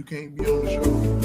you can't be on the show.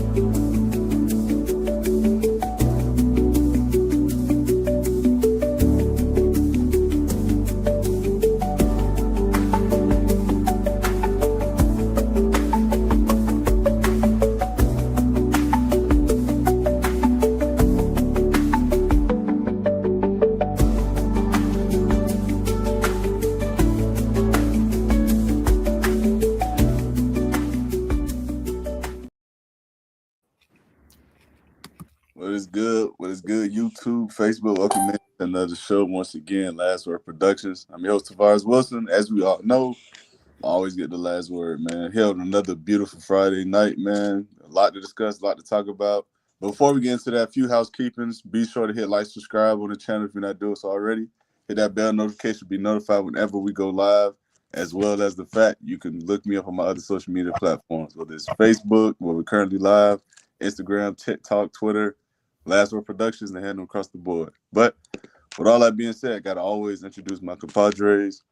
What is good? What is good? YouTube, Facebook, welcome in to another show once again. LastWord Productions. I'm your host, Tavares Wilson. As we all know, I always get the last word, man. Held another beautiful Friday night, man. A lot to discuss, a lot to talk about. Before we get into that, a few housekeepings. Be sure to hit like, subscribe on the channel if you're not doing so already. Hit that bell notification to be notified whenever we go live, as well as the fact you can look me up on my other social media platforms, whether it's Facebook, where we're currently live, Instagram, TikTok, Twitter, LastWord Productions, and handle across the board. But with all that being said, I got to always introduce my compadres.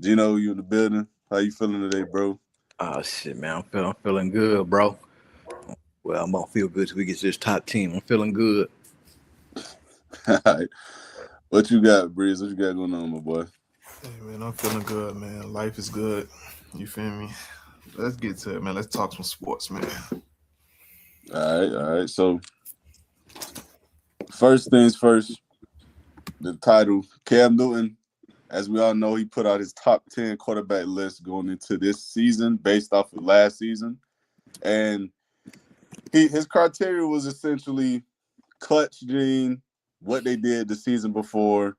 Gino, you in the building? How you feeling today, bro? Oh shit, man, I'm feeling good, bro. Well, I'm gonna feel good till we get to this top team. I'm feeling good. All right. What you got, Breeze? What you got going on, my boy? Hey man, I'm feeling good, man. Life is good. You feel me? Let's get to it, man. Let's talk some sports, man. All right. So first things first, the title, Cam Newton. As we all know, he put out his top 10 quarterback list going into this season based off of last season. And his criteria was essentially clutch gene, what they did the season before,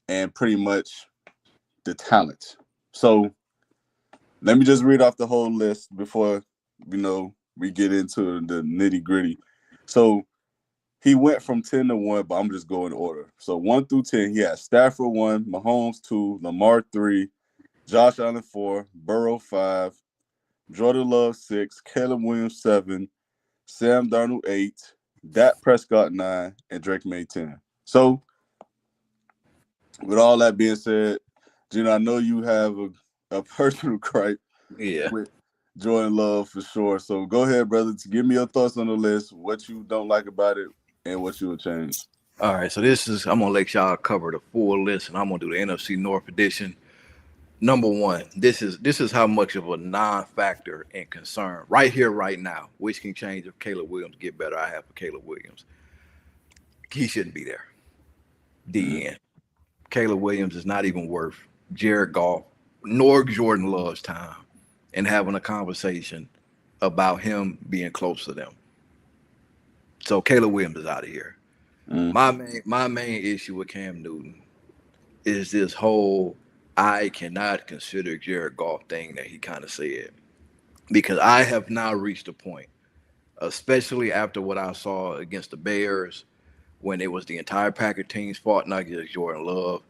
and pretty much the talent. So let me just read off the whole list before, we get into the nitty-gritty. So he went from 10 to 1, but I'm just going in order. So 1 through 10, he had Stafford 1, Mahomes 2, Lamar 3, Josh Allen 4, Burrow 5, Jordan Love 6, Caleb Williams 7, Sam Darnold 8, Dak Prescott 9, and Drake May 10. So with all that being said, Gino, I know you have a personal gripe with Jordan Love for sure. So go ahead, brother. Give me your thoughts on the list, what you don't like about it, and what you would change. All right, so I'm gonna let y'all cover the full list, and I'm gonna do the NFC North edition. Number one, this is how much of a non-factor and concern right here, right now, which can change if Caleb Williams get better. I have for Caleb Williams. He shouldn't be there. The end. Caleb Williams is not even worth Jared Goff nor Jordan Love's time and having a conversation about him being close to them. So Caleb Williams is out of here. My main issue with Cam Newton is this whole I cannot consider Jared Goff thing that he kind of said, because I have now reached a point, especially after what I saw against the Bears when it was the entire Packers team's fault, not just Jordan Love.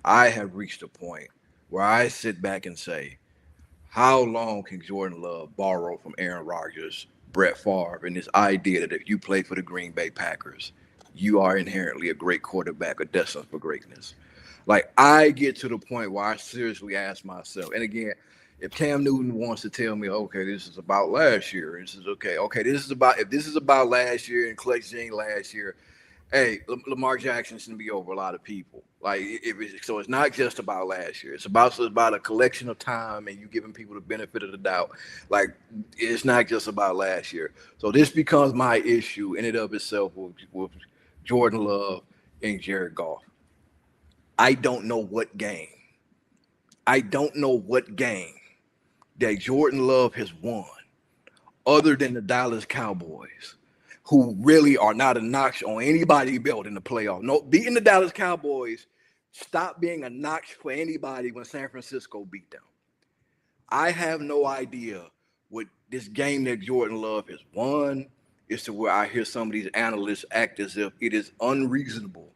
I have reached a point where I sit back and say, how long can Jordan Love borrow from Aaron Rodgers, Brett Favre, and this idea that if you play for the Green Bay Packers, you are inherently a great quarterback or destined for greatness? Like, I get to the point where I seriously ask myself, and again, if Cam Newton wants to tell me, okay, this is about last year, this is okay, if this is about last year and clutch gene last year, hey, Lamar Jackson shouldn't be over a lot of people. Like, so it's not just about last year. It's about a collection of time and you giving people the benefit of the doubt. Like, it's not just about last year. So this becomes my issue in and of itself with Jordan Love and Jared Goff. I don't know what game that Jordan Love has won other than the Dallas Cowboys, who really are not a notch on anybody's belt in the playoff. No, beating the Dallas Cowboys stopped being a notch for anybody when San Francisco beat them. I have no idea what this game that Jordan Love has won is, to where I hear some of these analysts act as if it is unreasonable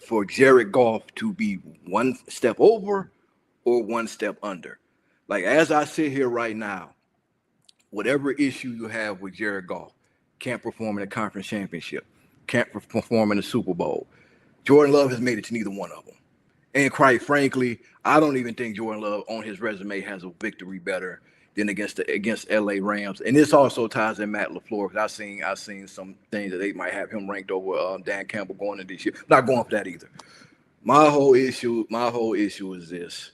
for Jared Goff to be one step over or one step under. Like, as I sit here right now, whatever issue you have with Jared Goff, can't perform in a conference championship, can't perform in the Super Bowl, Jordan Love has made it to neither one of them. And quite frankly, I don't even think Jordan Love on his resume has a victory better than against LA Rams. And this also ties in Matt LaFleur, because I seen some things that they might have him ranked over Dan Campbell going into this year. Not going for that either. My whole issue is this.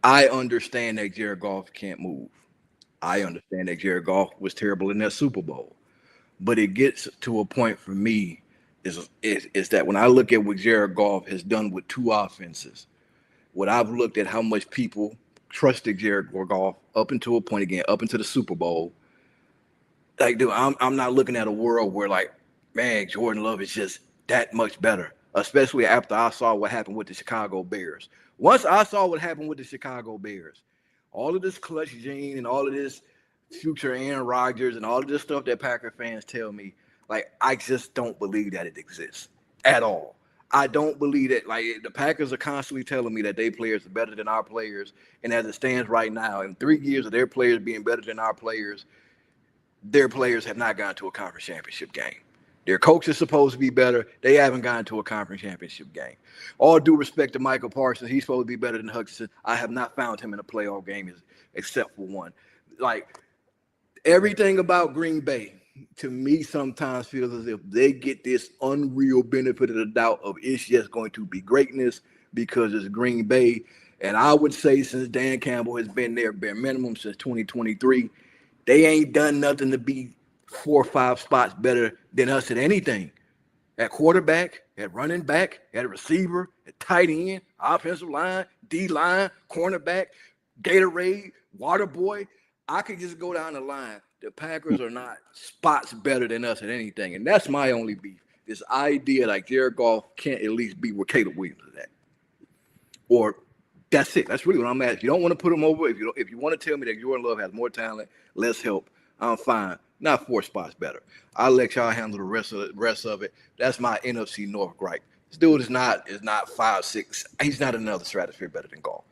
I understand that Jared Goff can't move. I understand that Jared Goff was terrible in that Super Bowl. But it gets to a point for me is that when I look at what Jared Goff has done with two offenses, what I've looked at how much people trusted Jared Goff up until a point, again, up into the Super Bowl. Like, dude, I'm not looking at a world where, like, man, Jordan Love is just that much better, especially after I saw what happened with the Chicago Bears. Once I saw what happened with the Chicago Bears, all of this clutch gene and all of this future Aaron Rodgers and all of this stuff that Packer fans tell me, like, I just don't believe that it exists at all. I don't believe that. Like, the Packers are constantly telling me that their players are better than our players. And as it stands right now, in 3 years of their players being better than our players, their players have not gone to a conference championship game. Their coach is supposed to be better. They haven't gone to a conference championship game. All due respect to Michael Parsons, he's supposed to be better than Hutchinson. I have not found him in a playoff game except for one. Like, everything about Green Bay, to me, sometimes feels as if they get this unreal benefit of the doubt of it's just going to be greatness because it's Green Bay. And I would say since Dan Campbell has been there, bare minimum since 2023, they ain't done nothing to be 4 or 5 spots better than us at anything. At quarterback, at running back, at receiver, at tight end, offensive line, D-line, cornerback, Gatorade, water boy. I could just go down the line. The Packers are not spots better than us at anything. And that's my only beef. This idea like Jared Goff can't at least be where Caleb Williams is at. Or that's it. That's really what I'm at. If you don't want to put him over, if you want to tell me that Jordan Love has more talent, less help, I'm fine. Not 4 spots better. I'll let y'all handle the rest of it. That's my NFC North gripe. This dude is not 5'6". He's not another stratosphere better than Goff.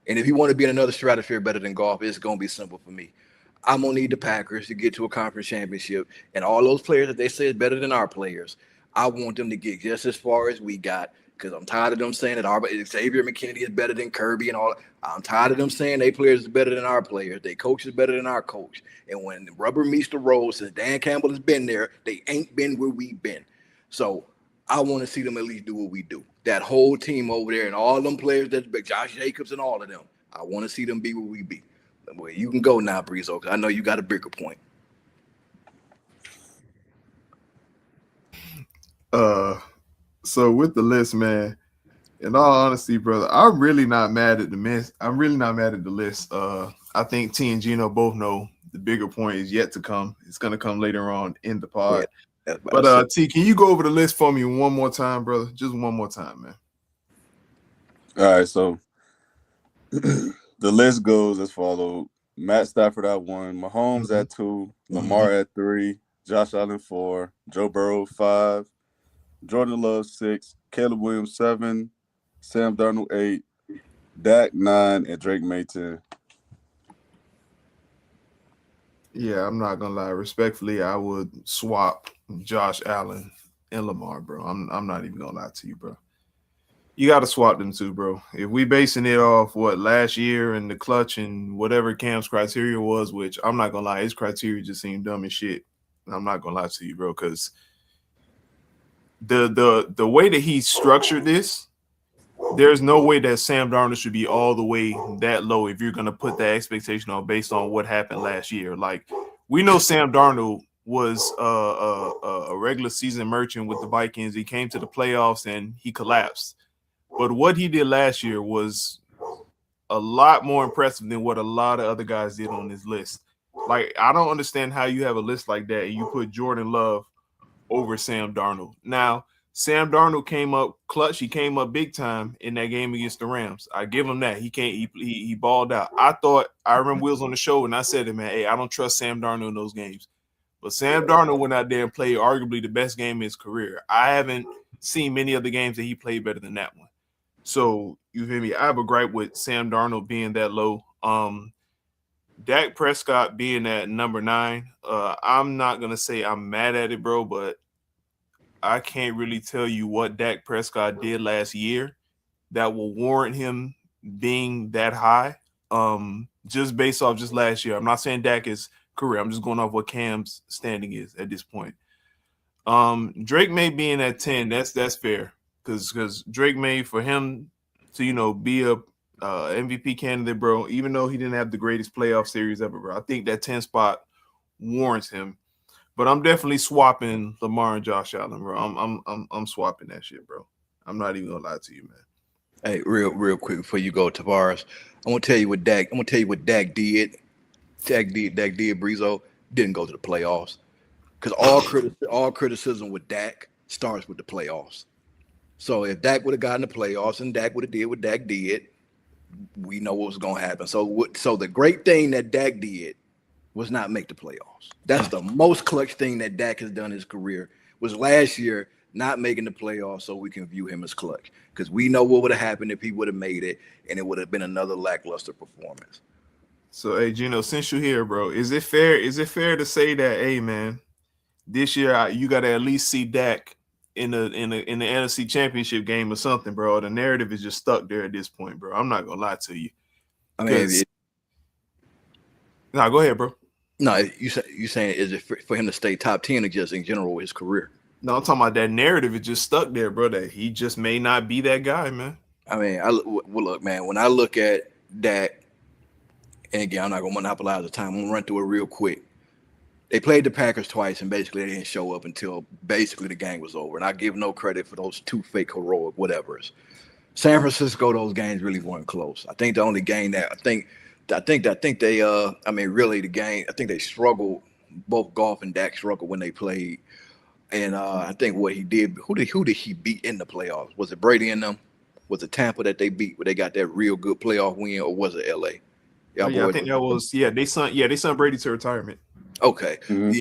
And if you want to be in another stratosphere better than Goff, it's gonna be simple for me. I'm gonna need the Packers to get to a conference championship, and all those players that they say is better than our players, I want them to get just as far as we got. Because I'm tired of them saying that Xavier McKinney is better than Kirby and all. I'm tired of them saying they players is better than our players. They coach is better than our coach. And when the rubber meets the road, since Dan Campbell has been there, they ain't been where we've been. So I want to see them at least do what we do. That whole team over there and all them players, that Josh Jacobs and all of them, I want to see them be where we be. Well, you can go now, Breezo, because I know you got a bigger point. So with the list, man, in all honesty, brother, I'm really not mad at the list. I'm really not mad at the list. I think T and Gino both know the bigger point is yet to come. It's gonna come later on in the pod. Yeah, but T, can you go over the list for me one more time, brother? Just one more time, man. All right, so the list goes as follows: Matt Stafford at 1, Mahomes at 2, Lamar at 3, Josh Allen 4, Joe Burrow 5, Jordan Love 6, Caleb Williams 7, Sam Darnold 8, Dak 9, and Drake May 10. Yeah, I'm not gonna lie. Respectfully, I would swap Josh Allen and Lamar, bro. I'm not even gonna lie to you, bro. You got to swap them two, bro. If we basing it off what last year and the clutch and whatever Cam's criteria was, which I'm not gonna lie, his criteria just seemed dumb as shit. I'm not gonna lie to you, bro, because the way that he structured this, there's no way that Sam Darnold should be all the way that low if you're gonna put that expectation on based on what happened last year. Like, we know Sam Darnold was a regular season merchant with the Vikings. He came to the playoffs and he collapsed. But what he did last year was a lot more impressive than what a lot of other guys did on this list. Like, I don't understand how you have a list like that and you put Jordan Love over Sam Darnold. Now, Sam Darnold came up clutch. He came up big time in that game against the Rams. I give him that. He balled out. I remember we was on the show and I said to him, man, hey, I don't trust Sam Darnold in those games. But Sam Darnold went out there and played arguably the best game in his career. I haven't seen many other games that he played better than that one. So, you hear me? I have a gripe with Sam Darnold being that low. Dak Prescott being at number 9. I'm not going to say I'm mad at it, bro, but I can't really tell you what Dak Prescott did last year that will warrant him being that high. Just based off just last year. I'm not saying Dak is career. I'm just going off what Cam's standing is at this point. Drake May being at 10, that's fair. Because Drake May, for him to, be a MVP candidate, bro, even though he didn't have the greatest playoff series ever, bro, I think that 10 spot warrants him. But I'm definitely swapping Lamar and Josh Allen, bro. I'm swapping that shit, bro. I'm not even gonna lie to you, man. Hey, real quick before you go, Tavares, I'm gonna tell you what Dak did. Dak did. Breezo didn't go to the playoffs because all criticism with Dak starts with the playoffs. So if Dak would have gotten the playoffs and Dak would have did what Dak did, we know what was gonna happen. So the great thing that Dak did was not make the playoffs. That's the most clutch thing that Dak has done in his career. Was last year not making the playoffs, so we can view him as clutch because we know what would have happened if he would have made it, and it would have been another lackluster performance. So, hey, Gino, since you're here, bro, is it fair to say that, hey, man, this year you got to at least see Dak in the NFC Championship game or something, bro? The narrative is just stuck there at this point, bro. I'm not gonna lie to you. I mean, go ahead, bro. No, you saying is it for him to stay top 10 or just in general with his career? No, I'm talking about that narrative. It just stuck there, bro. That he just may not be that guy, man. I mean, look, man. When I look at Dak, and again, I'm not gonna monopolize the time. I'm gonna run through it real quick. They played the Packers twice, and basically they didn't show up until basically the game was over. And I give no credit for those two fake heroic whatevers. San Francisco, those games really weren't close. I think the only game that I think they really the game. I think they struggled. Both Goff and Dak struggled when they played. And I think what he did, who did he beat in the playoffs? Was it Brady and them? Was it Tampa that they beat where they got that real good playoff win, or was it LA? I think that was they signed Brady to retirement. Okay. Mm-hmm.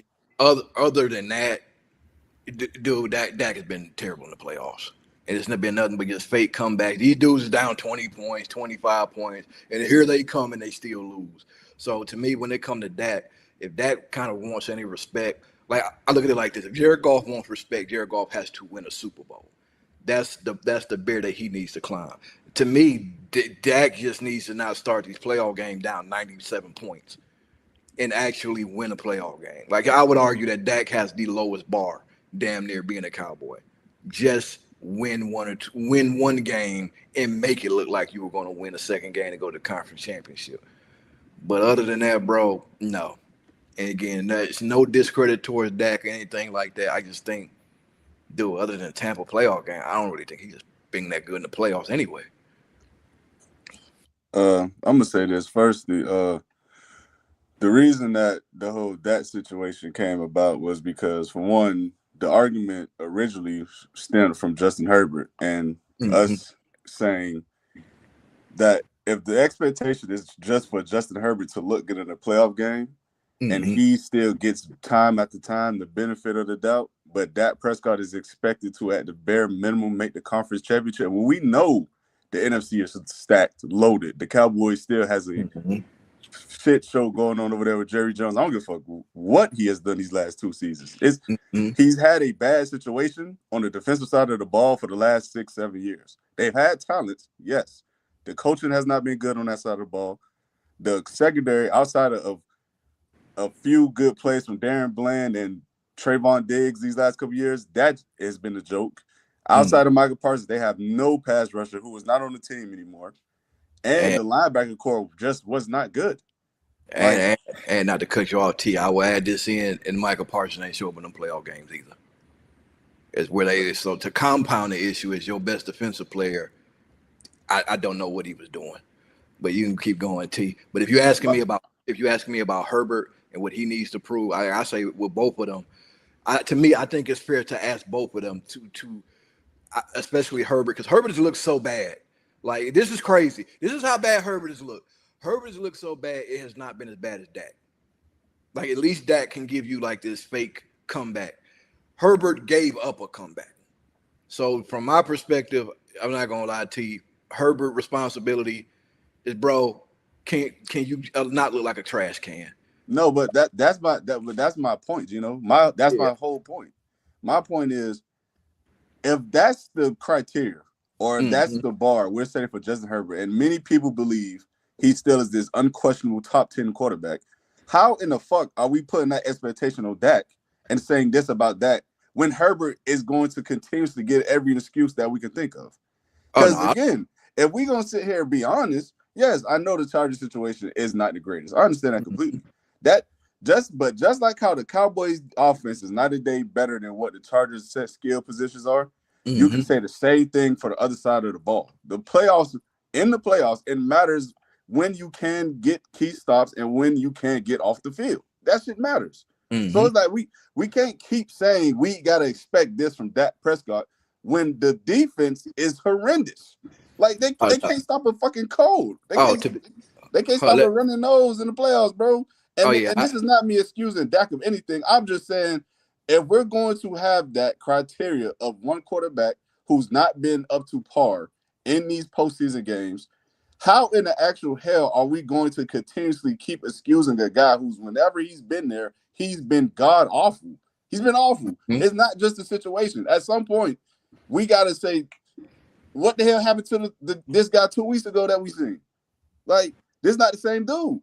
Other than that, dude, Dak has been terrible in the playoffs. And it's not been nothing but just fake comebacks. These dudes is down 20 points, 25 points, and here they come and they still lose. So to me, when they come to Dak, if Dak kind of wants any respect, like I look at it like this: if Jared Goff wants respect, Jared Goff has to win a Super Bowl. That's the bear that he needs to climb. To me, Dak just needs to not start these playoff games down 97 points and actually win a playoff game. Like I would argue that Dak has the lowest bar, damn near being a Cowboy. Just win one game and make it look like you were going to win a second game and go to the conference championship. But other than that, bro, no. And again, there's no discredit towards Dak or anything like that. I just think, dude, other than the Tampa playoff game, I don't really think he's just being that good in the playoffs anyway. I'm gonna say this first. The reason that the whole Dak situation came about was because, for one, the argument originally stemmed from Justin Herbert and us saying that if the expectation is just for Justin Herbert to look good in a playoff game, and he still gets time after time the benefit of the doubt, but Dak Prescott is expected to, at the bare minimum, make the conference championship. When we know the NFC is stacked, loaded, the Cowboys still has a shit show going on over there with Jerry Jones. I don't give a fuck what he has done these last 2 seasons. He's had a bad situation on the defensive side of the ball for the last 6-7 years. They've had talent, yes. The coaching has not been good on that side of the ball. The secondary, outside of a few good plays from Darren Bland and Trayvon Diggs these last couple of years, that has been a joke. Outside of Michael Parsons, they have no pass rusher who is not on the team anymore. And the linebacker core just was not good. And not to cut you off, T, I will add this in, and Michael Parsons ain't show up in them playoff games either. It's where so to compound the issue is your best defensive player. I don't know what he was doing, but you can keep going, T. But if you're asking me about Herbert and what he needs to prove, I say with both of them. To me, I think it's fair to ask both of them to especially Herbert, because Herbert has looked so bad. Like, this is crazy. This is how bad Herbert has looked. Herbert has looked so bad, it has not been as bad as Dak. Like, at least Dak can give you like this fake comeback. Herbert gave up a comeback. So from my perspective, I'm not gonna lie to you, Herbert responsibility is, bro, can you not look like a trash can? No, but that's my point, you know. My whole point. My point is, if that's the criteria or if that's the bar we're setting for Justin Herbert, and many people believe he still is this unquestionable top 10 quarterback. How in the fuck are we putting that expectation on Dak and saying this about Dak when Herbert is going to continuously get every excuse that we can think of? Because again, if we're gonna sit here and be honest, yes, I know the Chargers situation is not the greatest. I understand that completely. Just like how the Cowboys offense is not a day better than what the Chargers set skill positions are, you can say the same thing for the other side of the ball. In the playoffs, it matters when you can get key stops and when you can get off the field. That shit matters. So it's like we can't keep saying we gotta expect this from Dak Prescott when the defense is horrendous. Like they can't stop a fucking cold. They can't stop a running nose in the playoffs, bro. And this is not me excusing Dak of anything. I'm just saying if we're going to have that criteria of one quarterback who's not been up to par in these postseason games, how in the actual hell are we going to continuously keep excusing a guy who's, whenever he's been there, he's been god awful? He's been awful. It's not just a situation. At some point, we got to say, what the hell happened to this guy 2 weeks ago that we seen? Like, this is not the same dude.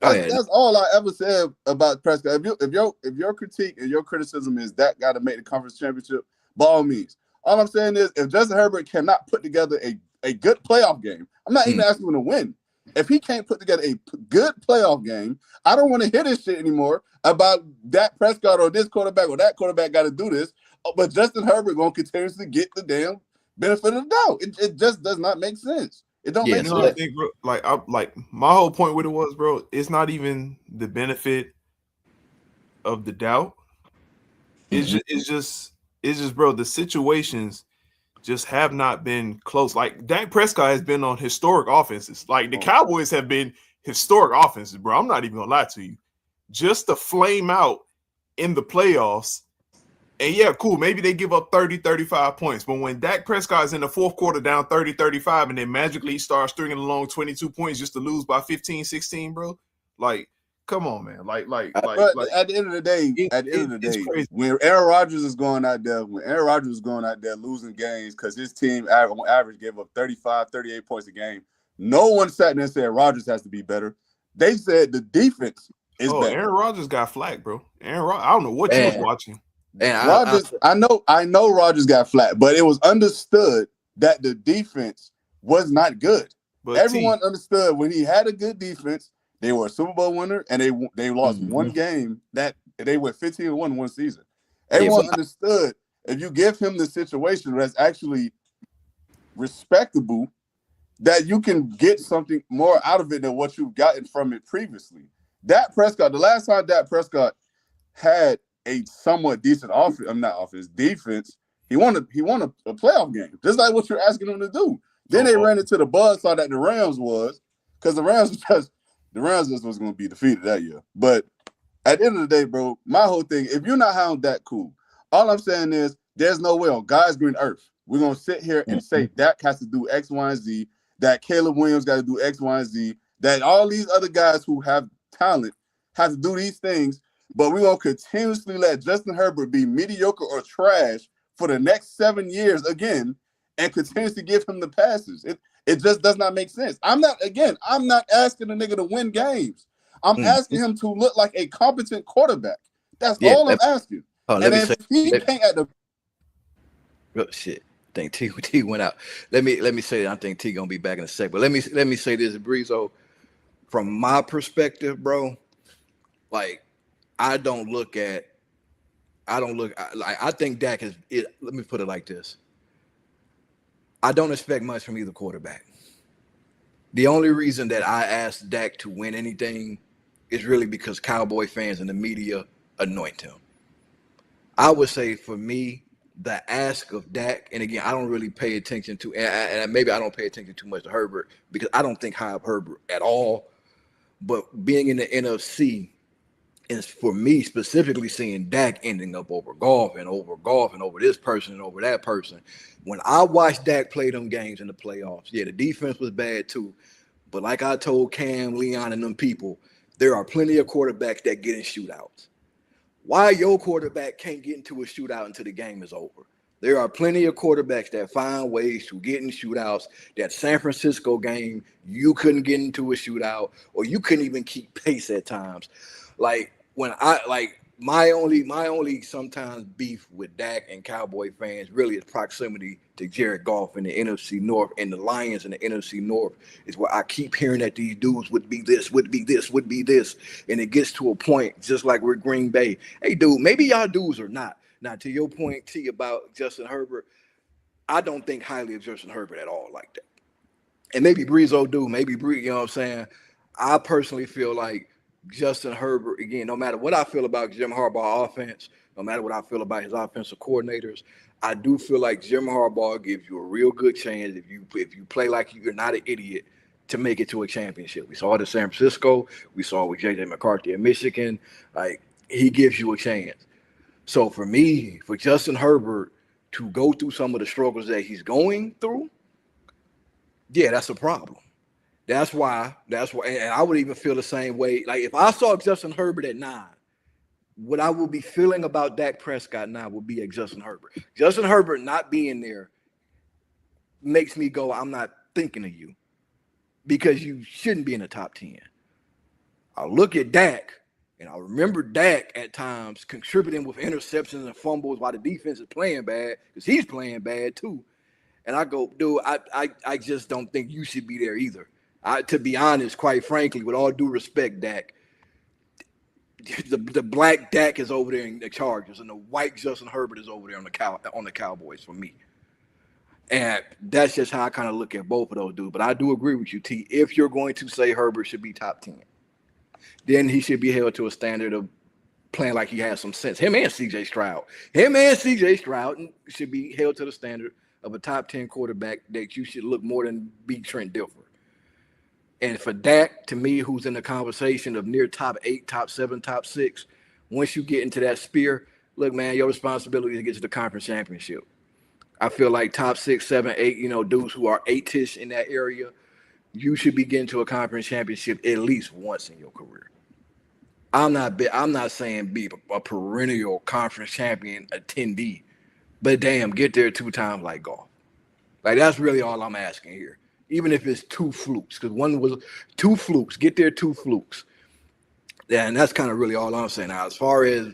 That's all I ever said about Prescott. If your critique and your criticism is that got to make the conference championship, by all means. All I'm saying is, if Justin Herbert cannot put together a good playoff game, I'm not even asking him to win. If he can't put together a good playoff game, I don't want to hear this shit anymore about Dak Prescott or this quarterback or that quarterback got to do this. But Justin Herbert going to continuously get the damn benefit of the doubt. It just does not make sense. It don't make sense. I think, bro, like my whole point with it was, bro, it's not even the benefit of the doubt. It's just, bro, the situations just have not been close. Like Dak Prescott has been on historic offenses. Like the Cowboys have been historic offenses, bro. I'm not even gonna lie to you. Just to flame out in the playoffs. And yeah, cool. Maybe they give up 30, 35 points. But when Dak Prescott is in the fourth quarter down 30, 35, and then magically starts stringing along 22 points just to lose by 15, 16, bro. Like, come on, man. Like at the end of the day, crazy. When Aaron Rodgers is going out there, losing games because his team on average gave up 35, 38 points a game, no one sat there and said Rodgers has to be better. They said the defense is better. Aaron Rodgers got flack, bro. I don't know what you was watching. And Rodgers, I know Rodgers got flat, but it was understood that the defense was not good. But everyone understood when he had a good defense, they were a Super Bowl winner, and they lost one game that they went 15-1 one season. Everyone understood if you give him the situation that's actually respectable, that you can get something more out of it than what you've gotten from it previously. Dak Prescott, the last time Dak Prescott had a somewhat decent defense, he won a playoff game, just like what you're asking him to do. Then they ran into the buzzsaw that the Rams was, because the Rams just was going to be defeated that year. But at the end of the day, bro, my whole thing, if you're not high on Dak, cool. All I'm saying is there's no way on God's green earth we're going to sit here and say Dak has to do X, Y, and Z, that Caleb Williams got to do X, Y, and Z, that all these other guys who have talent have to do these things. But we're going to continuously let Justin Herbert be mediocre or trash for the next 7 years again and continuously give him the passes. It just does not make sense. I'm not asking the nigga to win games. I'm asking him to look like a competent quarterback. That's all I'm asking. And if he can't at the shit. I think T went out. Let me say that I think T gonna be back in a sec. But let me say this, Breezo. From my perspective, bro, like I think Dak is it. Let me put it like this. I don't expect much from either quarterback. The only reason that I asked Dak to win anything is really because Cowboy fans and the media anoint him. I would say for me, the ask of Dak, and again, I don't really pay attention to, and maybe I don't pay attention too much to Herbert because I don't think high of Herbert at all. But being in the NFC, is for me specifically seeing Dak ending up over Goff and over this person and over that person. When I watched Dak play them games in the playoffs, yeah, the defense was bad too. But like I told Cam, Leon, and them people, there are plenty of quarterbacks that get in shootouts. Why your quarterback can't get into a shootout until the game is over? There are plenty of quarterbacks that find ways to get in shootouts. That San Francisco game, you couldn't get into a shootout, or you couldn't even keep pace at times. Like when I like my only sometimes beef with Dak and Cowboy fans really is proximity to Jared Goff in the NFC North, and the Lions in the NFC North is where I keep hearing that these dudes would be this, would be this, would be this, and it gets to a point just like we're Green Bay. Hey, dude, maybe y'all dudes are not. Now, to your point, T, about Justin Herbert, I don't think highly of Justin Herbert at all like that. And maybe Breezo do, maybe Bree, you know what I'm saying? I personally feel like Justin Herbert, again, no matter what I feel about Jim Harbaugh offense, no matter what I feel about his offensive coordinators, I do feel like Jim Harbaugh gives you a real good chance if you play like you're not an idiot to make it to a championship. We saw it in San Francisco. We saw it with J.J. McCarthy in Michigan. Like, he gives you a chance. So for me, for Justin Herbert to go through some of the struggles that he's going through, yeah, that's a problem. That's why, and I would even feel the same way. Like if I saw Justin Herbert at 9, what I would be feeling about Dak Prescott now would be at Justin Herbert. Justin Herbert not being there makes me go, I'm not thinking of you because you shouldn't be in the top 10. I look at Dak, and I remember Dak at times contributing with interceptions and fumbles while the defense is playing bad because he's playing bad too. And I go, dude, I just don't think you should be there either. To be honest, quite frankly, with all due respect, Dak, the black Dak is over there in the Chargers, and the white Justin Herbert is over there on the Cowboys for me. And that's just how I kind of look at both of those dudes. But I do agree with you, T. If you're going to say Herbert should be top 10, then he should be held to a standard of playing like he has some sense. Him and CJ Stroud should be held to the standard of a top 10 quarterback that you should look more than be Trent Dilfer. And for Dak, to me, who's in the conversation of near top 8, top 7, top 6, once you get into that sphere, look, man, your responsibility is to get to the conference championship. I feel like top 6, 7, 8, dudes who are 8-ish in that area, you should be getting to a conference championship at least once in your career. I'm not saying be a perennial conference champion attendee, but damn, get there 2 times like golf. Like that's really all I'm asking here. Even if it's 2 flukes, because one was 2 flukes, get there 2 flukes. Yeah, and that's kind of really all I'm saying. Now, as far as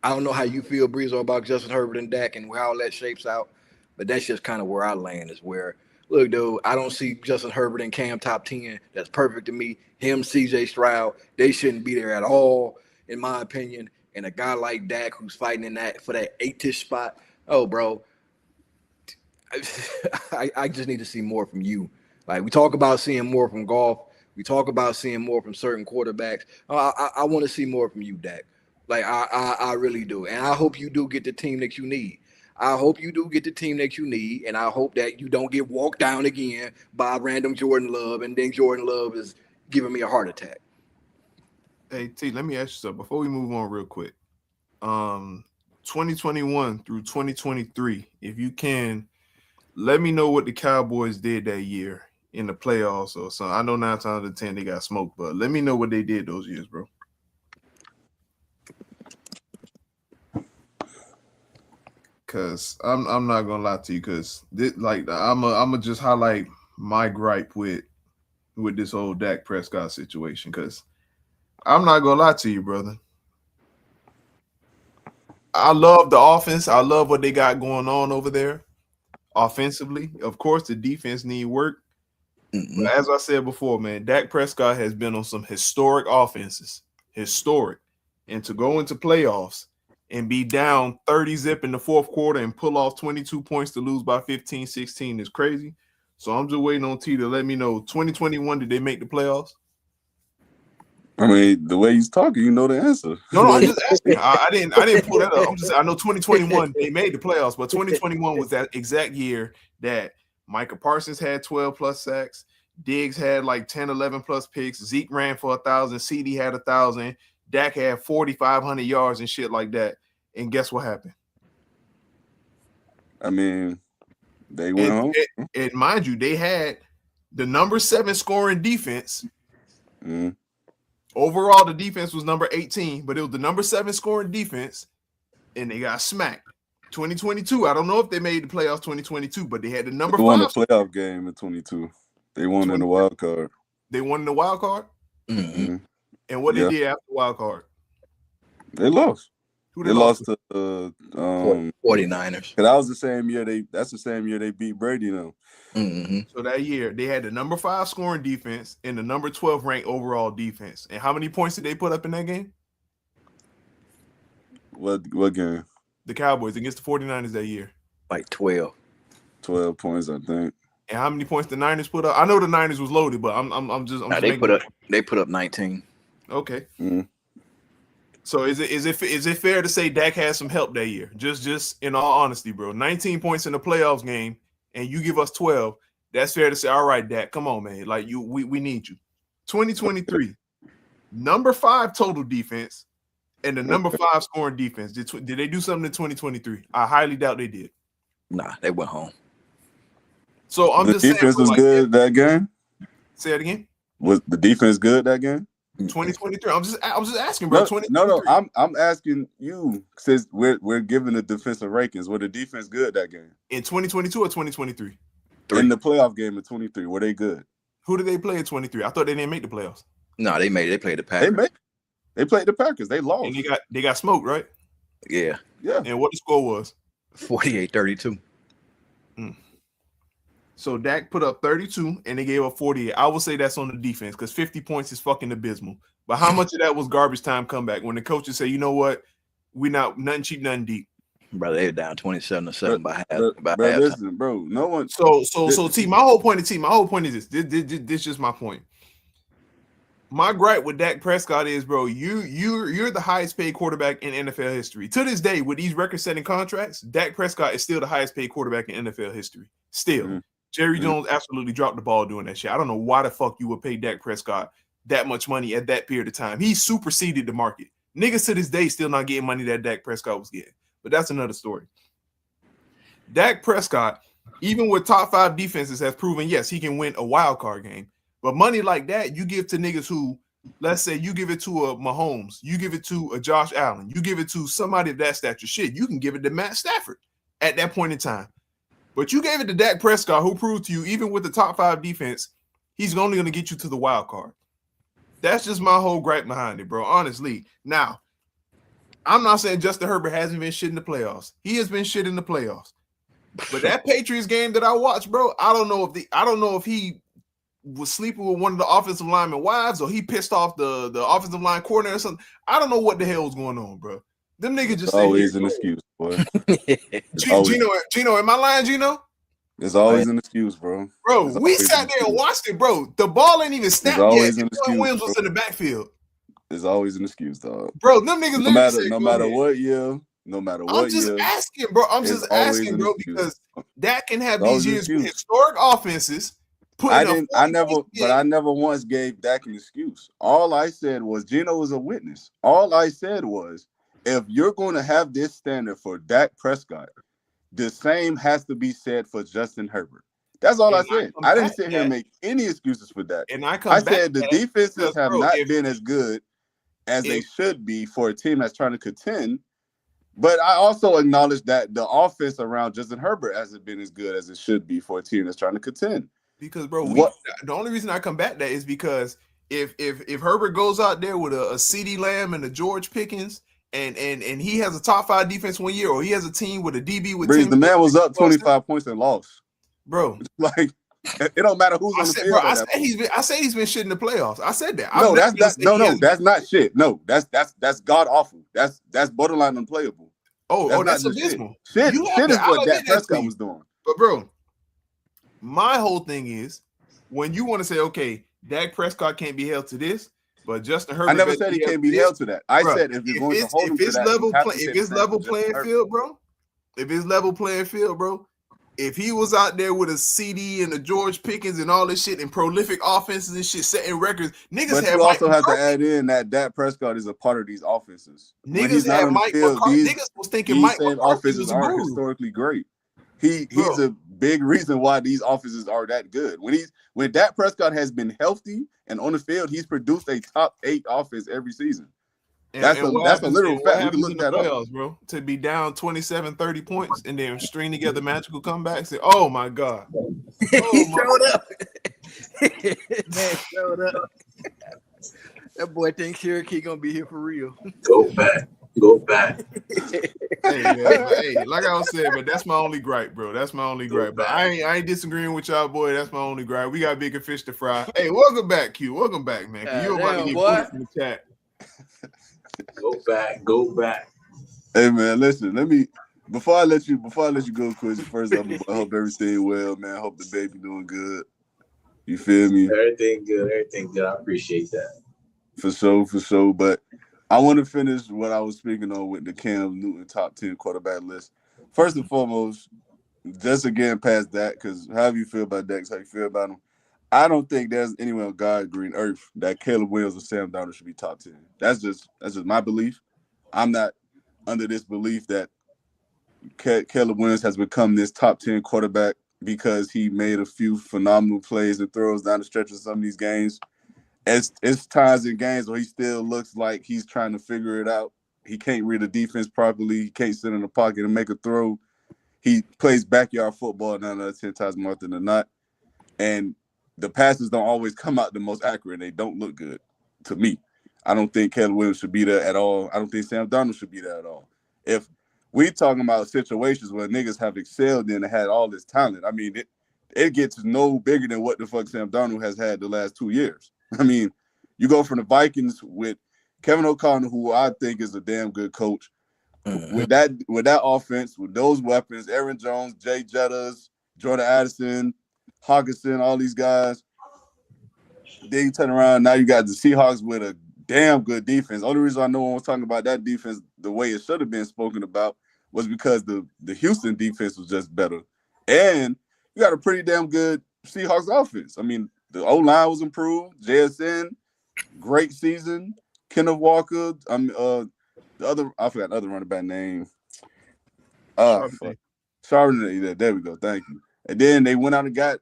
I don't know how you feel, Breezo, about Justin Herbert and Dak and how that shapes out, but that's just kind of where I land is where, look, dude, I don't see Justin Herbert and Cam top 10. That's perfect to me. Him, CJ Stroud, they shouldn't be there at all, in my opinion. And a guy like Dak who's fighting in that for that 8-ish spot, oh, bro, I just need to see more from you. Like we talk about seeing more from golf. We talk about seeing more from certain quarterbacks. I want to see more from you, Dak. Like I really do. And I hope you do get the team that you need. I hope you do get the team that you need. And I hope that you don't get walked down again by random Jordan Love. And then Jordan Love is giving me a heart attack. Hey, T, let me ask you something before we move on real quick. 2021 through 2023, if you can, let me know what the Cowboys did that year in the playoffs or something. I know 9 times out of 10 they got smoked, but let me know what they did those years, bro. Cause I'm not gonna lie to you, cause I'm just highlight my gripe with this whole Dak Prescott situation. Cause I'm not gonna lie to you, brother. I love the offense. I love what they got going on over there. Offensively, of course, the defense need work. Mm-hmm. But as I said before, man, Dak Prescott has been on some historic offenses, and to go into playoffs and be down 30 zip in the fourth quarter and pull off 22 points to lose by 15, 16 is crazy. So I'm just waiting on T to let me know. 2021, did they make the playoffs? I mean, the way he's talking, you know the answer. No, I'm just asking. I didn't pull that up. I know 2021 they made the playoffs, but 2021 was that exact year that Micah Parsons had 12 plus sacks, Diggs had like 10, 11 plus picks, Zeke ran for 1,000, CD had 1,000, Dak had 4,500 yards and shit like that. And guess what happened? I mean, they went home. And mind you, they had the number 7 scoring defense. Mm-hmm. Overall, the defense was number 18, but it was the number 7 scoring defense, and they got smacked 2022. I don't know if they made the playoffs 2022, but they had the number They won 5. the playoff game in 22. They won in the wild card. They won in the wild card. Mm-hmm. And what they did after the wild card? They lost. Who they lost to 49ers. That was the same year that's the same year they beat Brady now. Mm-hmm. So that year they had the number 5 scoring defense and the number 12 ranked overall defense. And how many points did they put up in that game? What game? The Cowboys against the 49ers that year. Like 12. 12 points, I think. And how many points the Niners put up? I know the Niners was loaded, but they put up 19. Okay. Mm-hmm. So is it fair to say Dak had some help that year? Just in all honesty, bro. 19 points in the playoffs game, and you give us 12. That's fair to say. All right, Dak, come on, man. Like we need you. 2023, number 5 total defense, and the number 5 scoring defense. Did they do something in 2023? I highly doubt they did. Nah, they went home. So I'm the just saying. The defense was good that game. Say it again. Was the defense good that game? 2023. I'm just asking, bro. No. I'm asking you since we're giving the defensive rankings. Were the defense good that game in 2022 or 2023? In the playoff game in 23, were they good? Who did they play in 23? I thought they didn't make the playoffs. No, they made it. They played the Packers. They played the Packers. They lost. And they got smoked, right? Yeah. And what the score was? 48-32. So Dak put up 32 and they gave up 48. I would say that's on the defense because 50 points is fucking abysmal. But how much of that was garbage time comeback when the coaches say, you know what, we not nothing cheap, nothing deep. Bro, they were down 27-7 by half. Listen, bro, no one. So T, my whole point is this. This is just my point. My gripe with Dak Prescott is, bro, you're the highest paid quarterback in NFL history. To this day, with these record-setting contracts, Dak Prescott is still the highest paid quarterback in NFL history. Still. Mm-hmm. Jerry Jones absolutely dropped the ball doing that shit. I don't know why the fuck you would pay Dak Prescott that much money at that period of time. He superseded the market. Niggas to this day still not getting money that Dak Prescott was getting. But that's another story. Dak Prescott, even with top 5 defenses, has proven, yes, he can win a wild card game. But money like that, you give to niggas who, let's say you give it to a Mahomes, you give it to a Josh Allen, you give it to somebody of that stature. Shit, you can give it to Matt Stafford at that point in time. But you gave it to Dak Prescott, who proved to you, even with the top 5 defense, he's only going to get you to the wild card. That's just my whole gripe behind it, bro, honestly. Now, I'm not saying Justin Herbert hasn't been shit in the playoffs. He has been shit in the playoffs. But that Patriots game that I watched, bro, I don't know if he was sleeping with one of the offensive lineman wives or he pissed off the offensive line coordinator or something. I don't know what the hell was going on, bro. Them niggas just always an excuse, boy. Gino, am I lying, Gino? There's always an excuse, bro. Bro, we sat there and watched it, bro. The ball ain't even snapped yet. Williams was in the backfield. There's always an excuse, dog. Bro, them niggas no matter what year, I'm just asking, bro. Because that can have these years with historic offenses. I never once gave Dak an excuse. All I said was Gino was a witness. All I said was, if you're going to have this standard for Dak Prescott, the same has to be said for Justin Herbert. That's all I said. I didn't sit here and make any excuses for that. And I said the defenses have not been as good as they should be for a team that's trying to contend. But I also acknowledge that the offense around Justin Herbert hasn't been as good as it should be for a team that's trying to contend. Because, bro, the only reason I come back that is because if Herbert goes out there with a CeeDee Lamb and a George Pickens and he has a top 5 defense one year, or he has a team with a DB with the man was up 25 points and lost. Bro, like it don't matter who's on the field. Bro, I said he's been shit in the playoffs. I said that. No, that's not shit. No, that's god awful. That's borderline unplayable. That's abysmal. Shit is what Dak Prescott was doing. But bro, my whole thing is when you want to say, okay, Dak Prescott can't be held to this, but Justin Herbert. I never said he can't be held to that. I said if you're going to hold him to that, if it's level playing field, bro. If it's level playing field, bro. If he was out there with a CD and a George Pickens and all this shit and prolific offenses and shit setting records, niggas but have. You also have to add in that Dak Prescott is a part of these offenses. Niggas have Mike McCarthy. Niggas was thinking Mike McCarthy was aren't historically great. He's a big reason why these offenses are that good. When Dak Prescott has been healthy and on the field, he's produced a top 8 offense every season. And, That's a literal what fact. We can happens look in the that up. playoffs, bro? To be down 27, 30 points and then string together magical comebacks. And, oh my God. He showed up. Man showed up. That boy thinks Cherokee gonna be here for real. Go back. Go back. Hey, man, but hey, like I was saying, but that's my only gripe, bro. That's my only gripe. But I ain't disagreeing with y'all, boy. That's my only gripe. We got bigger fish to fry. Hey, welcome back, Q. Welcome back, man. You about to get booted from the chat. Go back. Go back. Hey man, listen. Before I let you go, Quiz. First off, I hope everything well, man. I hope the baby doing good. You feel me? Everything good. Everything good. I appreciate that. For sure. But I want to finish what I was speaking on with the Cam Newton top 10 quarterback list. First and foremost, just again past that, because however you feel about Dex, how you feel about him, I don't think there's anywhere on God's green earth that Caleb Williams or Sam Darnold should be top 10. That's just my belief. I'm not under this belief that Caleb Williams has become this top 10 quarterback because he made a few phenomenal plays and throws down the stretch of some of these games. It's times in games where he still looks like he's trying to figure it out. He can't read the defense properly. He can't sit in the pocket and make a throw. He plays backyard football 9 out of 10 times more often than not. And the passes don't always come out the most accurate. They don't look good to me. I don't think Caleb Williams should be there at all. I don't think Sam Darnold should be there at all. If we talking about situations where niggas have excelled and had all this talent, I mean, it gets no bigger than what the fuck Sam Darnold has had the last 2 years. I mean, you go from the Vikings with Kevin O'Connell, who I think is a damn good coach, with that offense, with those weapons, Aaron Jones, Jay Jettas, Jordan Addison, Hawkinson, all these guys. Then you turn around, now you got the Seahawks with a damn good defense. Only reason I know one was talking about that defense the way it should have been spoken about was because the Houston defense was just better. And you got a pretty damn good Seahawks offense. I mean, the O-line was improved. JSN, great season. Kenneth Walker. I forgot the other running back name. Fuck. Charbonnet. There we go. Thank you. And then they went out and got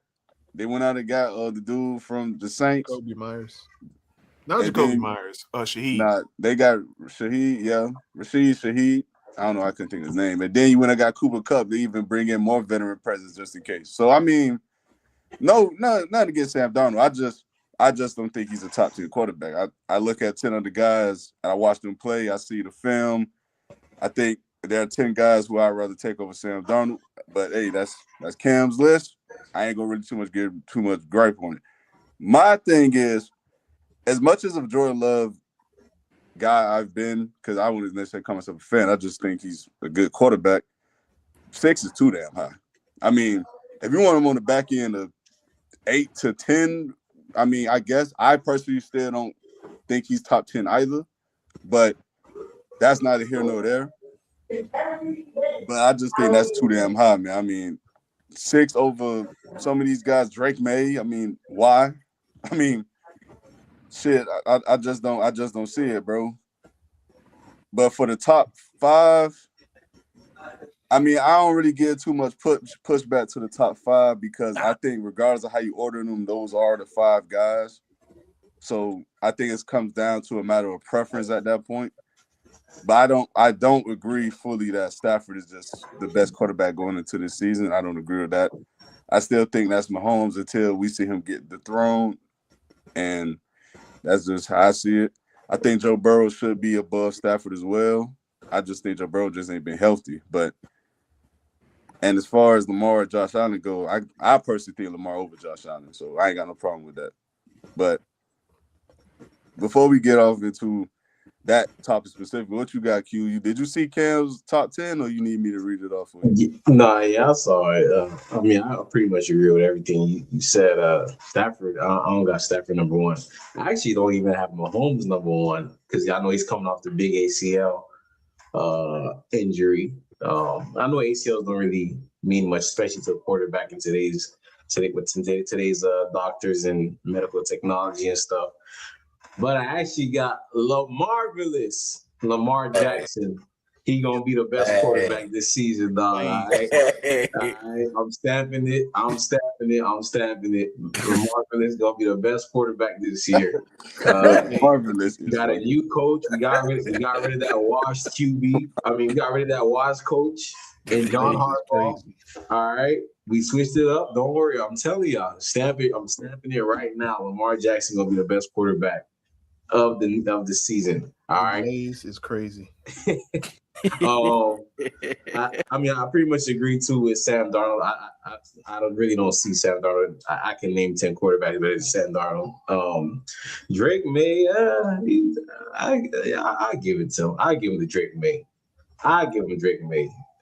the dude from the Saints. Kobe Myers. Not Jacoby Myers. Shaheed. Nah, they got Shaheed, Rashid Shaheed. I don't know, I couldn't think of his name. And then you went and got Cooper Kupp to even bring in more veteran presence just in case. So I mean, nothing against Sam Darnold. I just don't think he's a top 10 quarterback. I look at 10 other guys and I watch them play. I see the film. I think there are 10 guys who I'd rather take over Sam Darnold. But hey, that's Cam's list. I ain't gonna really give too much gripe on it. My thing is, as much as a Jordan Love guy I've been, because I wouldn't necessarily call myself a fan, I just think he's a good quarterback. 6 is too damn high. I mean, if you want him on the back end of 8 to 10, I mean, I guess I personally still don't think he's top 10 either, but that's neither here nor there. But I just think that's too damn high, man. I mean, 6 over some of these guys, Drake May. I mean, why? I mean, shit, I just don't see it, bro. But for the top 5, I mean, I don't really give too much pushback to the top 5 because I think regardless of how you order them, those are the 5 guys. So I think it comes down to a matter of preference at that point. But I don't agree fully that Stafford is just the best quarterback going into this season. I don't agree with that. I still think that's Mahomes until we see him get dethroned, and that's just how I see it. I think Joe Burrow should be above Stafford as well. I just think Joe Burrow just ain't been healthy. And as far as Lamar and Josh Allen go, I personally think Lamar over Josh Allen, so I ain't got no problem with that. But before we get off into that topic specifically, what you got, Q? Did you see Cam's top 10, or you need me to read it off for you? I saw it. I mean, I pretty much agree with everything you said. Stafford, I don't got Stafford number 1. I actually don't even have Mahomes number 1 because I know he's coming off the big ACL injury. I know ACLs don't really mean much, especially to a quarterback in today's doctors and medical technology and stuff. But I actually got Lamar Jackson He gonna be the best quarterback this season, dog. All right? I'm stamping it. Lamar is gonna be the best quarterback this year. Marvelous. We got a new coach. We got rid of that washed QB. We got rid of that washed coach and John Harbaugh. All right. We switched it up. Don't worry. I'm telling y'all. I'm stamping it right now. Lamar Jackson gonna be the best quarterback of the season. All right. Blaze is crazy. I pretty much agree too with Sam Darnold. I don't see Sam Darnold. I can name 10 quarterbacks better than Sam Darnold. Drake May, I give it to him. I give him to Drake May.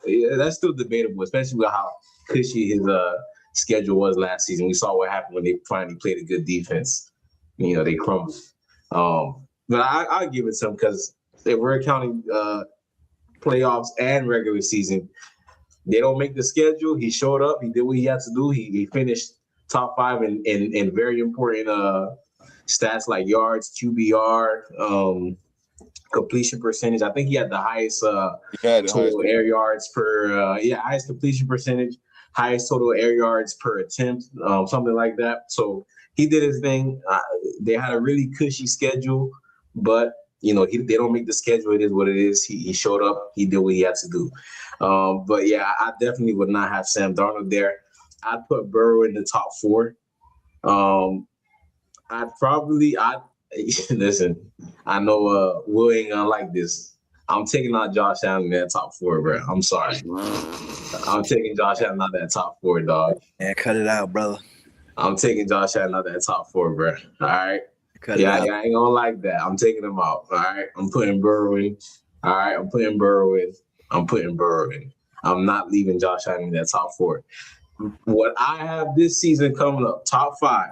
Yeah, that's still debatable, especially with how cushy his schedule was last season. We saw what happened when they finally played a good defense. They crumbled. But I give it to him because if we're counting playoffs and regular season, they don't make the schedule. He showed up. He did what he had to do. He finished top 5 in very important stats like yards, QBR, completion percentage. I think he had the highest total air yards per highest completion percentage, highest total air yards per attempt, something like that. So he did his thing. They had a really cushy schedule, but they don't make the schedule. It is what it is. He showed up. He did what he had to do. But yeah, I definitely would not have Sam Darnold there. I'd put Burrow in the top 4. Listen, I know Will ain't gonna like this. I'm taking out Josh Allen in that top 4, bro. I'm sorry. I'm taking Josh Allen out that top 4, dog. Man, cut it out, brother. I'm taking Josh Allen out that top 4, bro. All right. I ain't gonna like that. I'm taking him out. All right. I'm putting Burrow in. All right. I'm putting Burrow in. I'm not leaving Josh Allen in that top 4. What I have this season coming up, top 5,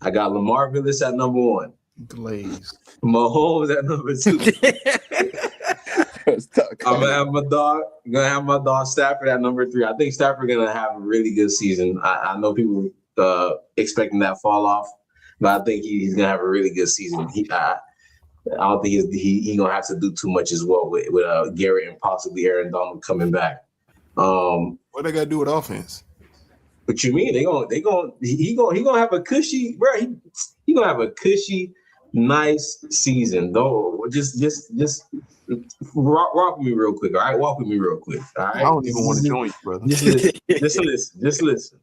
I got Lamar Villas at number 1. Blaze. Mahomes at number 2. I'm gonna have my dog Stafford at number 3. I think Stafford gonna have a really good season. I know people expecting that fall off, but I think he's gonna have a really good season. I don't think he's gonna have to do too much as well with Garrett and possibly Aaron Donald coming back. What they gotta do with offense? What you mean? He gonna have a cushy, bro. He gonna have a cushy, nice season though. Just walk with me real quick. All right, walk with me real quick. All right. I don't even want to join you, brother. Just listen.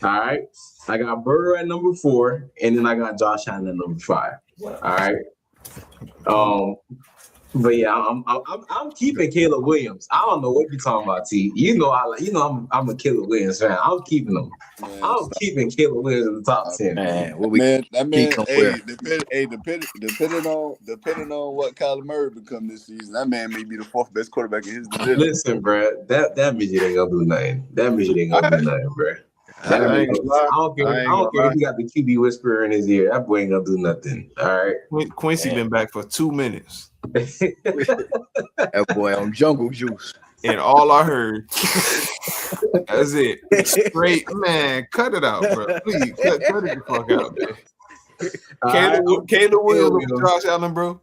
All right. I got Burrow at number 4, and then I got Josh Allen at number 5. All right. But yeah, I'm keeping Caleb Williams. I don't know what you're talking about, T. I'm a Caleb Williams fan. I'm keeping him. I'm keeping Caleb Williams in the top 10. Depending on what Kyler Murray become this season, that man may be the 4th best quarterback in his division. Listen, bro, that midget ain't gonna do nothing. Bro. I don't care if he got the QB whisperer in his ear. That boy ain't gonna do nothing. All right. Quincy been back for 2 minutes. That boy on jungle juice. And all I heard, that's it. Straight, man, cut it out, bro. Please, cut it the fuck out, man. Caleb Williams and Josh Allen, bro.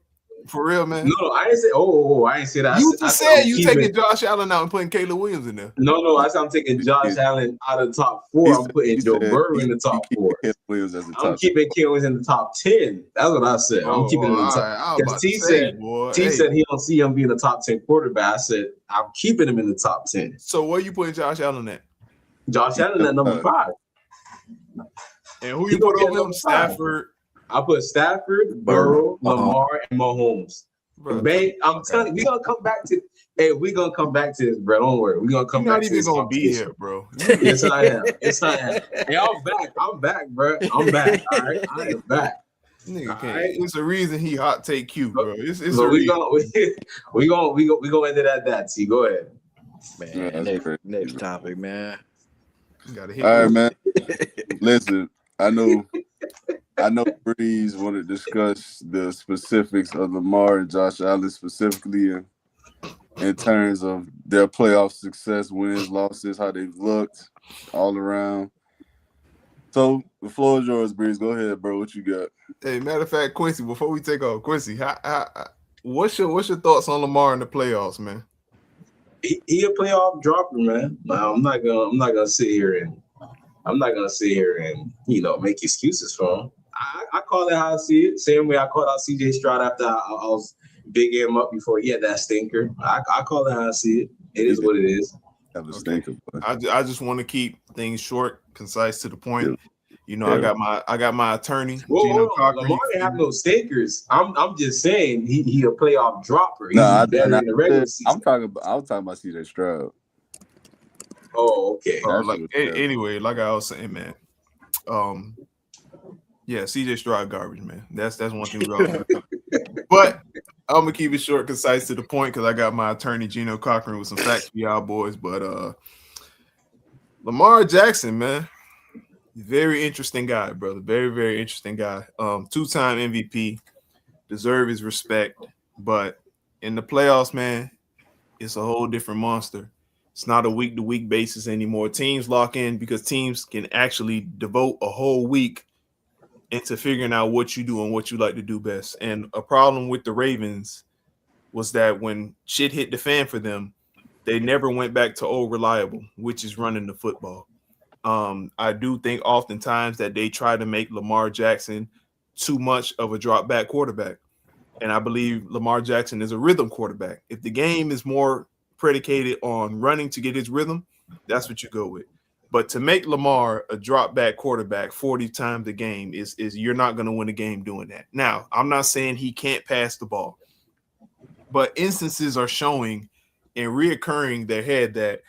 For real, man. No, I didn't say. I didn't say that. You just said you taking Josh Allen out and putting Caleb Williams in there. No, I said I'm taking Josh Allen out of the top 4. I'm putting Joe Burrow in the top 4. I'm keeping Caleb Williams in the top 10. That's what I said. I'm keeping him in the top. Because T said he don't see him being the top 10 quarterback. I said I'm keeping him in the top 10. So where you putting Josh Allen at? Josh Allen at number 5. And who you put over him? Stafford. I put Stafford, Burrow, Lamar, and Mahomes. Babe, I'm telling you, we're gonna come back to this, bro. Don't worry. We're gonna come back to this. You're not even gonna be here, bro. Yes, I am. Hey, I'm back, bro. I'm back. All right. I am back. Nigga can't. Right. It's a reason he hot take Q, bro. It's so we gonna end it at that. T, go ahead. Man, next topic, man. All right, man. Listen, I know Breeze want to discuss the specifics of Lamar and Josh Allen specifically in terms of their playoff success, wins, losses, how they've looked all around. So the floor is yours, Breeze. Go ahead, bro. What you got? Hey, matter of fact, Quincy, before we take off, Quincy, what's your thoughts on Lamar in the playoffs, man? He a playoff dropper, man. I'm not gonna sit here and make excuses for him. I call it how I see it. Same way I called out CJ Stroud after I was bigging him up before he had that stinker. I call it how I see it. It is what it is. Have a stinker, I just want to keep things short, concise, to the point. Yeah. You know, I got my attorney. Well, Lamar didn't have no stinkers. I'm just saying he a playoff dropper. He's better in the regular season. I was talking about CJ Stroud. Oh, okay. Anyway, like I was saying, man. Yeah, CJ Stroud garbage, man. That's one thing we all know. But I'm gonna keep it short, concise, to the point, because I got my attorney Gino Cochran with some facts for y'all boys. But Lamar Jackson, man, very interesting guy, brother. Very, very interesting guy. 2-time MVP, deserve his respect. But in the playoffs, man, it's a whole different monster. It's not a week-to-week basis anymore. Teams lock in because teams can actually devote a whole week into figuring out what you do and what you like to do best. And a problem with the Ravens was that when shit hit the fan for them, they never went back to old reliable, which is running the football. I do think oftentimes that they try to make Lamar Jackson too much of a drop back quarterback. And I believe Lamar Jackson is a rhythm quarterback. If the game is more predicated on running to get his rhythm, that's what you go with. But to make Lamar a drop back quarterback 40 times a game is you're not going to win a game doing that. Now, I'm not saying he can't pass the ball, but instances are showing and reoccurring their head that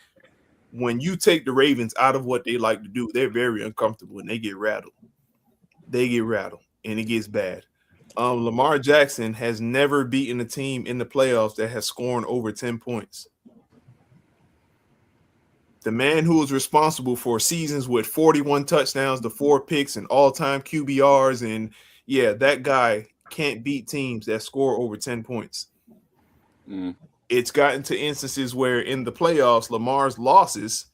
when you take the Ravens out of what they like to do, they're very uncomfortable and they get rattled. They get rattled and it gets bad. Lamar Jackson has never beaten a team in the playoffs that has scored over 10 points. The man who was responsible for seasons with 41 touchdowns, the 4 picks, and all-time QBRs, and yeah, that guy can't beat teams that score over 10 points. It's gotten to instances where in the playoffs, Lamar's losses,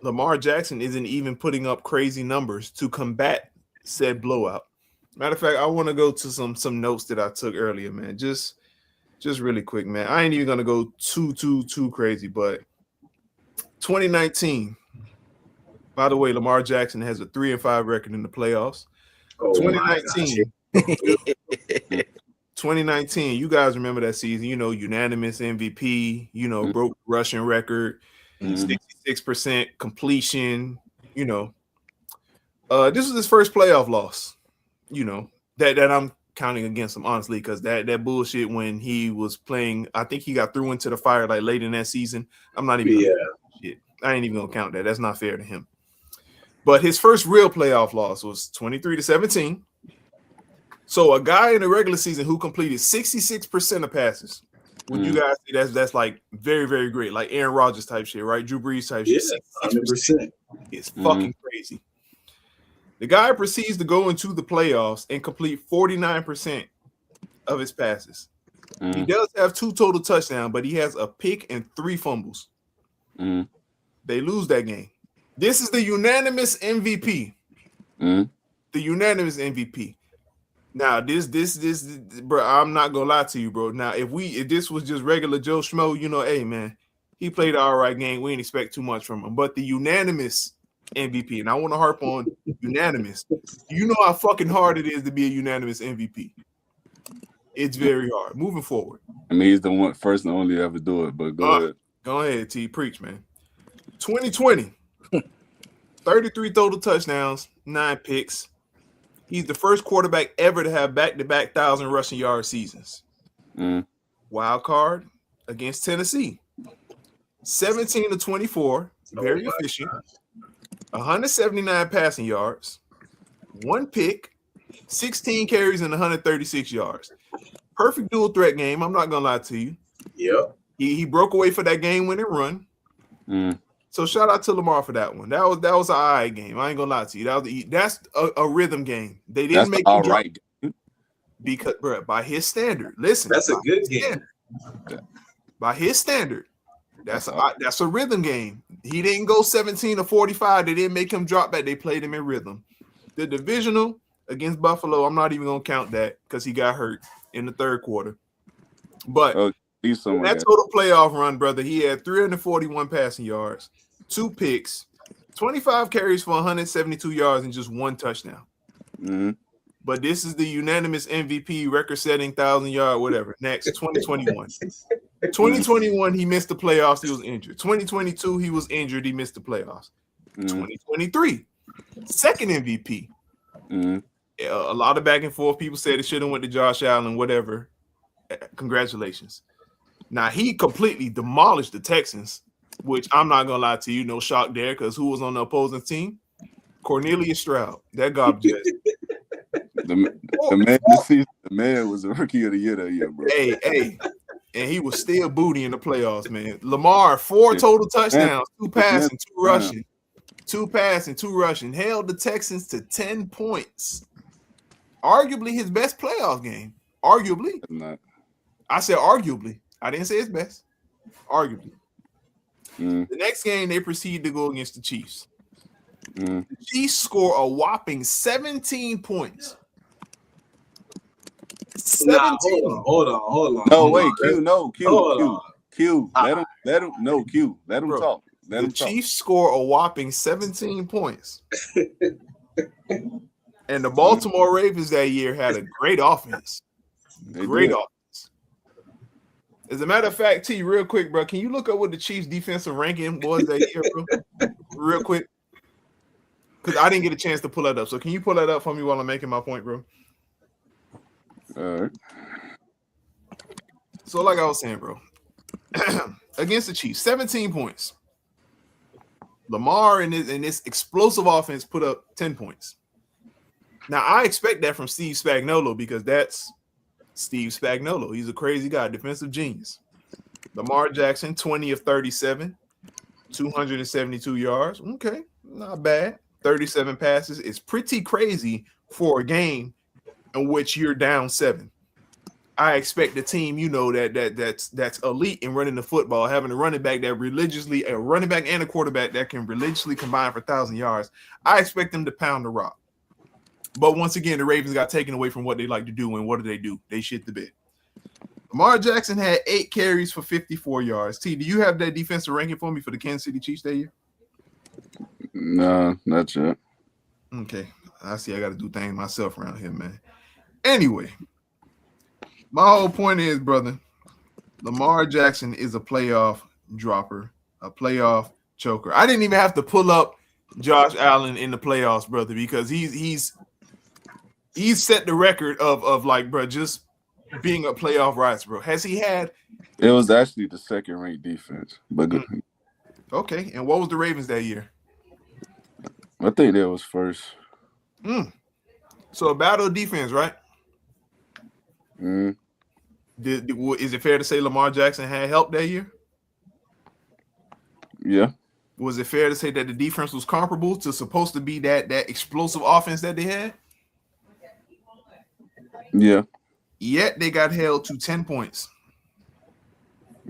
Lamar Jackson isn't even putting up crazy numbers to combat said blowout. Matter of fact, I want to go to some notes that I took earlier, man. Just really quick, man. I ain't even gonna go too crazy, but 2019. By the way, Lamar Jackson has a 3-5 record in the playoffs. 2019, you guys remember that season, you know, unanimous MVP, you know, broke rushing record, 66% completion, you know. This was his first playoff loss, you know, that I'm counting against him, honestly, because that bullshit when he was playing, I think he got thrown into the fire like late in that season. I'm not even shit. I ain't even gonna count that. That's not fair to him. But his first real playoff loss was 23-17. So a guy in the regular season who completed 66% of passes. Would you guys see that's like very, very great, like Aaron Rodgers type shit, right? Drew Brees type shit. 100%. It's fucking crazy. The guy proceeds to go into the playoffs and complete 49% of his passes. He does have 2 total touchdowns, but he has a pick and 3 fumbles. They lose that game. This is the unanimous MVP. The unanimous MVP. Now, this, bro, I'm not gonna lie to you, bro. Now, if this was just regular Joe Schmo, you know, hey man, he played an all right game. We didn't expect too much from him. But the unanimous MVP, and I want to harp on unanimous. You know how fucking hard it is to be a unanimous MVP. It's very hard. Moving forward. I mean, he's the first and only to ever do it. But go ahead. Go ahead, T. Preach, man. 2020, 33 total touchdowns, 9 picks. He's the first quarterback ever to have back-to-back 1,000 rushing yard seasons. Wild card against Tennessee. 17-24, very efficient. 179 passing yards, 1 pick, 16 carries, and 136 yards. Perfect dual threat game. I'm not gonna lie to you. Yep. He broke away for that game-winning run. So shout out to Lamar for that one. That was an all right game. I ain't gonna lie to you. That's a rhythm game. They didn't make all right because, bro, by his standard. Listen, that's a good game. By his standard, that's a rhythm game. He didn't go 17-45. They didn't make him drop back. They played him in rhythm. The divisional against Buffalo, I'm not even gonna count that because he got hurt in the third quarter. But He's someone that total playoff run, brother, he had 341 passing yards, 2 picks, 25 carries for 172 yards, and just 1 touchdown. Mm-hmm. But this is the unanimous MVP, record-setting, 1,000-yard, whatever. Next, 2021. 2021, he missed the playoffs. He was injured. 2022, he was injured. He missed the playoffs. 2023, second MVP. A lot of back and forth. People said it should have went to Josh Allen, whatever. Congratulations. Now, he completely demolished the Texans, which I'm not going to lie to you. No shock there, because who was on the opposing team? Cornelius Stroud. That garbage. The man this season, the man was a rookie of the year that year, bro. Hey. And he was still booty in the playoffs, man. Lamar, 4 total touchdowns, 2 passing, 2 rushing. 2 passing, 2 rushing. Held the Texans to 10 points. Arguably his best playoff game. Arguably. I said arguably. I didn't say his best. Arguably. The next game, they proceed to go against the Chiefs. The Chiefs score a whopping 17 points. 17. Hold on. No, wait, Q. Let him talk. The Chiefs score a whopping 17 points. And the Baltimore Ravens that year had a great offense. Great offense. As a matter of fact, T, real quick, bro, can you look up what the Chiefs defensive ranking was that year, bro? Real quick. Because I didn't get a chance to pull that up. So can you pull that up for me while I'm making my point, bro? All right. So like I was saying, bro, against the Chiefs, 17 points. Lamar and this explosive offense put up 10 points. Now, I expect that from Steve Spagnuolo because that's Steve Spagnuolo. He's a crazy guy, defensive genius. Lamar Jackson, 20 of 37, 272 yards. Okay, not bad. 37 passes. It's pretty crazy for a game in which you're down 7. I expect the team, that's elite in running the football, having a running back and a quarterback that can religiously combine for 1,000 yards. I expect them to pound the rock. But once again, the Ravens got taken away from what they like to do, and what do? They shit the bed. Lamar Jackson had 8 carries for 54 yards. T, do you have that defensive ranking for me for the Kansas City Chiefs that year? No, not yet. Okay. I see I got to do things myself around here, man. Anyway, my whole point is, brother, Lamar Jackson is a playoff dropper, a playoff choker. I didn't even have to pull up Josh Allen in the playoffs, brother, because he's set the record of like, bro, just being a playoff rights, bro. Has he had? It was actually the second-ranked defense, but good. Okay, and what was the Ravens that year? I think that was first. So a battle of defense, right? Is it fair to say Lamar Jackson had help that year? Yeah. Was it fair to say that the defense was comparable to supposed to be that explosive offense that they had? Yeah. Yet they got held to 10 points.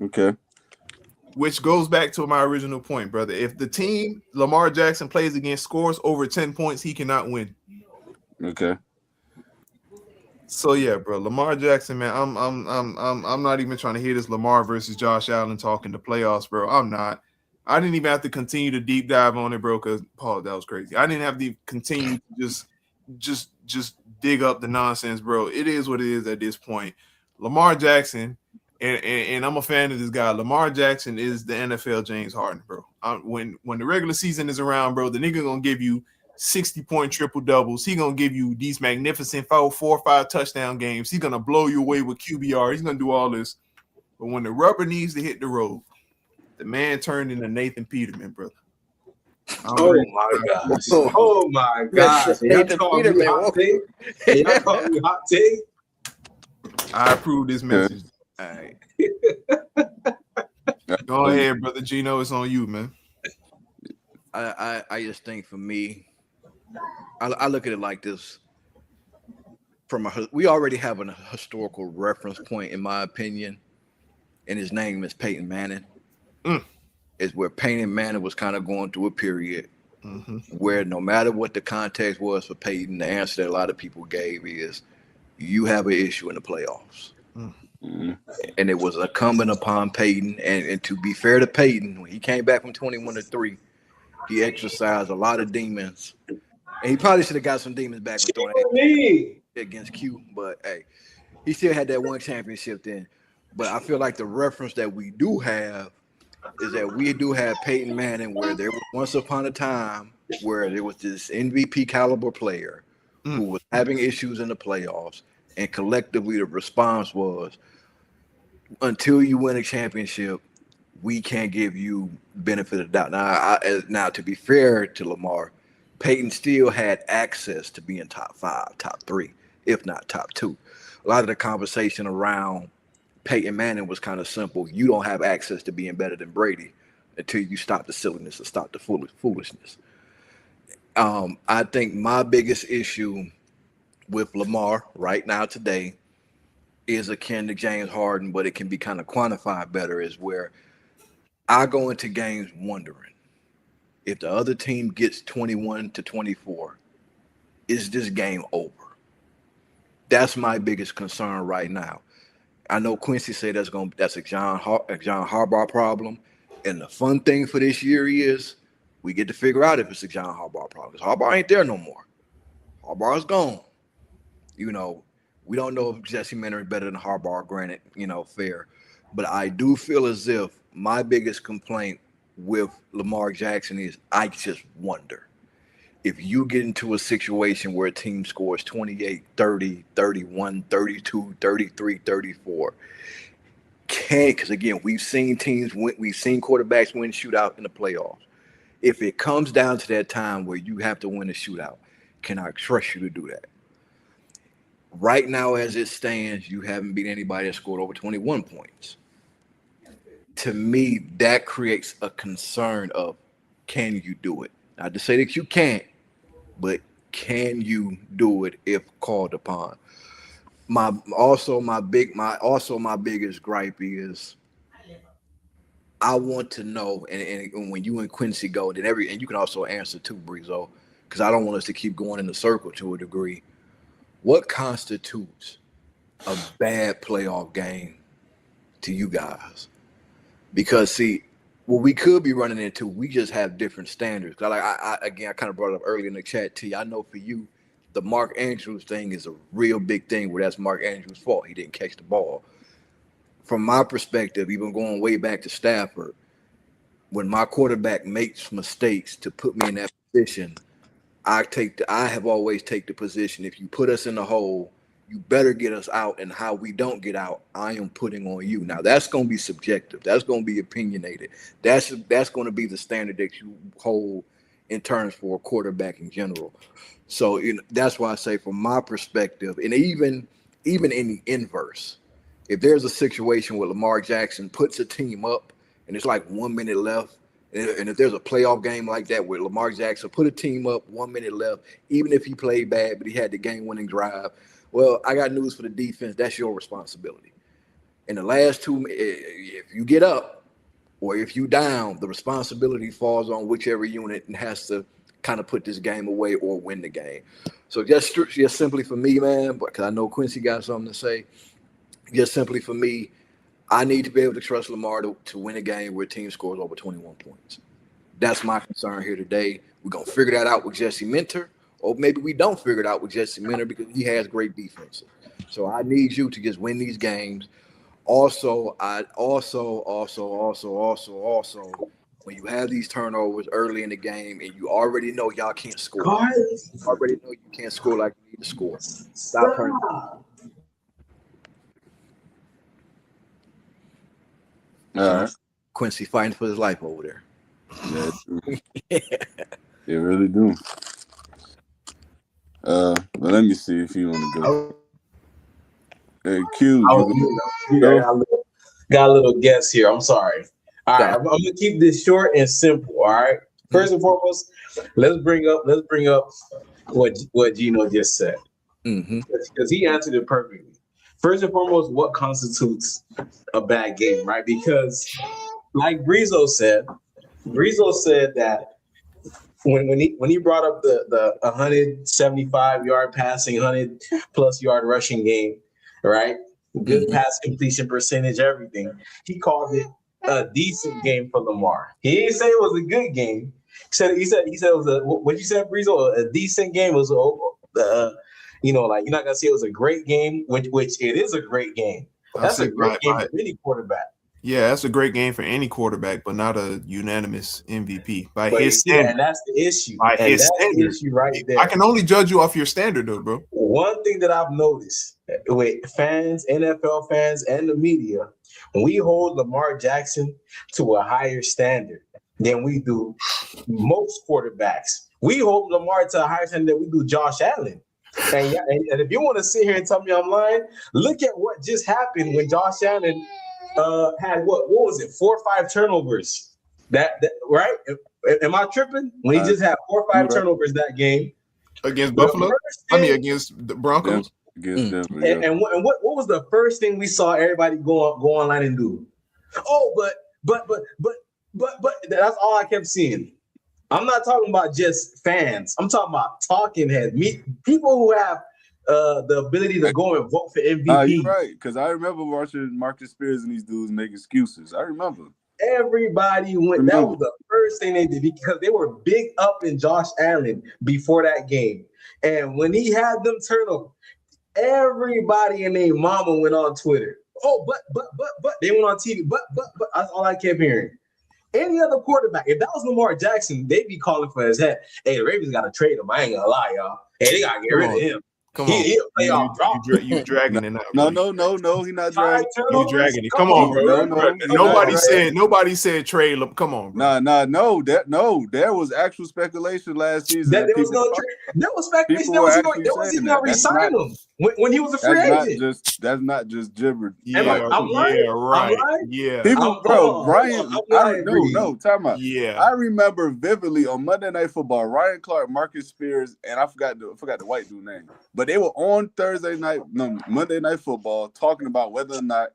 Okay. Which goes back to my original point, brother. If the team Lamar Jackson plays against scores over 10 points, he cannot win. Okay. So yeah, bro, Lamar Jackson, man, I'm not even trying to hear this Lamar versus Josh Allen talking the playoffs, bro. I'm not. I didn't even have to continue to deep dive on it, bro, because Paul, that was crazy. I didn't have to continue to just dig up the nonsense, bro. It is what it is at this point. Lamar Jackson, and I'm a fan of this guy. Lamar Jackson is the NFL James Harden, bro. When the regular season is around, bro, the nigga gonna give you 60-point triple doubles. He gonna give you these magnificent 4 or 5 touchdown games. He's gonna blow you away with QBR. He's gonna do all this. But when the rubber needs to hit the road, the man turned into Nathan Peterman, brother. Oh my gosh. Oh my gosh. Nathan Peterman. Y'all call me hot take? I approve this message. All right. Go ahead, brother Gino. It's on you, man. I just think for me, I look at it like this. We already have a historical reference point, in my opinion, and his name is Peyton Manning. Is where Peyton Manning was kind of going through a period where no matter what the context was for Peyton, the answer that a lot of people gave is you have an issue in the playoffs. And it was incumbent upon Peyton. And to be fair to Peyton, when he came back from 21-3, he exercised a lot of demons. And he probably should have got some demons back from throwing against Q. But hey, he still had that one championship then. But I feel like the reference that we do have is that we do have Peyton Manning, where there was once upon a time where there was this MVP caliber player who was having issues in the playoffs, and collectively the response was, until you win a championship, we can't give you benefit of the doubt. Now, to be fair to Lamar, Peyton still had access to being top 5, top 3, if not top 2. A lot of the conversation around Peyton Manning was kind of simple. You don't have access to being better than Brady until you stop the silliness and stop the foolishness. I think my biggest issue with Lamar right now today is akin to James Harden, but it can be kind of quantified better, is where I go into games wondering if the other team gets 21-24, is this game over? That's my biggest concern right now. I know Quincy said that's a John Harbaugh problem, and the fun thing for this year is we get to figure out if it's a John Harbaugh problem. Because Harbaugh ain't there no more. Harbaugh's gone. You know, we don't know if Jesse Minter is better than Harbaugh. Granted, fair, but I do feel as if my biggest complaint with Lamar Jackson is I just wonder if you get into a situation where a team scores 28, 30, 31, 32, 33, 34, because again, we've seen teams win, we've seen quarterbacks win shootout in the playoffs. If it comes down to that time where you have to win a shootout, can I trust you to do that? Right now, as it stands, you haven't beat anybody that scored over 21 points. To me, that creates a concern of, can you do it? Not to say that you can't, but can you do it if called upon? My biggest gripe is I want to know, and when you and Quincy go, and you can also answer too, Breezo, because I don't want us to keep going in the circle to a degree. What constitutes a bad playoff game to you guys? Because see, what we could be running into, we just have different standards. I kind of brought it up earlier in the chat to you. I know for you, the Mark Andrews thing is a real big thing where that's Mark Andrews' fault. He didn't catch the ball. From my perspective, even going way back to Stafford, when my quarterback makes mistakes to put me in that position, I have always taken the position, if you put us in the hole, you better get us out, and how we don't get out, I am putting on you. Now, that's going to be subjective. That's going to be opinionated. That's going to be the standard that you hold in terms for a quarterback in general. So that's why I say, from my perspective, and even in the inverse, if there's a situation where Lamar Jackson puts a team up and it's like 1 minute left, and if there's a playoff game like that where Lamar Jackson put a team up, 1 minute left, even if he played bad, but he had the game-winning drive, well, I got news for the defense. That's your responsibility. In the last 2 minutes, if you get up or if you down, the responsibility falls on whichever unit and has to kind of put this game away or win the game. So just simply for me, man, because I know Quincy got something to say, just simply for me, I need to be able to trust Lamar to win a game where a team scores over 21 points. That's my concern here today. We're going to figure that out with Jesse Minter, or maybe we don't figure it out with Jesse Minter because he has great defense. So I need you to just win these games. Also, when you have these turnovers early in the game and you already know y'all can't score, you already know you can't score like you need to score. Stop turning. All right. Quincy fighting for his life over there. Yeah, they really do. But let me see if you want to go. Hey, Q, got a little guess here. I'm sorry. All right, I'm gonna keep this short and simple. All right. First and foremost, let's bring up what Gino just said, because he answered it perfectly. First and foremost, what constitutes a bad game, right? Because, like Breezo said that when he brought up the 175 yard passing, 100+ yard rushing game, right? good pass completion percentage, everything. He called it a decent game for Lamar. He didn't say it was a good game. He said it was a what you said, Breezo, a decent game. It was like you're not gonna say it was a great game, which it is a great game. That's a great game for any quarterback. Yeah, that's a great game for any quarterback, but not a unanimous MVP by his standard. And that's the issue. The issue right there. I can only judge you off your standard, though, bro. One thing that I've noticed with fans, NFL fans, and the media, we hold Lamar Jackson to a higher standard than we do most quarterbacks. We hold Lamar to a higher standard than we do Josh Allen. And if you want to sit here and tell me I'm lying, look at what just happened when Josh Allen had what was it, 4 or 5 turnovers? That right? Am I tripping? When he just had 4 or 5 turnovers that game against Buffalo? Against the Broncos. Against Denver, yeah. And what was the first thing we saw everybody go online and do? Oh, but that's all I kept seeing. I'm not talking about just fans. I'm talking about talking heads, people who have the ability to go and vote for MVP. You're right, because I remember watching Marcus Spears and these dudes make excuses. I remember. Everybody went. That was the first thing they did because they were big up in Josh Allen before that game. And when he had them turnovers, everybody and their mama went on Twitter. Oh, but they went on TV. But that's all I kept hearing. Any other quarterback, if that was Lamar Jackson, they'd be calling for his head. Hey, the Ravens got to trade him. I ain't gonna lie, y'all. Hey, they gotta get rid of him. Come on, you dragging it out. No, he's not dragging. You dragging it. Come on, bro. Nobody said trade him. Come on, bro. No. There was actual speculation last season. There was speculation. There was even gonna resign him when he was a free agent. That's not just gibber. I'm lying. Yeah. People, bro, Ryan. Time out. Yeah. I remember vividly on Monday Night Football, Ryan Clark, Marcus Spears, and I forgot the white dude's name. But they were on Monday Night Football talking about whether or not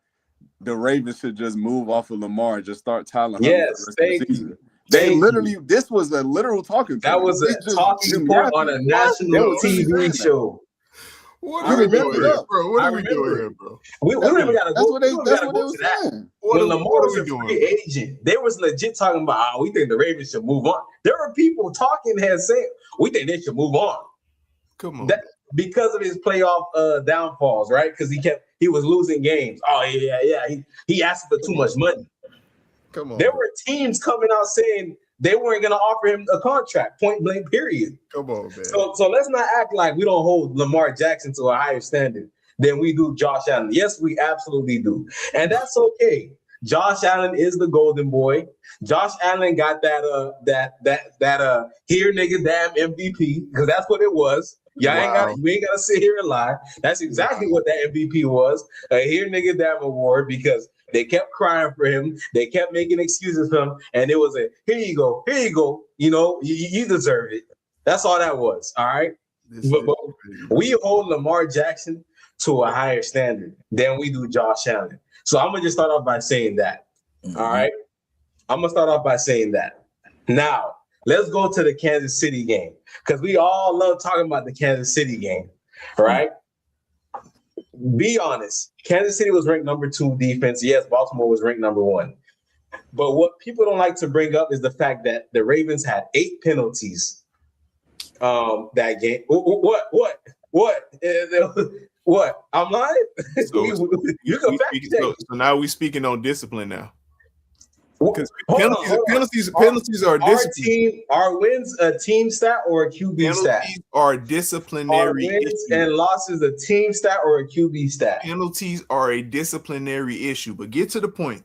the Ravens should just move off of Lamar and just start Tyler Huntley for the rest of the season. They literally, this was a literal talking point. That was a talking point on a national TV show. What are we doing here, bro? What are we doing here, bro? We don't even gotta go. That's what they were saying. When Lamar was a free agent, they was legit talking about, we think the Ravens should move on. There were people talking and saying, we think they should move on. Come on. Because of his playoff downfalls, right? Because he was losing games. Oh yeah. He asked for too much money. Come on. There were teams coming out saying they weren't going to offer him a contract, point blank, period. Come on, man. So let's not act like we don't hold Lamar Jackson to a higher standard than we do Josh Allen. Yes, we absolutely do, and that's okay. Josh Allen is the golden boy. Josh Allen got that here nigga damn MVP, because that's what it was. You ain't gotta sit here and lie. That's exactly what that MVP was. A here nigga damn award, because they kept crying for him. They kept making excuses for him. And it was here you go. You know, you deserve it. That's all that was. All right. But we hold Lamar Jackson to a higher standard than we do Josh Allen. So I'm gonna just start off by saying that. Mm-hmm. All right. I'm gonna start off by saying that. Now, let's go to the Kansas City game, because we all love talking about the Kansas City game, right? Be honest. Kansas City was ranked number 2 defense. Yes, Baltimore was ranked number 1. But what people don't like to bring up is the fact that the Ravens had 8 penalties that game. What? What? I'm lying? So, you can fact check. So now we're speaking on discipline now. Because penalties are discipline. Our wins a team stat or a QB stat? Penalties are disciplinary. Our wins issues. and losses a team stat or a QB stat? Penalties are a disciplinary issue. But get to the point.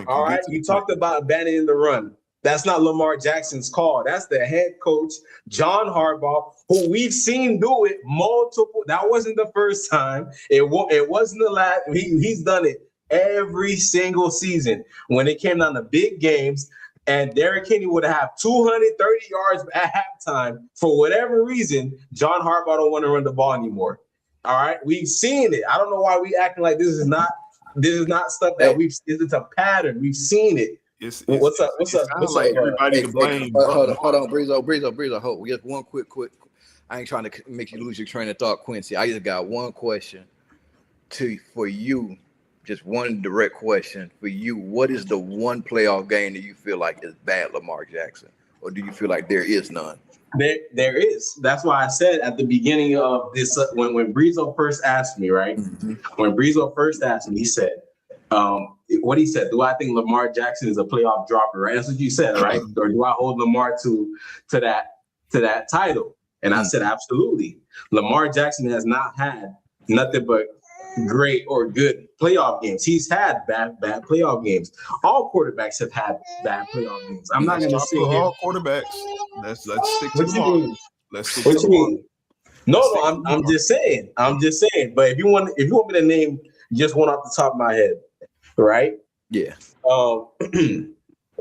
All right. You talked about abandoning the run. That's not Lamar Jackson's call. That's the head coach, John Harbaugh, who we've seen do it multiple. That wasn't the first time. It wasn't the last. He's done it every single season when it came down to big games, and Derrick Henry would have 230 yards at halftime. For whatever reason, John Harbaugh don't want to run the ball anymore. All right, we've seen it. I don't know why we acting like this is not stuff that it's a pattern. We've seen it. What's up? Everybody to blame. Hold on, Breezo. Hold. We just one quick. I ain't trying to make you lose your train of thought, Quincy. I just got one question. for you, just one direct question for you. What is the one playoff game that you feel like is bad Lamar Jackson? Or do you feel like there is none? There is. That's why I said at the beginning of this, when Breezo first asked me, right? Mm-hmm. When Breezo first asked me, he said, what he said, do I think Lamar Jackson is a playoff dropper, right? That's what you said, right? Or do I hold Lamar to that title? And I said, absolutely. Lamar Jackson has not had nothing but great or good playoff games. He's had bad playoff games. All quarterbacks have had bad playoff games. I'm not going to say all quarterbacks. Let's stick to Lamar. Let's stick what to you Lamar. mean? No, I'm just saying. But if you want me to name just one off the top of my head, right? Yeah.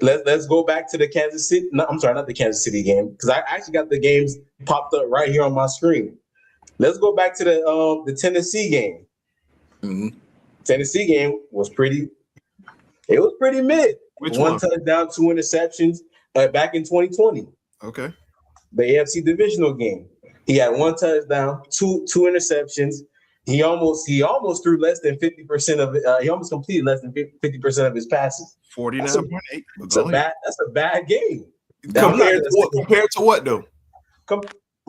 Let's go back to the Kansas City. No, I'm sorry, not the Kansas City game, because I actually got the games popped up right here on my screen. Let's go back to the Tennessee game. Mm-hmm. Tennessee game was pretty. It was pretty mid. Which one one? touchdown, 2 interceptions. Back in 2020. Okay. The AFC divisional game. He had 1 touchdown, two interceptions. He almost threw less than 50% of it. He almost completed less than 50% of his passes. 49.8. That's a bad game. Compared to what though?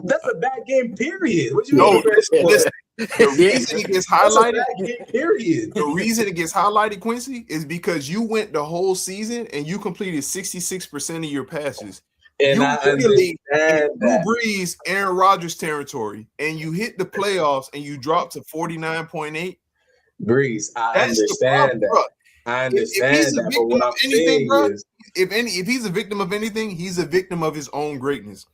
That's a bad game, period. What you No, mean? listen, the reason it gets highlighted, period. The reason it gets highlighted, Quincy, is because you went the whole season and you completed 66% of your passes. And you I really understand Drew that. Brees, Aaron Rodgers territory, and you hit the playoffs and you dropped to 49.8. Brees, I understand that. I understand that. But what I'm saying is, if he's a victim of anything, he's a victim of his own greatness.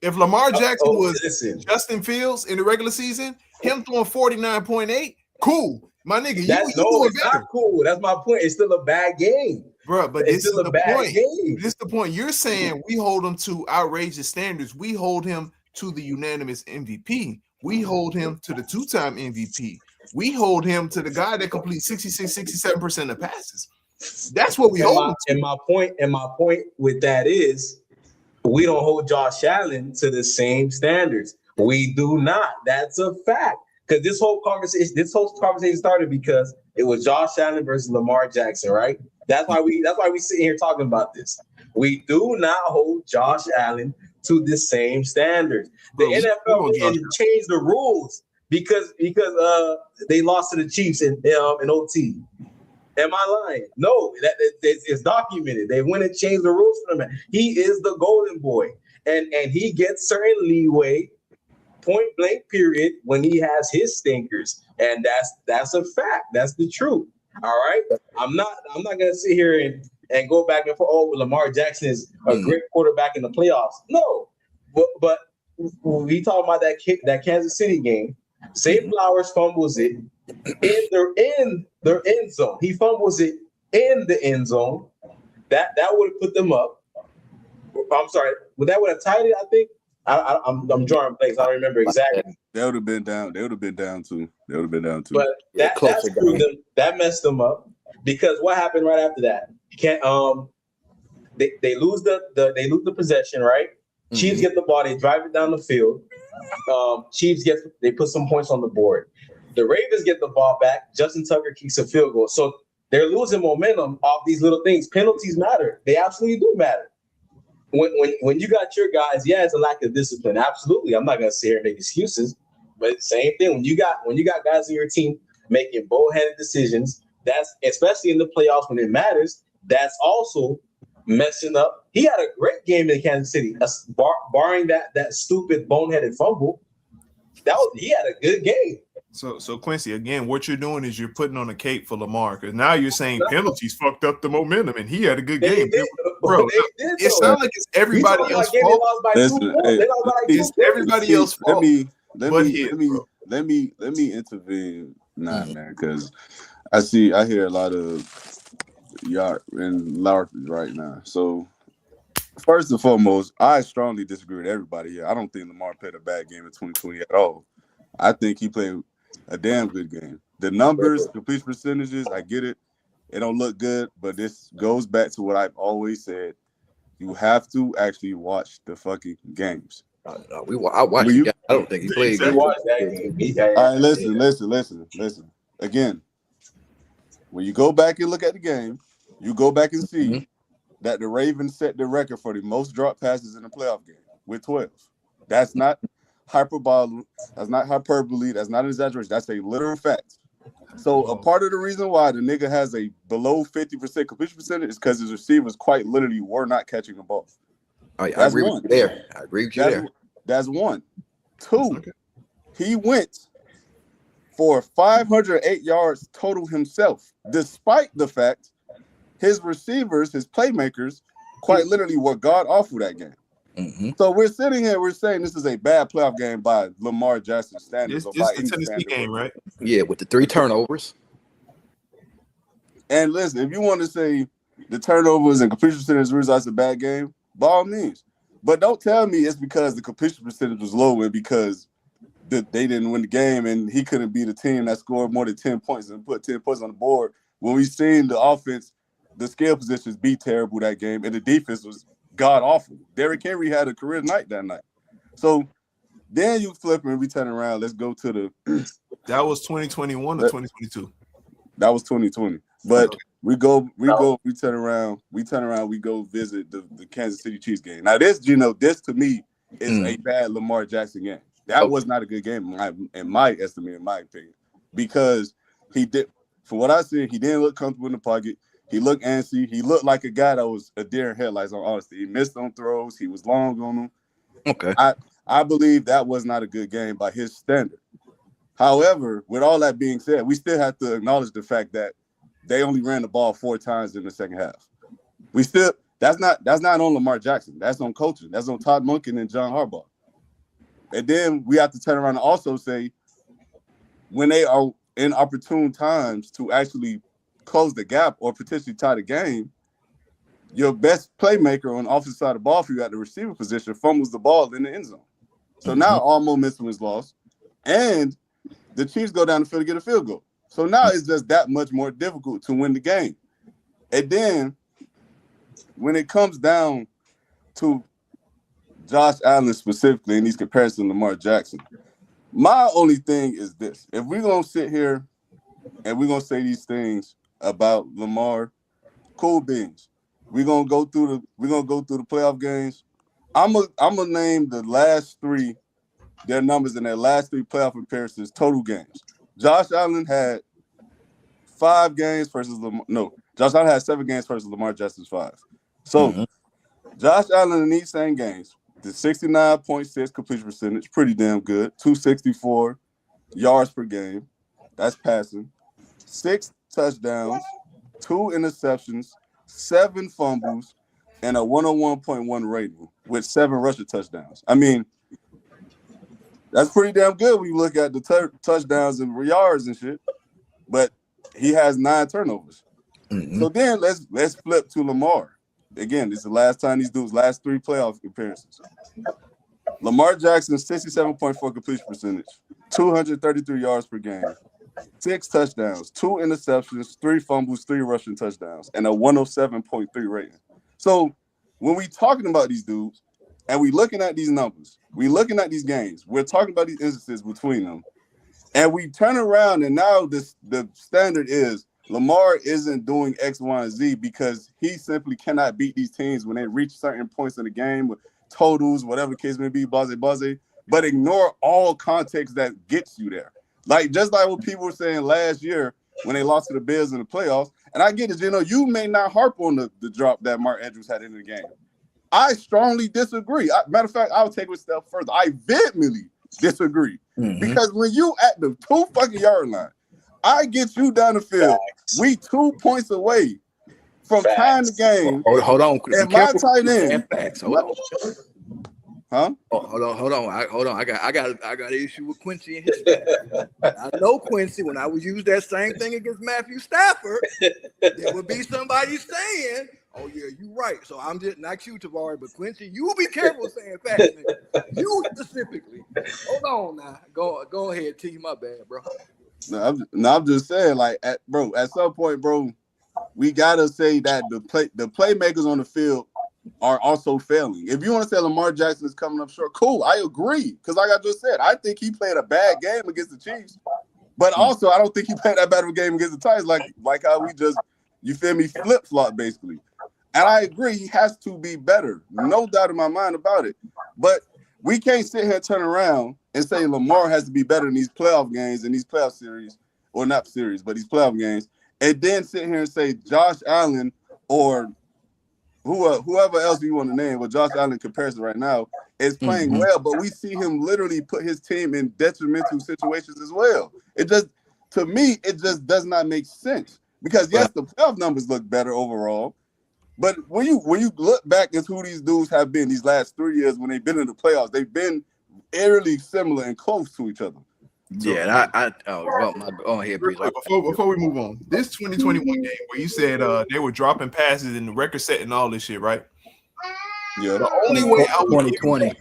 If Lamar Jackson was Justin Fields in the regular season, him throwing 49.8, cool. My nigga, it's not cool. That's my point. It's still a bad game. Bro, but this is the point. Game. This is the point. You're saying we hold him to outrageous standards. We hold him to the unanimous MVP. We hold him to the 2-time MVP. We hold him to the guy that completes 66, 67% of passes. That's what we hold him to. And my point with that is, we don't hold Josh Allen to the same standards. We do not. That's a fact. Because this whole conversation started because it was Josh Allen versus Lamar Jackson, right? That's why we sit here talking about this. We do not hold Josh Allen to the same standards. The NFL changed the rules because they lost to the Chiefs in OT. Am I lying? No, it's documented. They went and changed the rules for him. He is the golden boy, and he gets certain leeway, point blank period, when he has his stinkers, and that's a fact. That's the truth. All right, I'm not gonna sit here and go back and forth. Oh, Lamar Jackson is a great quarterback in the playoffs. No, but we talking about that Kansas City game. Zay Flowers fumbles it in their end zone. He fumbles it in the end zone. That would have put them up. I'm sorry. That would have tied it, I think. I'm drawing blanks. I don't remember exactly. They would have been down. They would have been down too. But that screwed them. That messed them up. Because what happened right after that? They lose the possession, right? Mm-hmm. Chiefs get the ball. They drive it down the field. They put some points on the board. The Ravens get the ball back. Justin Tucker kicks a field goal. So they're losing momentum off these little things. Penalties matter. They absolutely do matter. When you got your guys, yeah, it's a lack of discipline. Absolutely. I'm not gonna sit here and make excuses. But same thing. When you got guys in your team making bold-headed decisions, that's especially in the playoffs when it matters, that's also messing up. He had a great game in Kansas City, barring that stupid boneheaded fumble. He had a good game. So Quincy, again, what you're doing is you're putting on a cape for Lamar, because now you're saying penalties fucked up the momentum, and he had a good game. Bro, it sounds like it's everybody else's fault. It's everybody else's fault. Let me intervene, man, because I hear a lot of yard and larpers right now. So first and foremost, I strongly disagree with everybody here. I don't think Lamar played a bad game in 2020 at all. I think he played a damn good game. The numbers, completion percentages, I get it. It don't look good, but this goes back to what I've always said. You have to actually watch the fucking games. I watched the game. I don't think he played. All right, listen. again, when you go back and look at the game, you go back and see that the Ravens set the record for the most drop passes in a playoff game with 12. That's not hyperbole. That's not hyperbole. That's not an exaggeration. That's a literal fact. So a part of the reason why the nigga has a below 50% completion percentage is because his receivers quite literally were not catching the ball. I agree with you there. I agree with you there. That's one. Two, he went for 508 yards total himself, despite the fact his receivers, his playmakers, quite literally were god awful that game. So we're sitting here, we're saying this is a bad playoff game by Lamar Jackson standards. It's the Tennessee game, right? Yeah, with the 3 turnovers. And listen, if you want to say the turnovers and completion percentage results a bad game, by all means. But don't tell me it's because the completion percentage was low and because they didn't win the game and he couldn't be the team that scored more than 10 points and put 10 points on the board when we've seen the offense, the skill positions be terrible that game and the defense was god awful. Derrick Henry had a career night that night. So then you flip and we turn around. Let's go to the that was 2021 or 2022. That was 2020. But we turn around, we go visit the Kansas City Chiefs game. Now this to me is a bad Lamar Jackson game. That was not a good game in my estimate, in my opinion, because he did. From what I see, he didn't look comfortable in the pocket. He looked antsy. He looked like a guy that was a deer in headlights. On honesty, he missed on throws. He was long on them. Okay, I believe that was not a good game by his standard. However, with all that being said, we still have to acknowledge the fact that they only ran the ball 4 times in the second half. That's not on Lamar Jackson. That's on coaching. That's on Todd Monken and John Harbaugh. And then we have to turn around and also say, when they are in opportune times to actually close the gap or potentially tie the game, your best playmaker on the offensive side of the ball for you at the receiver position fumbles the ball in the end zone. So now all momentum is lost, and the Chiefs go down the field to get a field goal. So now it's just that much more difficult to win the game. And then when it comes down to Josh Allen specifically in these comparisons to Lamar Jackson, my only thing is this. If we're going to sit here and we're going to say these things about Lamar, cool beans. We're going to go through the playoff games. I'm gonna name the last 3, their numbers in their last 3 playoff appearances, total games. Josh Allen had 5 games versus Lamar. No, Josh Allen had 7 games versus Lamar Jackson's 5. So Josh Allen in these same games, the 69.6 completion percentage, pretty damn good. 264 yards per game. That's passing. 6 touchdowns, 2 interceptions, 7 fumbles, and a 101.1 rating with 7 rushing touchdowns. I mean, that's pretty damn good when you look at the touchdowns and yards and shit. But he has 9 turnovers. So then let's flip to Lamar. Again, this is the last time these dudes, last 3 playoff appearances. Lamar Jackson, 67.4 completion percentage, 233 yards per game, 6 touchdowns, 2 interceptions, 3 fumbles, 3 rushing touchdowns, and a 107.3 rating. So when we talking about these dudes and we looking at these numbers, we looking at these games, we're talking about these instances between them, and we turn around and now the standard is Lamar isn't doing X, Y, and Z because he simply cannot beat these teams when they reach certain points in the game with totals, whatever the case may be, buzzy, but ignore all context that gets you there. Like, just like what people were saying last year when they lost to the Bills in the playoffs, and I get it, you may not harp on the drop that Mark Andrews had in the game. I strongly disagree. Matter of fact, I would take it a step further. I vehemently disagree. Because when you at the 2 fucking yard line, I get you down the field. Facts. We 2 points away from tying the game. Hold on. And my tight end. Hold on. Huh? Hold on. I got an issue with Quincy and his stats. I know Quincy. When I would use that same thing against Matthew Stafford, there would be somebody saying, "Oh yeah, you're right." So I'm just not you, Tavares, but Quincy, you be careful saying facts. You specifically. Hold on now. Go ahead, T. My bad, bro. No, I'm just saying, like, at some point, bro, we gotta say that the playmakers on the field are also failing. If you want to say Lamar Jackson is coming up short, cool, I agree. Because like I just said, I think he played a bad game against the Chiefs. But also, I don't think he played that bad of a game against the Titans, like how we just, you feel me, flip-flop basically. And I agree, he has to be better. No doubt in my mind about it. But we can't sit here and turn around and say Lamar has to be better in these playoff games, in these playoff series, or not series, but these playoff games, and then sit here and say Josh Allen or whoever else you want to name, but Josh Allen comparison right now is playing well, but we see him literally put his team in detrimental situations as well. It just, to me, it just does not make sense. Because yes, the playoff numbers look better overall, but when you look back at who these dudes have been these last 3 years when they've been in the playoffs, they've been eerily similar and close to each other. So, yeah, go ahead, please. Before we move on, this 2021 game where you said they were dropping passes and the record set and all this shit, right? Yeah. The only way I would 2020,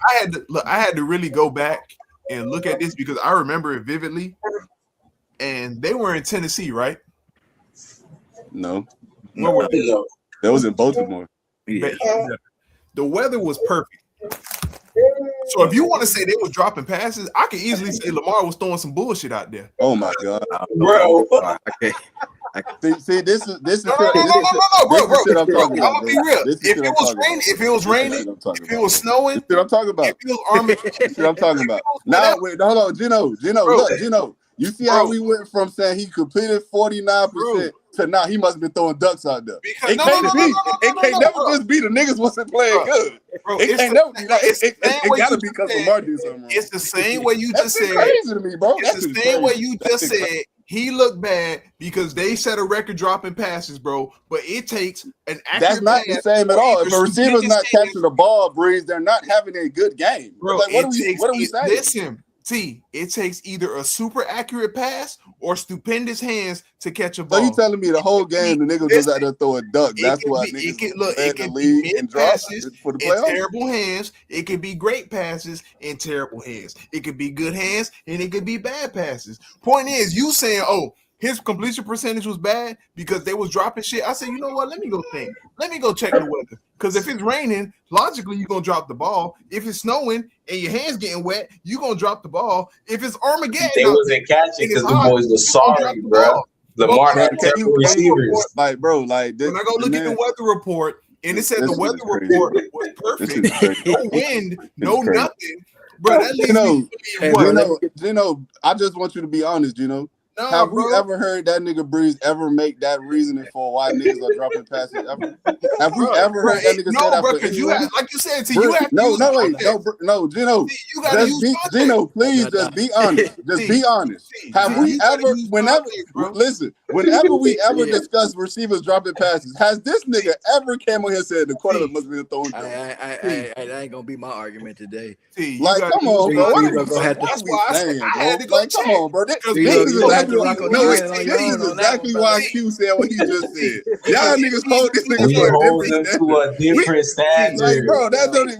I had to really go back and look at this because I remember it vividly. And they were in Tennessee, right? No. Where were they? That was in Baltimore. Yeah. The weather was perfect. So if you want to say they was dropping passes, I could easily say Lamar was throwing some bullshit out there. Oh my God, bro. Okay. See, this is No, bro. I'm gonna be real. If it was raining, if it was snowing, this is what I'm talking about. If it was army, this is what I'm talking about. Now, wait, hold on, Gino, look, Gino. You see how we went from saying he completed 49% to now he must have been throwing ducks out there. It can't never just be the niggas wasn't playing good. It can't never be that. It gotta be because Lamar did something wrong. It's the same way you just said. Crazy to me, bro. It's the same way you just said. He looked bad because they set a record dropping passes, bro. But it takes an accurate That's not the same at all. If a receiver's not catching the ball, Breeze, they're not having a good game. Bro, like, what are we saying? Listen, it takes either a super accurate pass or stupendous hands to catch a ball. So you telling me the whole game the niggas was out there throwing duck? That's why niggas led the league in drops for the playoffs? Terrible hands. It could be great passes and terrible hands. It could be good hands and it could be bad passes. Point is, you saying, oh, his completion percentage was bad because they was dropping shit. I said, you know what? Let me go think. Let me go check the weather. Because if it's raining, logically, you're going to drop the ball. If it's snowing and your hands getting wet, you're going to drop the ball. If it's Armageddon. They wasn't catching because the boys were sorry, bro. Lamar had terrible receivers. Like, bro, like this. When I go look at the weather report, and it said the weather report was perfect. No wind, no nothing. Bro, that leaves me Gino, I just want you to be honest, Gino. Have we ever heard that nigga Breeze ever make that reasoning for why niggas are dropping passes ever? Have we ever heard that nigga say that for anyone? Like you said, you have no, Gino. Gino, please just be honest. Just be honest. Have we ever, whenever we ever discuss receivers dropping passes, has this nigga ever came on here and said the quarterback must be throwing? That ain't gonna be my argument today. Like, come on, bro. That's why I had to go. Like, come on, bro. This is exactly why Q said what he just said. Y'all niggas hold this nigga to a different standard. Like, bro,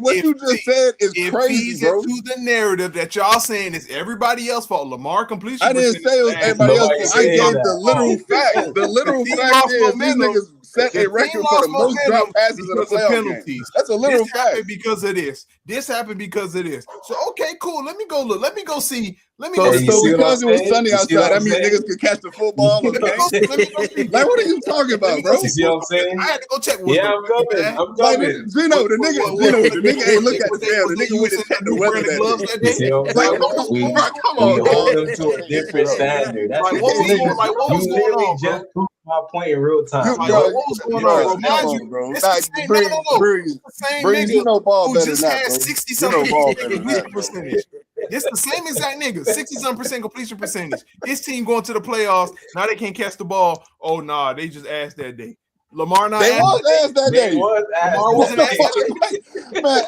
what you just said is crazy, bro. To the narrative that y'all saying is everybody else fault. Lamar completion. I didn't say it was everybody else. I gave the literal fact. The literal fact is these niggas set a record for the most drop passes in the playoff game. That's a literal fact. Happened because of this. This happened because of this. So okay, cool. Let me go look. Let me go see. So because it was sunny outside, that means niggas could catch the football. Like, what are you talking about, bro? You see what I'm saying? I had to go check. I'm coming. Gino, the nigga ain't look at the film. The nigga went and checked the weather that day. Like, come on, we hold them to a different standard. That's what was going on, just proved my point in real time. What was going on, bro? Breeze, you know ball better than that, bro. 60-something completion percentage. It's the same exact nigga, 60-something completion percentage. His team going to the playoffs. Now they can't catch the ball. Oh, nah, they just asked that day. Lamar not they was asked that day. Lamar wasn't asked that day. Man,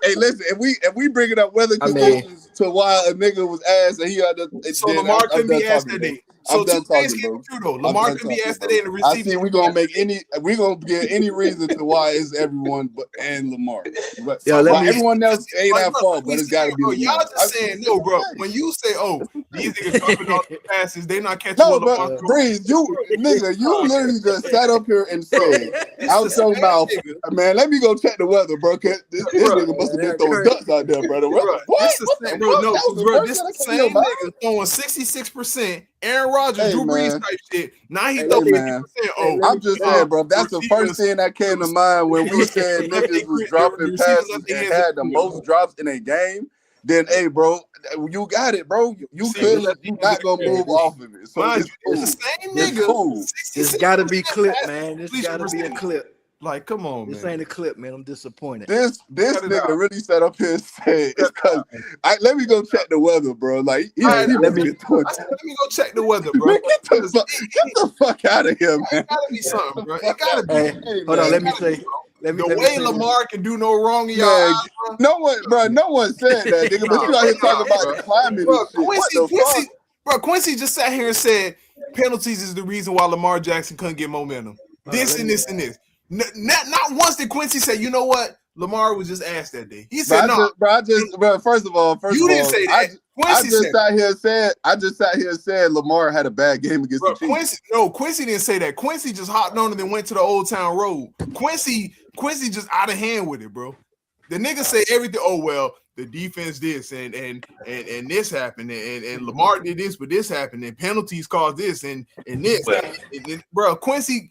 hey, listen, if we bring it up weather conditions to why a nigga was asked and he had to. So Lamar couldn't be asked that day. So two things came true though. Lamar couldn't be asked that day in the receiver. I think we're gonna give any reason to why it's everyone and Lamar. But everyone else ain't at fault, but it's gotta be Lamar. Y'all just saying no, bro. When you say, oh, These niggas dropping all the passes. They not catching No, what but Lamar throwing. Breeze, you literally just sat up here and said out your mouth, man, let me go check the weather, bro. Cause this nigga must have been throwing ducks out there, brother. What? This the same, bro. Fuck? No, That was the bro. first This thing the that came to your same mind? nigga throwing 66%. Aaron Rodgers, Hey, Drew Brees man. type shit. Now he Hey, throw 50%. man. Oh, I'm just saying, bro. That's the first thing that came to mind when we said niggas was dropping passes and had the most drops in a game. Then, hey, bro, you got it, bro. You not gonna move off of it. So it's cool. The same It's nigga. cool. This gotta be clip, man. This gotta be a clip. Like, come on, man. This ain't a clip, man. I'm disappointed. This nigga really sat up here and said it's because let me go check the weather, bro. Like let me go check the weather, bro. Man, get the fuck out of here, man. It gotta be something, bro. It gotta be. Hey, hold on, let me say. The way Lamar can do no wrong in y'all eyes, bro. No one said that, nigga. But you out here talking about the climate and shit. What the fuck? Bro, Quincy just sat here and said penalties is the reason why Lamar Jackson couldn't get momentum. This and this and this. Not once did Quincy say, you know what? Lamar was just asked that day. He said, no. First of all, you didn't say that. I just sat here and said Lamar had a bad game against the Chiefs. Quincy didn't say that. Quincy just hopped on and then went to the Old Town Road. Quincy just out of hand with it, bro. The nigga say everything. Oh well, the defense this and this happened and Lamar did this, but this happened and penalties caused this and this. Bro, Quincy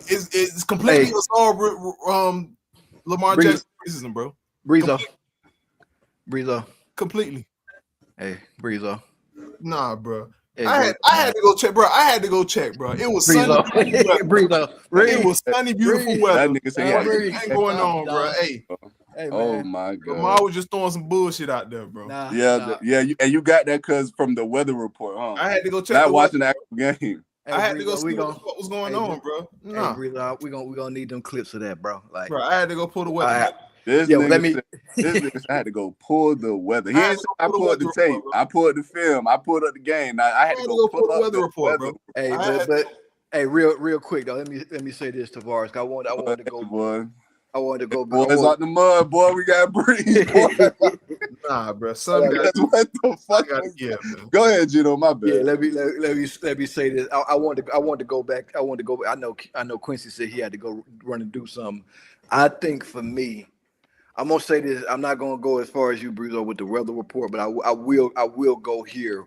is completely assault Lamar Jackson criticism, bro. Breezo. Completely. Hey, Breezo. Nah, bro. Hey, I had to go check, bro. It was sunny. Breezo. It was sunny, beautiful weather. That nigga said, ain't going on, bro. Hey, oh my god. Lamar was just throwing some bullshit out there, bro. You got that because from the weather report, huh? I had to go check. Not watching the actual game. I had to go see what was going on, bro. Nah, we gonna need them clips of that, bro. Like, bro, I had to go pull the weather. This nigga had to go pull the weather. He didn't say I pulled the tape. I pulled the film. I pulled up the game. Now I had to go pull up the report, bro. Hey, but hey, real quick though. Let me say this, Tavares. I wanted to go, boy. I wanted to go. Boys out the mud, boy. We got breathe. Nah, bro. Son, what the fuck? Go ahead, Gino. My bad. Yeah, let me say this. I want to go back. I know Quincy said he had to go run and do something. I think for me, I'm gonna say this. I'm not gonna go as far as you, Breezo, with the weather report, but I will go here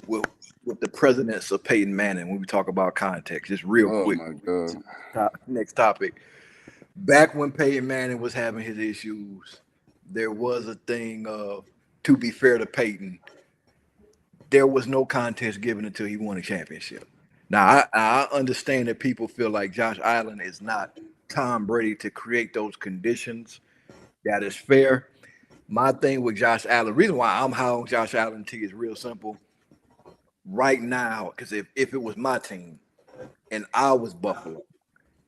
with the presence of Peyton Manning when we talk about context. Just real quick. Oh my God. Next topic. Back when Peyton Manning was having his issues, there was a thing of, to be fair to Peyton, there was no contest given until he won a championship. Now, I understand that people feel like Josh Allen is not Tom Brady to create those conditions. That is fair. My thing with Josh Allen, the reason why I'm high on Josh Allen is real simple. Right now, because if it was my team and I was Buffalo,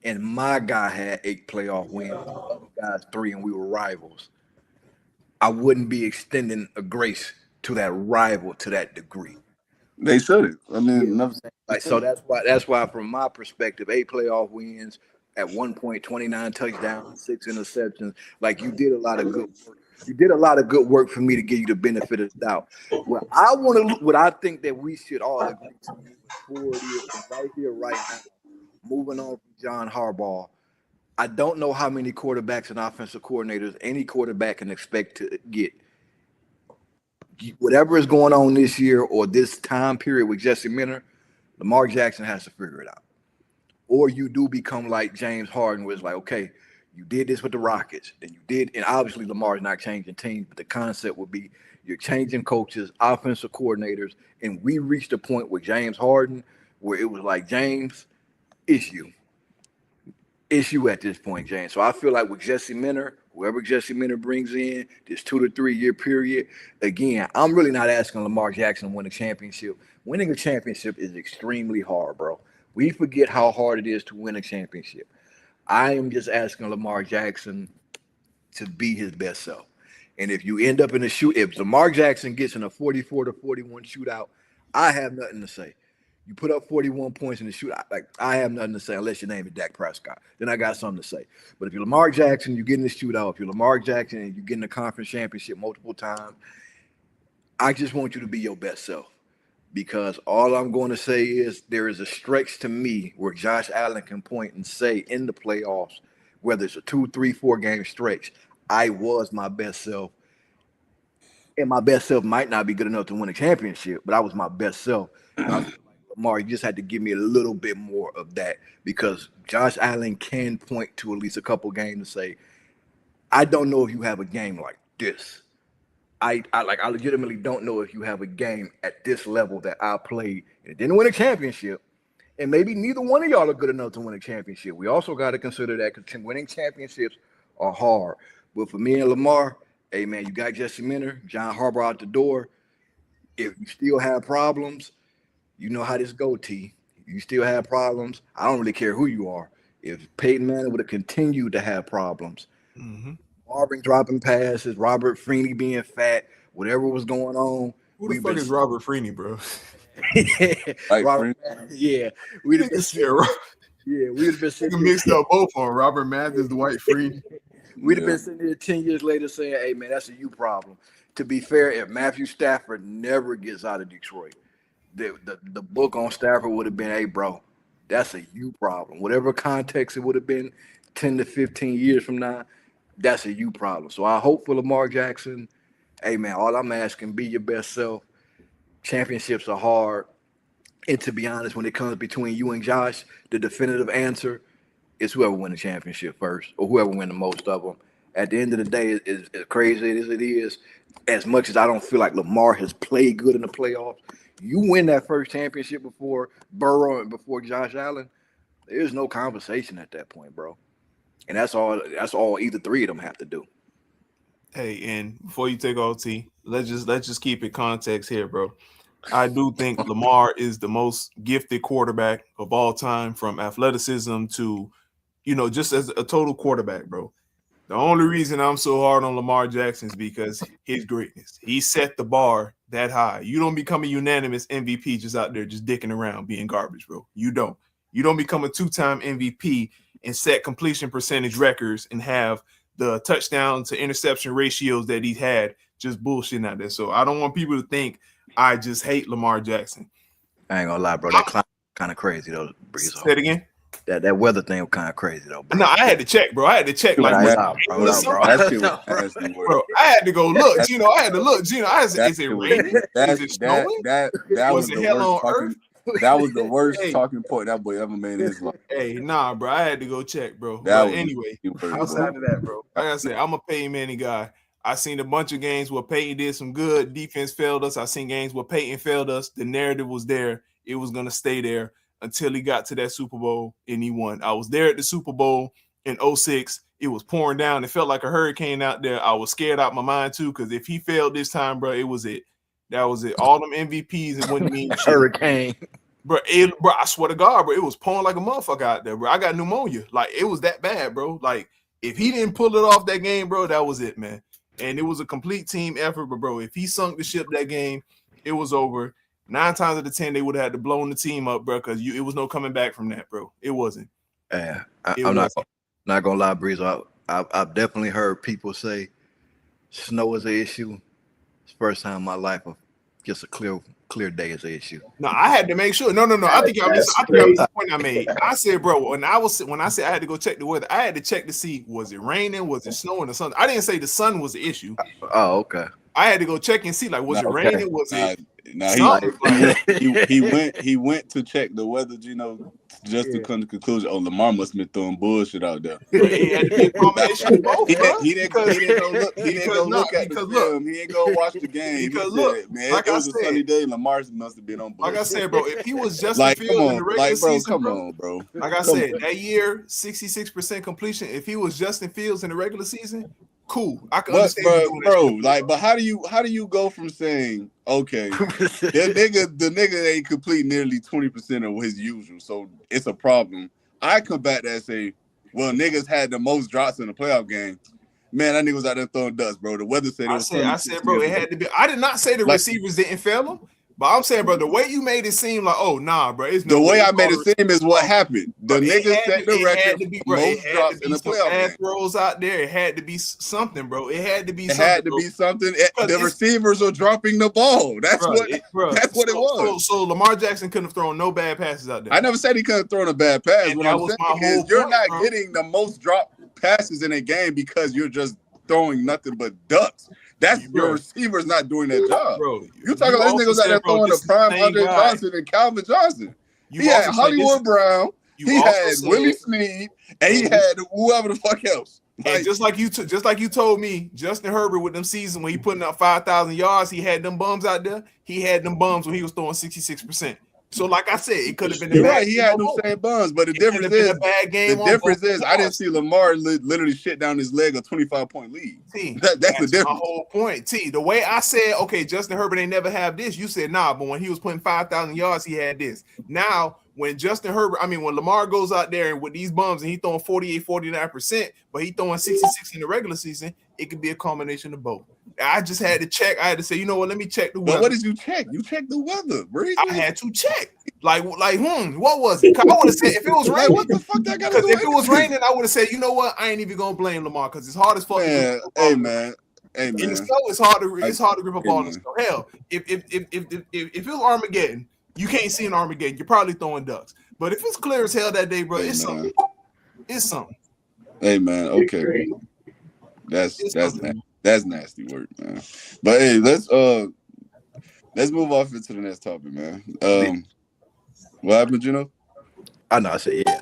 and my guy had 8 playoff wins, the other guys 3, and we were rivals, I wouldn't be extending a grace to that rival to that degree. They shouldn't. I mean, so that's why, from my perspective, 8 playoff wins, at one point 29 touchdowns, 6 interceptions. Like, you did a lot of good work. You did a lot of good work for me to give you the benefit of the doubt. What I think that we should all agree to forward is right here, right now. Moving on from John Harbaugh, I don't know how many quarterbacks and offensive coordinators any quarterback can expect to get. Whatever is going on this year or this time period with Jesse Minter, Lamar Jackson has to figure it out. Or you do become like James Harden, where it's like, okay, you did this with the Rockets, then you did, and obviously Lamar's not changing teams, but the concept would be you're changing coaches, offensive coordinators, and we reached a point with James Harden where it was like, James, issue at this point, James. So I feel like with Jesse Minter, whoever Jesse Minter brings in, this 2 to 3 year period, again, I'm really not asking Lamar Jackson to win a championship. Winning a championship is extremely hard, bro. We forget how hard it is to win a championship. I am just asking Lamar Jackson to be his best self. And if you end up in if Lamar Jackson gets in a 44 to 41 shootout, I have nothing to say. You put up 41 points in the shootout, like, I have nothing to say unless your name is Dak Prescott. Then I got something to say. But if you're Lamar Jackson, you get in the shootout. If you're Lamar Jackson and you get in the conference championship multiple times, I just want you to be your best self. because all I'm going to say is there is a stretch to me where Josh Allen can point and say in the playoffs, whether it's a 2, 3, 4 game stretch, I was my best self. And my best self might not be good enough to win a championship, but I was my best self. And I feel like Lamar, you just had to give me a little bit more of that because Josh Allen can point to at least a couple games and say, I don't know if you have a game like this. I legitimately don't know if you have a game at this level that I played and it didn't win a championship. And maybe neither one of y'all are good enough to win a championship. We also got to consider that because winning championships are hard. But for me and Lamar, hey man, you got Jesse Minter, John Harbaugh out the door. If you still have problems, you know how this go, T. You still have problems. I don't really care who you are. If Peyton Manning would have continued to have problems, Marvin dropping passes, Robert Freeney being fat, whatever was going on. Who the fuck is Robert Freeney, bro? Robert, yeah, we'd have been sitting mixed up both on Robert Mathis, Dwight Freeney. We'd have been sitting here 10 years later saying, hey, man, that's a you problem. To be fair, if Matthew Stafford never gets out of Detroit, the book on Stafford would have been, hey, bro, that's a you problem. Whatever context it would have been 10 to 15 years from now, that's a you problem. So I hope for Lamar Jackson, hey, man, all I'm asking, be your best self. Championships are hard. And to be honest, when it comes between you and Josh, the definitive answer is whoever win the championship first or whoever win the most of them. At the end of the day, as crazy as it is, as much as I don't feel like Lamar has played good in the playoffs, you win that first championship before Burrow and before Josh Allen, there's no conversation at that point, bro. And that's all either three of them have to do. Hey, and before you take off, T, let's just keep it context here, bro. I do think Lamar is the most gifted quarterback of all time, from athleticism to, just as a total quarterback, bro. The only reason I'm so hard on Lamar Jackson is because his greatness. He set the bar that high. You don't become a unanimous MVP just out there just dicking around being garbage, bro. You don't. You don't become a 2-time MVP and set completion percentage records and have the touchdown to interception ratios that he had just bullshitting out there. So I don't want people to think I just hate Lamar Jackson. I ain't gonna lie, bro. That clown kind of crazy though. Say it again. That weather thing was kind of crazy though, bro. No, I had to check, bro. I had to check. Like, bro. I had to go look. Gino, I had to look. Gino, I said, is it raining? Is it snowing? That was the hell on earth. That was the worst talking point that boy ever made in his life. Hey, nah, bro. I had to go check, bro. But anyway, outside of that, bro, like I said, I'm a Peyton Manning guy. I seen a bunch of games where Peyton did some good. Defense failed us. I seen games where Peyton failed us. The narrative was there. It was going to stay there until he got to that Super Bowl and he won. I was there at the Super Bowl in 2006. It was pouring down. It felt like a hurricane out there. I was scared out my mind, too, because if he failed this time, bro, it was it. That was it. All them MVPs, it wouldn't mean shit. Hurricane. Bro, I swear to God, bro, it was pouring like a motherfucker out there, bro. I got pneumonia. Like, it was that bad, bro. Like, if he didn't pull it off that game, bro, that was it, man. And it was a complete team effort. But, bro, if he sunk the ship that game, it was over. 9 times out of 10, they would have had to blow the team up, bro, because it was no coming back from that, bro. It wasn't. Yeah, I'm not going to lie, Breeze. I've definitely heard people say snow is an issue. It's the first time in my life of just a clear day is an issue. No, I had to make sure. No. I think I missed the point I made. I said, bro, when I said I had to go check the weather, I had to check to see, was it raining, was it snowing or something. I didn't say the sun was the issue. Oh, okay. I had to go check and see, like, was it raining? Was it? He went to check the weather, just to come to the conclusion. Oh, Lamar must have been throwing bullshit out there. He had to be a combination of both. He didn't go look at the film. He didn't go watch the game. Because look, man, like it was a sunny day. Lamar must have been on bullshit. Like I said, bro, if he was Justin Fields in the regular season, bro. Like I said, that year, 66% completion. If he was Justin Fields in the regular season, cool. I can understand, bro. But how do you go from saying, okay, the nigga ain't complete nearly 20% of his usual, so it's a problem. I come back there and say, well, niggas had the most drops in the playoff game. Man, that nigga was out there throwing dust, bro. The weather said it was. I said, bro, it had to be. I did not say the receivers didn't fail him. But I'm saying, bro, the way you made it seem like, oh nah, bro, it's no The way way I made it seem is what happened. The nigga set the record for most drops in a playoff game. Throws out there. It had to be something, bro. It had to be It something. Had to be something. The receivers are dropping the ball. That's what it was. So Lamar Jackson couldn't have thrown no bad passes out there. I never said he couldn't have thrown a bad pass. And what I'm saying is you're not getting the most drop passes in a game because you're just throwing nothing but ducks. That's your receivers not doing their job. Bro, you talking about these niggas out there throwing the prime Andre Johnson and Calvin Johnson. He had Hollywood Brown, he had Willie Snead, and he had whoever the fuck else. And just like you told me, Justin Herbert with them season when he putting up 5,000 yards, he had them bums out there. He had them bums when he was throwing 66%. So, like I said, it could have been. You're right. He had them same buns, but the difference is, I didn't see Lamar literally shit down his leg a 25-point lead. That's the difference. My whole point. The way I said, okay, Justin Herbert ain't never have this. You said nah, but when he was putting 5,000 yards, he had this. Now, when when Lamar goes out there and with these bums and he throwing 48, 49%, but he throwing 66 in the regular season, it could be a combination of both. I just had to check. I had to say, you know what? Let me check the weather. But what did you check? You checked the weather, bro. I had to check. What was it? I would have said if it was raining. What the fuck that got to do? If it was raining, I would have said, you know what? I ain't even gonna blame Lamar because it's hard as fuck. Hey man. In the snow, it's hard to grip a ball in the snow. Hell, if it was Armageddon, you can't see an Armageddon. You're probably throwing ducks. But if it's clear as hell that day, bro, something. It's something. Hey man, okay. That's nasty work, man. But hey, let's move off into the next topic, man. What happened, Gino? I know. I said yeah.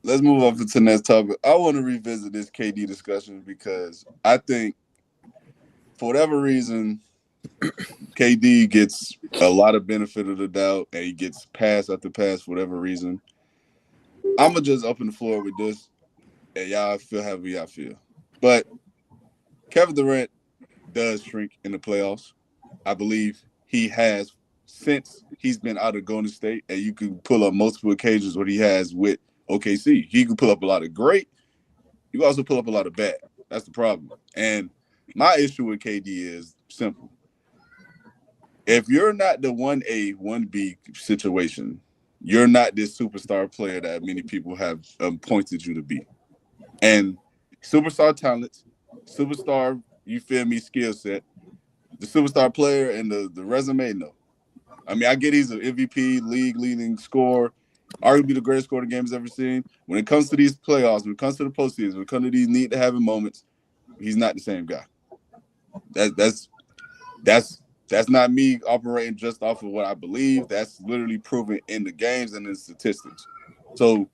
Let's move off into the next topic. I want to revisit this KD discussion because I think, for whatever reason, KD gets a lot of benefit of the doubt, and he gets pass after pass for whatever reason. I'm gonna just open the floor with this, and y'all feel however y'all feel. But Kevin Durant does shrink in the playoffs. I believe he has since he's been out of Golden State, and you can pull up multiple occasions what he has with OKC. He can pull up a lot of great. You can also pull up a lot of bad. That's the problem. And my issue with KD is simple. If you're not the 1A, 1B situation, you're not this superstar player that many people have pointed you to be. And superstar talent, superstar, you feel me, skill set, the superstar player and the resume, no. I mean, I get he's an MVP, league-leading scorer, arguably the greatest scorer the game's ever seen. When it comes to these playoffs, when it comes to the postseason, when it comes to these need-to-have moments, he's not the same guy. That's not me operating just off of what I believe. That's literally proven in the games and in statistics. So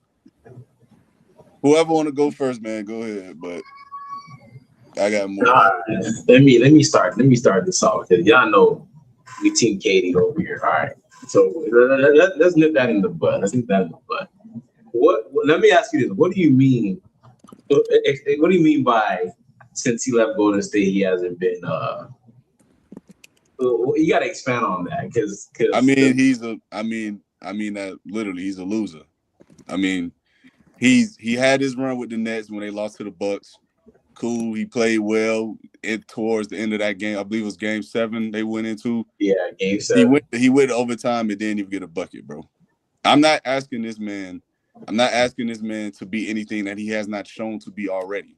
whoever want to go first, man, go ahead. But I got more. Let me start this off because y'all know we team Katie over here. All right. So let's nip that in the bud. Let me ask you this. What do you mean? What do you mean by since he left Golden State, he hasn't been you got to expand on that because literally he's a loser. I mean, he had his run with the Nets when they lost to the Bucks. Cool, he played well towards the end of that game. I believe it was Game 7 they went into. Yeah, Game 7. He went to overtime and didn't even get a bucket, bro. I'm not asking this man to be anything that he has not shown to be already.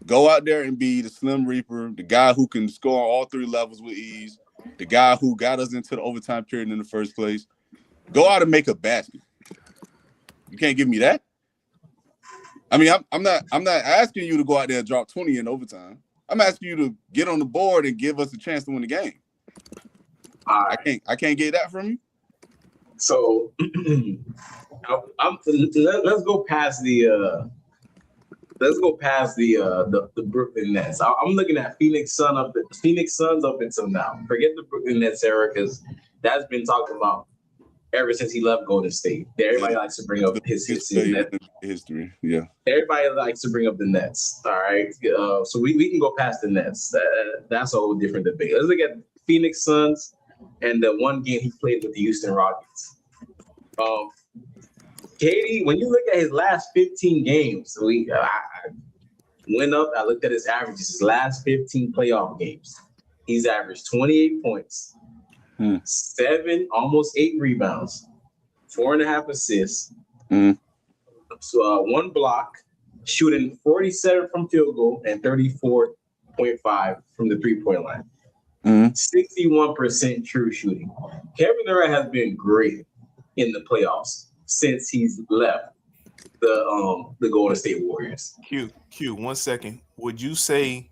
Go out there and be the Slim Reaper, the guy who can score all three levels with ease, the guy who got us into the overtime period in the first place. Go out and make a basket. You can't give me that. I mean, I'm not asking you to go out there and drop 20 in overtime. I'm asking you to get on the board and give us a chance to win the game. I can't get that from you. So let's go past the Brooklyn Nets. I'm looking at Phoenix Suns up until now. Forget the Brooklyn Nets era because that's been talked about ever since he left Golden State. Everybody likes to bring up his history. Yeah. Everybody likes to bring up the Nets. All right. So we can go past the Nets. That's a whole different debate. Let's look at Phoenix Suns and the one game he played with the Houston Rockets. Katie, when you look at his last 15 games, I went up, I looked at his averages, his last 15 playoff games. He's averaged 28 points, 7, almost 8 rebounds, 4.5 assists, so 1 block, shooting 47 from field goal and 34.5 from the 3-point line. 61% true shooting. Kevin Durant has been great in the playoffs since he's left the Golden State Warriors. Q, 1 second. Would you say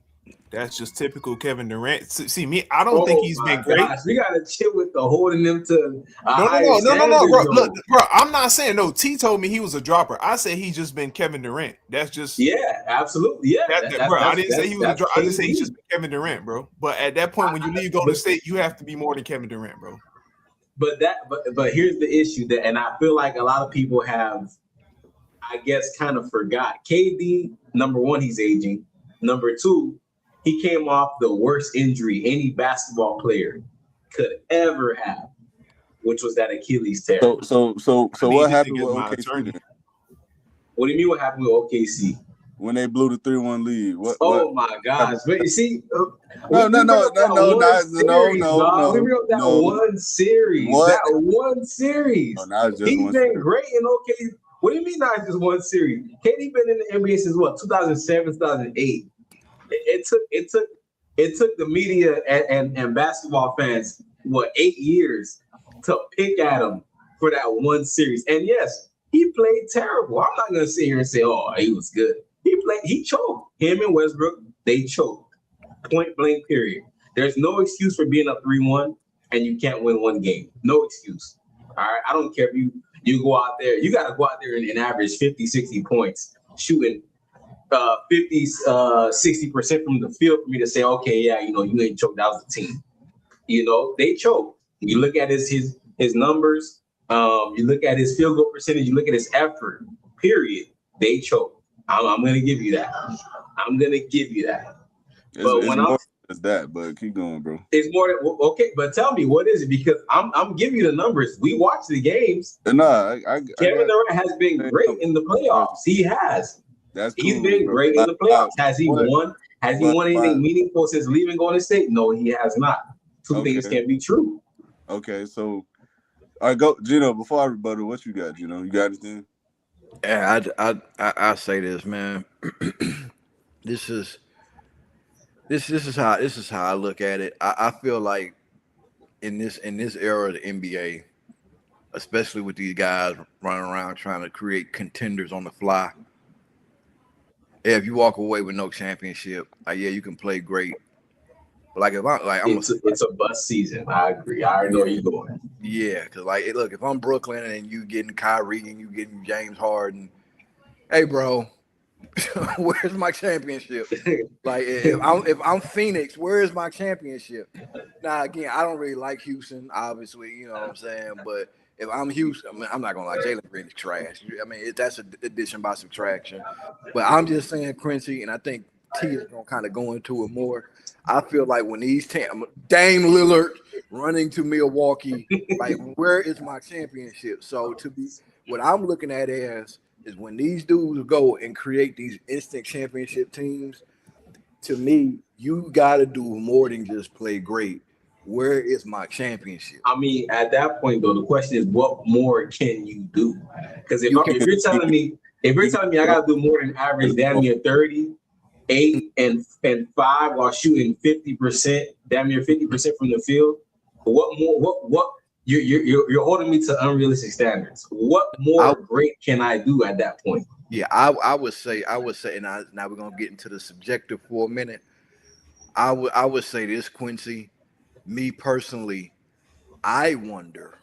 that's just typical Kevin Durant? See me, I don't think he's been great. Gosh, we gotta chill with the holding them to no, bro. Look, bro, I'm not saying no. T told me he was a dropper. I said he's just been Kevin Durant. That's just absolutely, bro. I didn't say he was a dropper. I just say he's just been Kevin Durant, bro. But at that point, when you leave Golden State, you have to be more than Kevin Durant, bro. But here's the issue and I feel like a lot of people have, I guess, kind of forgot. KD, number 1, he's aging. Number 2, he came off the worst injury any basketball player could ever have, which was that Achilles tear. So what happened with OKC? What do you mean what happened with OKC? When they blew the 3-1 lead. My gosh. But you see, no. We bring up that one series. That one series. He's been great in OKC. What do you mean not just one series? KD been in the NBA since what, 2007, 2008. It took the media and basketball fans 8 years to pick at him for that one series. And yes, he played terrible. I'm not gonna sit here and say, oh, he was good. He choked. Him and Westbrook, they choked. Point blank, period. There's no excuse for being up 3-1 and you can't win one game. No excuse. All right. I don't care if you go out there, you got to go out there and average 50, 60 points, shooting 50, 60% from the field for me to say, okay, yeah, you ain't choked. That was the team. They choked. You look at his numbers, you look at his field goal percentage, you look at his effort, period. They choked. I'm going to give you that. But keep going, bro. It's more than okay. But tell me, what is it? Because I'm giving you the numbers. We watch the games. Kevin Durant has been great in the playoffs. He has. He's been great in the playoffs. Has he won? Has he won anything meaningful since leaving Golden State? No, he has not. Two things can be true. Okay, so all right, go, Gino. Before I rebuttal, what you got, Gino? You got anything? Yeah, I say this, man. This is how I look at it. I feel like in this era of the NBA, especially with these guys running around trying to create contenders on the fly. Yeah, if you walk away with no championship, you can play great. But it's a bust season. I agree. I already know where you're going. Yeah, because look, if I'm Brooklyn and you getting Kyrie and you getting James Harden, hey, bro, where's my championship? If I'm Phoenix, where is my championship? Now, again, I don't really like Houston, obviously, you know what I'm saying? But if I'm Houston, I'm not going to lie, Jalen Green is trash. That's an addition by subtraction. But I'm just saying, Quincy, and I think T is going to kind of go into it more. I feel like when these Dame Lillard running to Milwaukee, where is my championship? So what I'm looking at is when these dudes go and create these instant championship teams, to me, you got to do more than just play great. Where is my championship? At that point, though, the question is, what more can you do? Because if you're telling me I got to do more than average damn near 30, 8 and 5 while shooting 50%, damn near 50% from the field, what more? What? You're holding me to unrealistic standards. What more great can I do at that point? Yeah, I would say, and now we're gonna get into the subjective for a minute. I would say this, Quincy. Me personally, I wonder.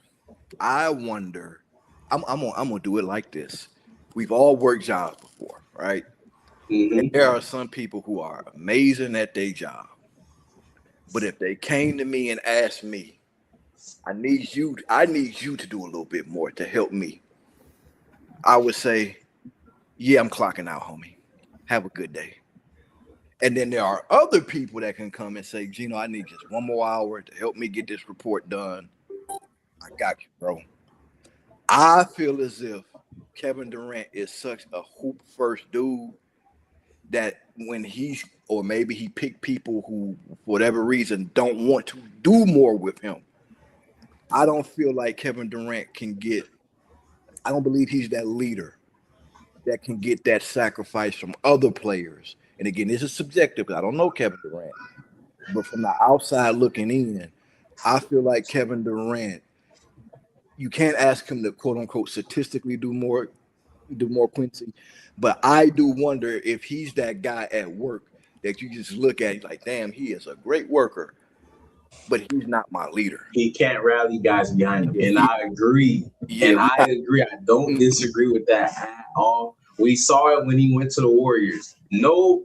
I'm gonna do it like this. We've all worked jobs before, right? Mm-hmm. And there are some people who are amazing at their job, but if they came to me and asked me, I need you to do a little bit more to help me, I would say, yeah, I'm clocking out, homie. Have a good day. And then there are other people that can come and say, Gino, I need just one more hour to help me get this report done. I got you, bro. I feel as if Kevin Durant is such a hoop first dude that when maybe he picked people who, for whatever reason, don't want to do more with him. I don't feel like Kevin Durant can get. I don't believe he's that leader that can get that sacrifice from other players. And again, this is subjective. I don't know Kevin Durant, but from the outside looking in, I feel like Kevin Durant. You can't ask him to quote unquote statistically do more Quincy, but I do wonder if he's that guy at work that you just look at like, damn, he is a great worker, but he's not my leader. He can't rally guys behind him. And I agree. Yeah, I don't disagree with that at all. We saw it when he went to the Warriors. No,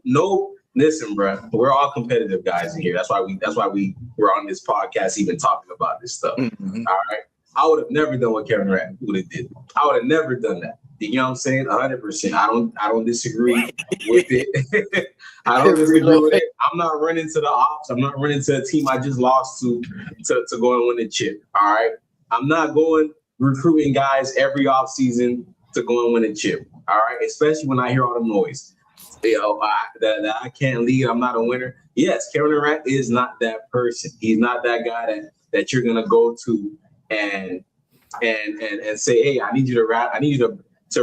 listen, bro. We're all competitive guys in here. That's why we were on this podcast even talking about this stuff. Mm-hmm. All right. I would have never done what Kevin Durant would have did. I would have never done that. You know what I'm saying? 100%. I don't disagree with it. I don't disagree with it. I'm not running to the ops. I'm not running to a team I just lost to go and win a chip. All right. I'm not going recruiting guys every offseason to go and win a chip. All right. Especially when I hear all the noise. That I can't lead. I'm not a winner. Yes, Kevin Durant is not that person. He's not that guy that you're gonna go to and say, hey, I need you to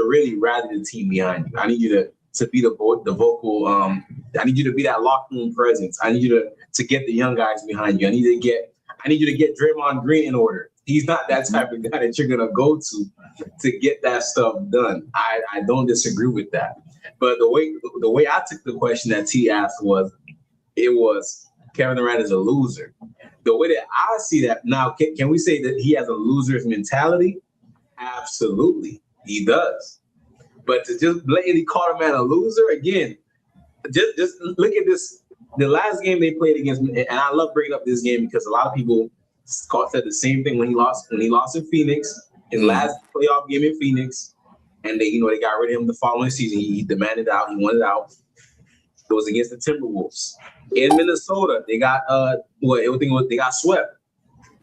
really rally the team behind you. I need you to be the vocal. I need you to be that locker room presence. I need you to get the young guys behind you. I need you to get Draymond Green in order. He's not that type of guy that you're gonna go to get that stuff done. I don't disagree with that. But the way I took the question that T asked was Kevin Durant is a loser. The way that I see that now, can we say that he has a loser's mentality? Absolutely, he does. But to just blatantly call a man a loser, again, just look at this. The last game they played against me, and I love bringing up this game because a lot of people said the same thing when he lost in Phoenix, his last playoff game in Phoenix, and they got rid of him the following season. He demanded out, he wanted out. It was against the Timberwolves. In Minnesota, they got they got swept.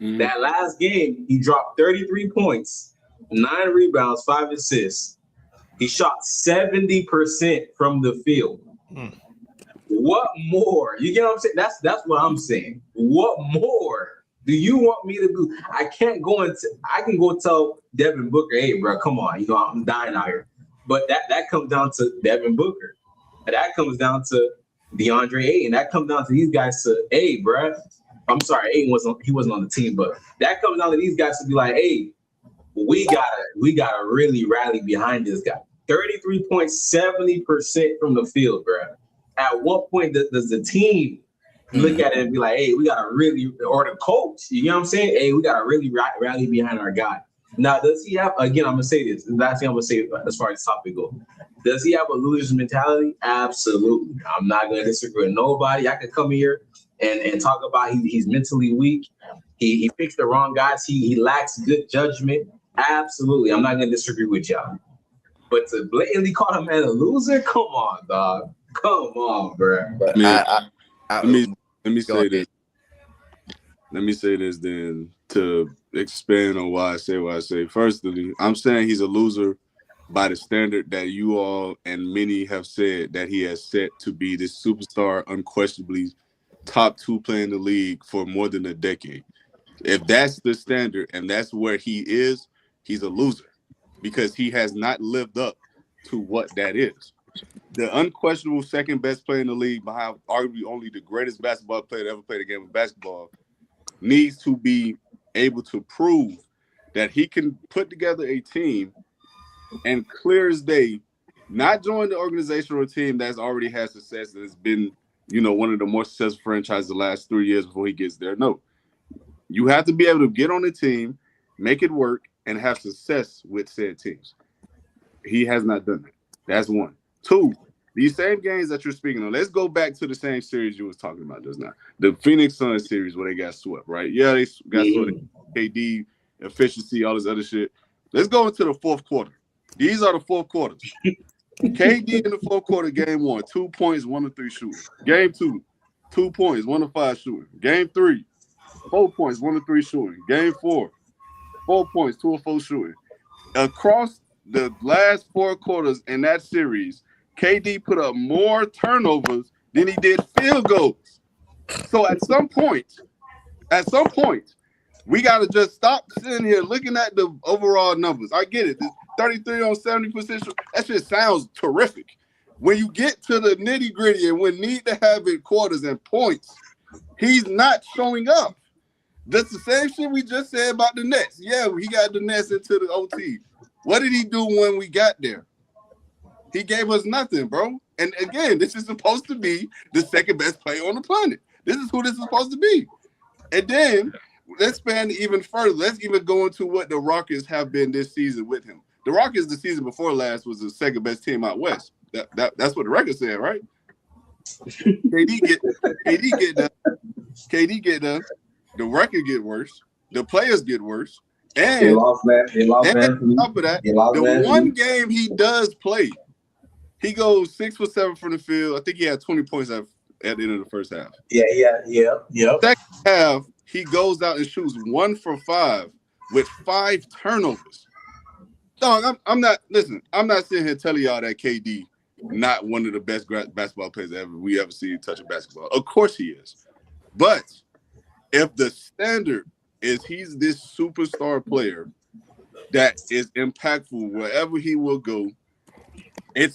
Mm-hmm. That last game, he dropped 33 points, 9 rebounds, 5 assists. He shot 70% from the field. Mm. What more? You get what I'm saying? That's what I'm saying. What more do you want me to do? I can go tell Devin Booker, hey, bro, come on. I'm dying out here. But that comes down to Devin Booker. And that comes down to DeAndre Ayton. That comes down to these guys to, hey, bro. I'm sorry, Ayton wasn't on the team, but that comes down to these guys to be like, hey, we gotta really rally behind this guy. 33 points, 70% from the field, bro. At what point does the team look at it and be like, hey, we gotta really, or the coach, you know what I'm saying? Hey, we gotta really rally behind our guy. Now, does he have, again, I'm gonna say this, the last thing I'm gonna say as far as topic goes. Does he have a loser's mentality? Absolutely. I'm not gonna disagree with nobody. I could come here and talk about he's mentally weak. He picks the wrong guys. He lacks good judgment. Absolutely. I'm not gonna disagree with y'all. But to blatantly call a man a loser, come on, dog. Come on, bro. Let me say this. Let me say this then to expand on why I say what I say. Firstly, I'm saying he's a loser by the standard that you all and many have said that he has set to be this superstar, unquestionably top 2 player in the league for more than a decade. If that's the standard and that's where he is, he's a loser because he has not lived up to what that is. The unquestionable second best player in the league behind arguably only the greatest basketball player to ever play the game of basketball needs to be able to prove that he can put together a team and clear as day, not join the organization or team that's already had success that has been, one of the more successful franchises the last 3 years before he gets there. No. You have to be able to get on the team, make it work, and have success with said teams. He has not done that. That's one. 2, these same games that you're speaking of, let's go back to the same series you was talking about just now. The Phoenix Suns series where they got swept, right? Yeah, they got swept. KD, efficiency, all this other shit. Let's go into the fourth quarter. These are the fourth quarters. KD in the fourth quarter, game 1, 2 points, 1 of 3 shooting. Game 2, 2 points, 1 of 5 shooting. Game 3, 4 points, 1 of 3 shooting. Game 4, 4 points, 2 of 4 shooting. Across the last 4 quarters in that series, KD put up more turnovers than he did field goals. So at some point, We got to just stop sitting here looking at the overall numbers. I get it. 33 on 70%. That shit sounds terrific. When you get to the nitty gritty and when need to have it quarters and points, he's not showing up. That's the same shit we just said about the Nets. Yeah, he got the Nets into the OT. What did he do when we got there? He gave us nothing, bro. And again, this is supposed to be the second best player on the planet. This is who this is supposed to be. And then let's span even further. Let's even go into what the Rockets have been this season with him. The Rockets the season before last was the second best team out west. That's what the record said, right? KD get done. The record get worse. The players get worse. And they lost, man. On top of that, the one game he does play, he goes 6 for 7 from the field. I think he had 20 points at the end of the first half. Yeah. Second half, he goes out and shoots 1 for 5 with 5 turnovers. Dog, I'm not sitting here telling y'all that KD not one of the best basketball players we ever see touching basketball. Of course he is. But if the standard is he's this superstar player that is impactful wherever he will go, it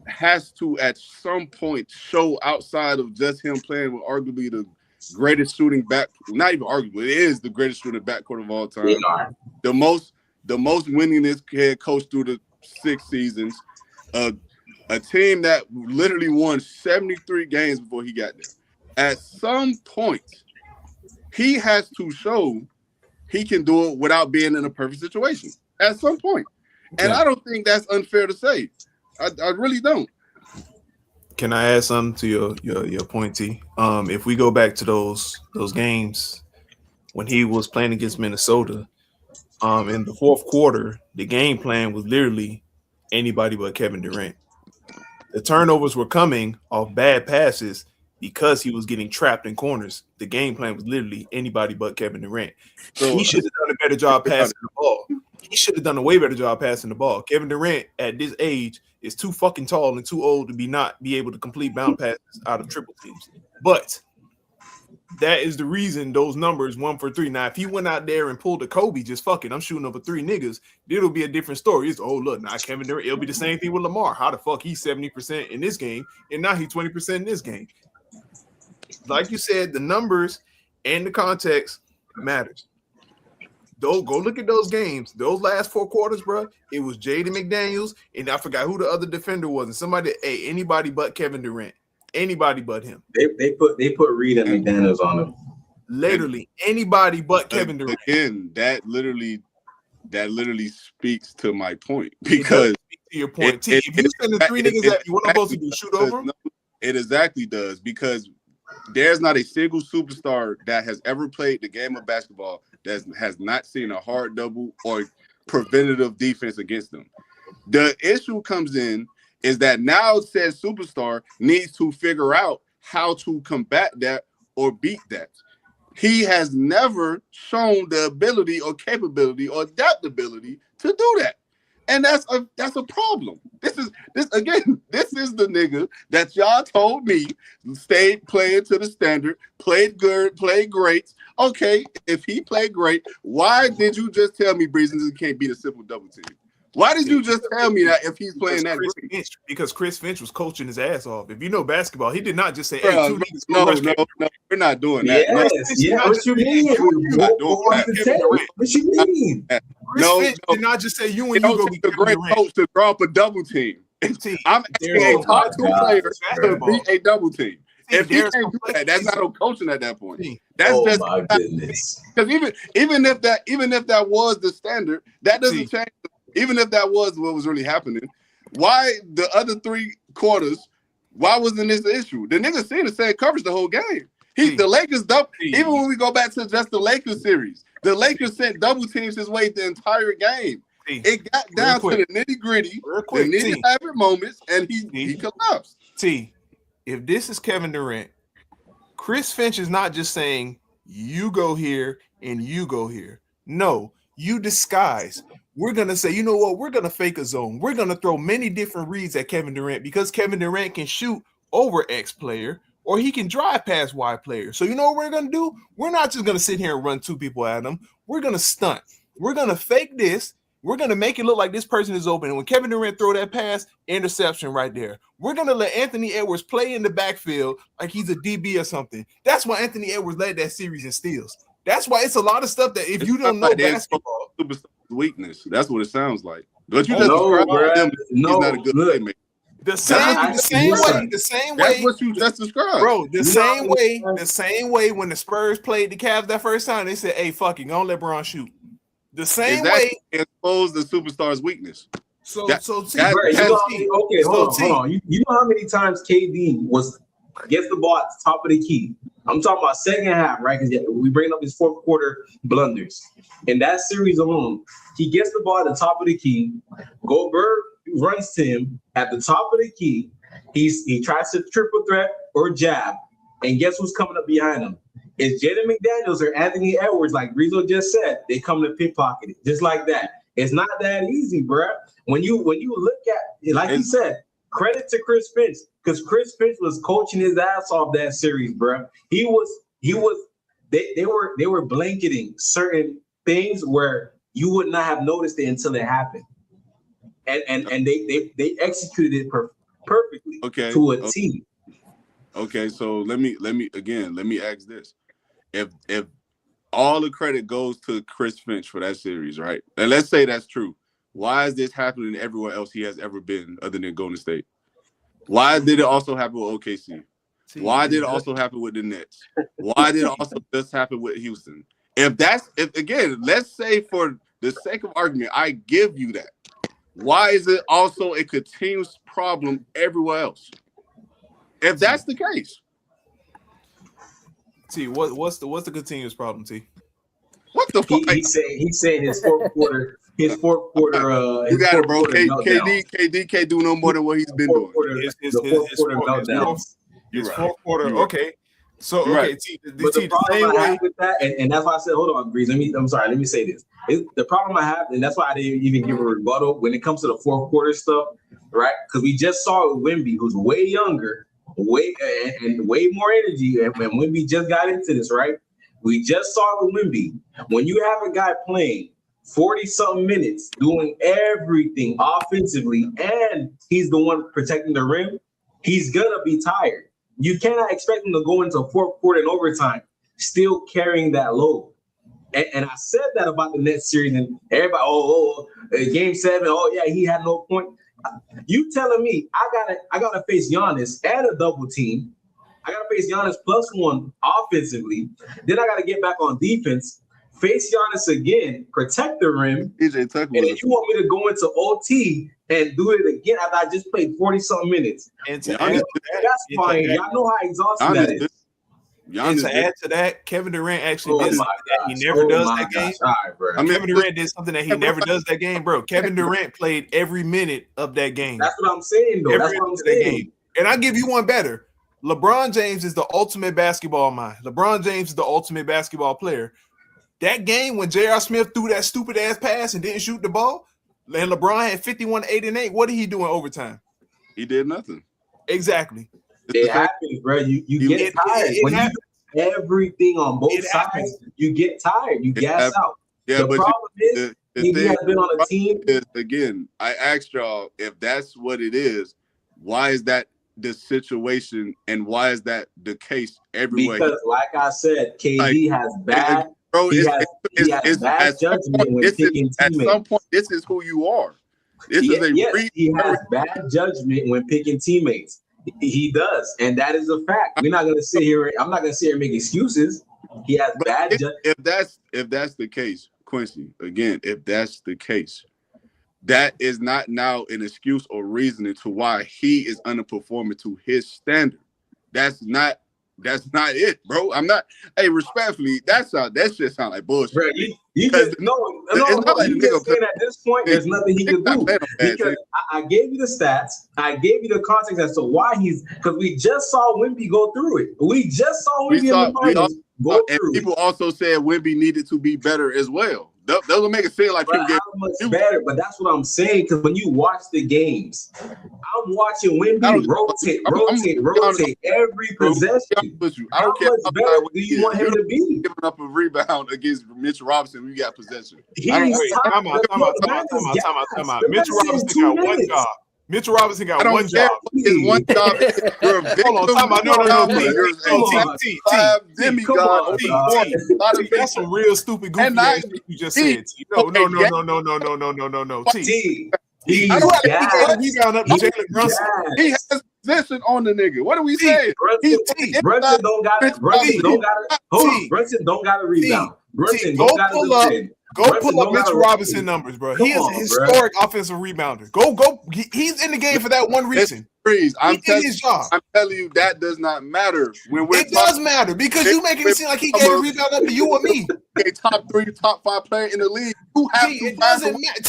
has to at some point show outside of just him playing with arguably the greatest shooting back, not even arguably, it is the greatest shooting backcourt of all time. The most winningest head coach through the 6 seasons. A team that literally won 73 games before he got there. At some point, he has to show he can do it without being in a perfect situation. At some point. And I don't think that's unfair to say. I really don't. Can I add something to your point, T? If we go back to those games when he was playing against Minnesota, in the fourth quarter, the game plan was literally anybody but Kevin Durant. The turnovers were coming off bad passes because he was getting trapped in corners. The game plan was literally anybody but Kevin Durant. So he should have done a better job passing the ball. He should have done a way better job passing the ball. Kevin Durant at this age is too fucking tall and too old to not be able to complete bound passes out of triple teams. But that is the reason those numbers 1 for 3. Now, if he went out there and pulled a Kobe, just fuck it, I'm shooting over 3 niggas, it'll be a different story. It's look, now Kevin Durant, it'll be the same thing with Lamar. How the fuck he's 70% in this game and now he's 20% in this game? Like you said, the numbers and the context matters. Go look at those games. Those last 4 quarters, bro. It was Jaden McDaniels, and I forgot who the other defender was. And somebody, anybody but Kevin Durant. Anybody but him. They put Reed and McDaniels on him. Literally anybody but Kevin Durant. Again, that literally speaks to my point because to your point, T. If you send the 3 niggas that you want supposed to do, shoot over them. It exactly does because there's not a single superstar that has ever played the game of basketball that has not seen a hard double or preventative defense against them. The issue comes in is that now said superstar needs to figure out how to combat that or beat that. He has never shown the ability or capability or adaptability to do that. And that's a problem. This is the nigga that y'all told me stayed playing to the standard, played good, played great. Okay, if he played great, why did you just tell me Breezes can't beat a simple double team? Why did you just tell me that if he's playing that great? Because Chris Finch was coaching his ass off. If you know basketball, he did not just say, "Hey, no, we're not doing that." What you mean? What you mean? Chris Finch did not just say you and you go be the great coach to draw up a double team. I'm asking a top 2 player to beat a double team. If he can't do that, that's not no coaching at that point. That's just my goodness. Because even if that was the standard, that doesn't change. Even if that was what was really happening, why the other 3 quarters? Why wasn't this the issue? The niggas seen the same coverage the whole game. The Lakers double. Even when we go back to just the Lakers series, the Lakers sent double teams his way the entire game. It got down to the nitty gritty, the nitty habit moments, and he collapsed. If this is Kevin Durant, Chris Finch is not just saying you go here and you go here. No, you disguise. We're going to say, you know what? We're going to fake a zone. We're going to throw many different reads at Kevin Durant because Kevin Durant can shoot over X player or he can drive past wide players. So you know what we're going to do? We're not just going to sit here and run 2 people at him. We're going to stunt. We're going to fake this. We're going to make it look like this person is open. And when Kevin Durant throw that pass, interception right there. We're going to let Anthony Edwards play in the backfield like he's a DB or something. That's why Anthony Edwards led that series in steals. That's why it's a lot of stuff that if you don't know basketball. Weakness. That's what it sounds like. Don't you just describe him? He's not a good playmaker. The same way. That's what you just described, bro. The same way when the Spurs played the Cavs that first time, they said, "Hey, fuck it, don't let LeBron shoot." The same way expose the superstar's weakness. Hold on. You know how many times KD gets the ball at the top of the key? I'm talking about second half, right? Because we bring up his fourth quarter blunders. In that series alone, he gets the ball at the top of the key. Gobert runs to him at the top of the key. He tries to triple threat or jab, and guess who's coming up behind him? It's Jaden McDaniels or Anthony Edwards, like Rizzo just said. They come to pickpocket it, just like that. It's not that easy, bro. When you look at, like he said, credit to Chris Finch, because Chris Finch was coaching his ass off that series, bro. They were blanketing certain things where you would not have noticed it until it happened, and they executed it perfectly to a T. Okay, so let me ask this: if all the credit goes to Chris Finch for that series, right? And let's say that's true. Why is this happening everywhere else he has ever been other than Golden State? Why did it also happen with OKC? Why did it also happen with the Nets? Why did it also just happen with Houston? If again, let's say for the sake of argument, I give you that. Why is it also a continuous problem everywhere else? If that's the case. T, what's the continuous problem, T? What the fuck? He said his fourth quarter. You got it, bro. KD can't do no more than what he's been doing. His fourth quarter. Okay. So T, the same way with that, and that's why I said, hold on, Breeze. Let me say this. The problem I have, and that's why I didn't even give a rebuttal when it comes to the fourth quarter stuff, right? Because we just saw it with Wemby, who's way younger, way more energy, and when Wemby just got into this, right? We just saw it with Wemby. When you have a guy playing 40-something minutes, doing everything offensively, and he's the one protecting the rim, he's gonna be tired. You cannot expect him to go into fourth quarter and overtime still carrying that load. And I said that about the Nets series, and everybody, game 7, he had no point. You telling me I gotta face Giannis and a double team. I gotta face Giannis +1 offensively. Then I gotta get back on defense, face Giannis again, protect the rim. And then you want me to go into OT and do it again after I just played 40-something minutes. And that's fine. Y'all know how exhausting that is. And to add to that, Kevin Durant actually did something that he never does that game. Kevin Durant did something that he never does that game, bro. Kevin Durant played every minute of that game. That's what I'm saying, though. That's what I'm saying. And I'll give you one better. LeBron James is the ultimate basketball mind. LeBron James is the ultimate basketball player. That game when J.R. Smith threw that stupid-ass pass and didn't shoot the ball, and LeBron had 51, 8, and 8, what did he do in overtime? He did nothing. Exactly. It happens, bro. You get tired. When you do everything on both sides, you get tired. You gas out. Yeah, the problem is, he has been on a team. Again, I asked y'all if that's what it is, why is that the situation and why is that the case everywhere? Because, like I said, KD has bad. Bro, he has bad judgment when picking teammates. At some point, this is who you are. He has bad judgment when picking teammates. He does, and that is a fact. We're not going to sit here. I'm not going to sit here and make excuses. He has bad judgment. If that's the case, Quincy, again, if that's the case, that is not now an excuse or reasoning to why he is underperforming to his standard. That's not it, bro. I'm not. Hey, respectfully, that shit sound like bullshit. Bro, you just saying at this point, there's nothing he can do because I gave you the stats, I gave you the context as to why because we just saw Wemby go through it. We just saw Wemby in the finals go through. And people also said Wemby needed to be better as well. That will make it seem like people get how much better. But that's what I'm saying. Because when you watch the games, I'm watching Wemby rotate every possession. I don't care how much better do you want him to be? Giving up a rebound against Mitch Robinson when you got possession. Time out. Mitchell Robinson got one job. Mitchell Robinson got one job. His one job is you're a victim. Hold on, time out. That's some real stupid goofy ass shit you just said. No. He has possession on the nigga. What are we saying? Brunson don't got a rebound. Go pull up Mitchell Robinson numbers, bro. He is a historic offensive rebounder. Go. He's in the game for that one reason. I'm telling you that does not matter. It does matter because you making it seem like he gave a rebound up to you or me. A top 3, top 5 player in the league. It doesn't matter.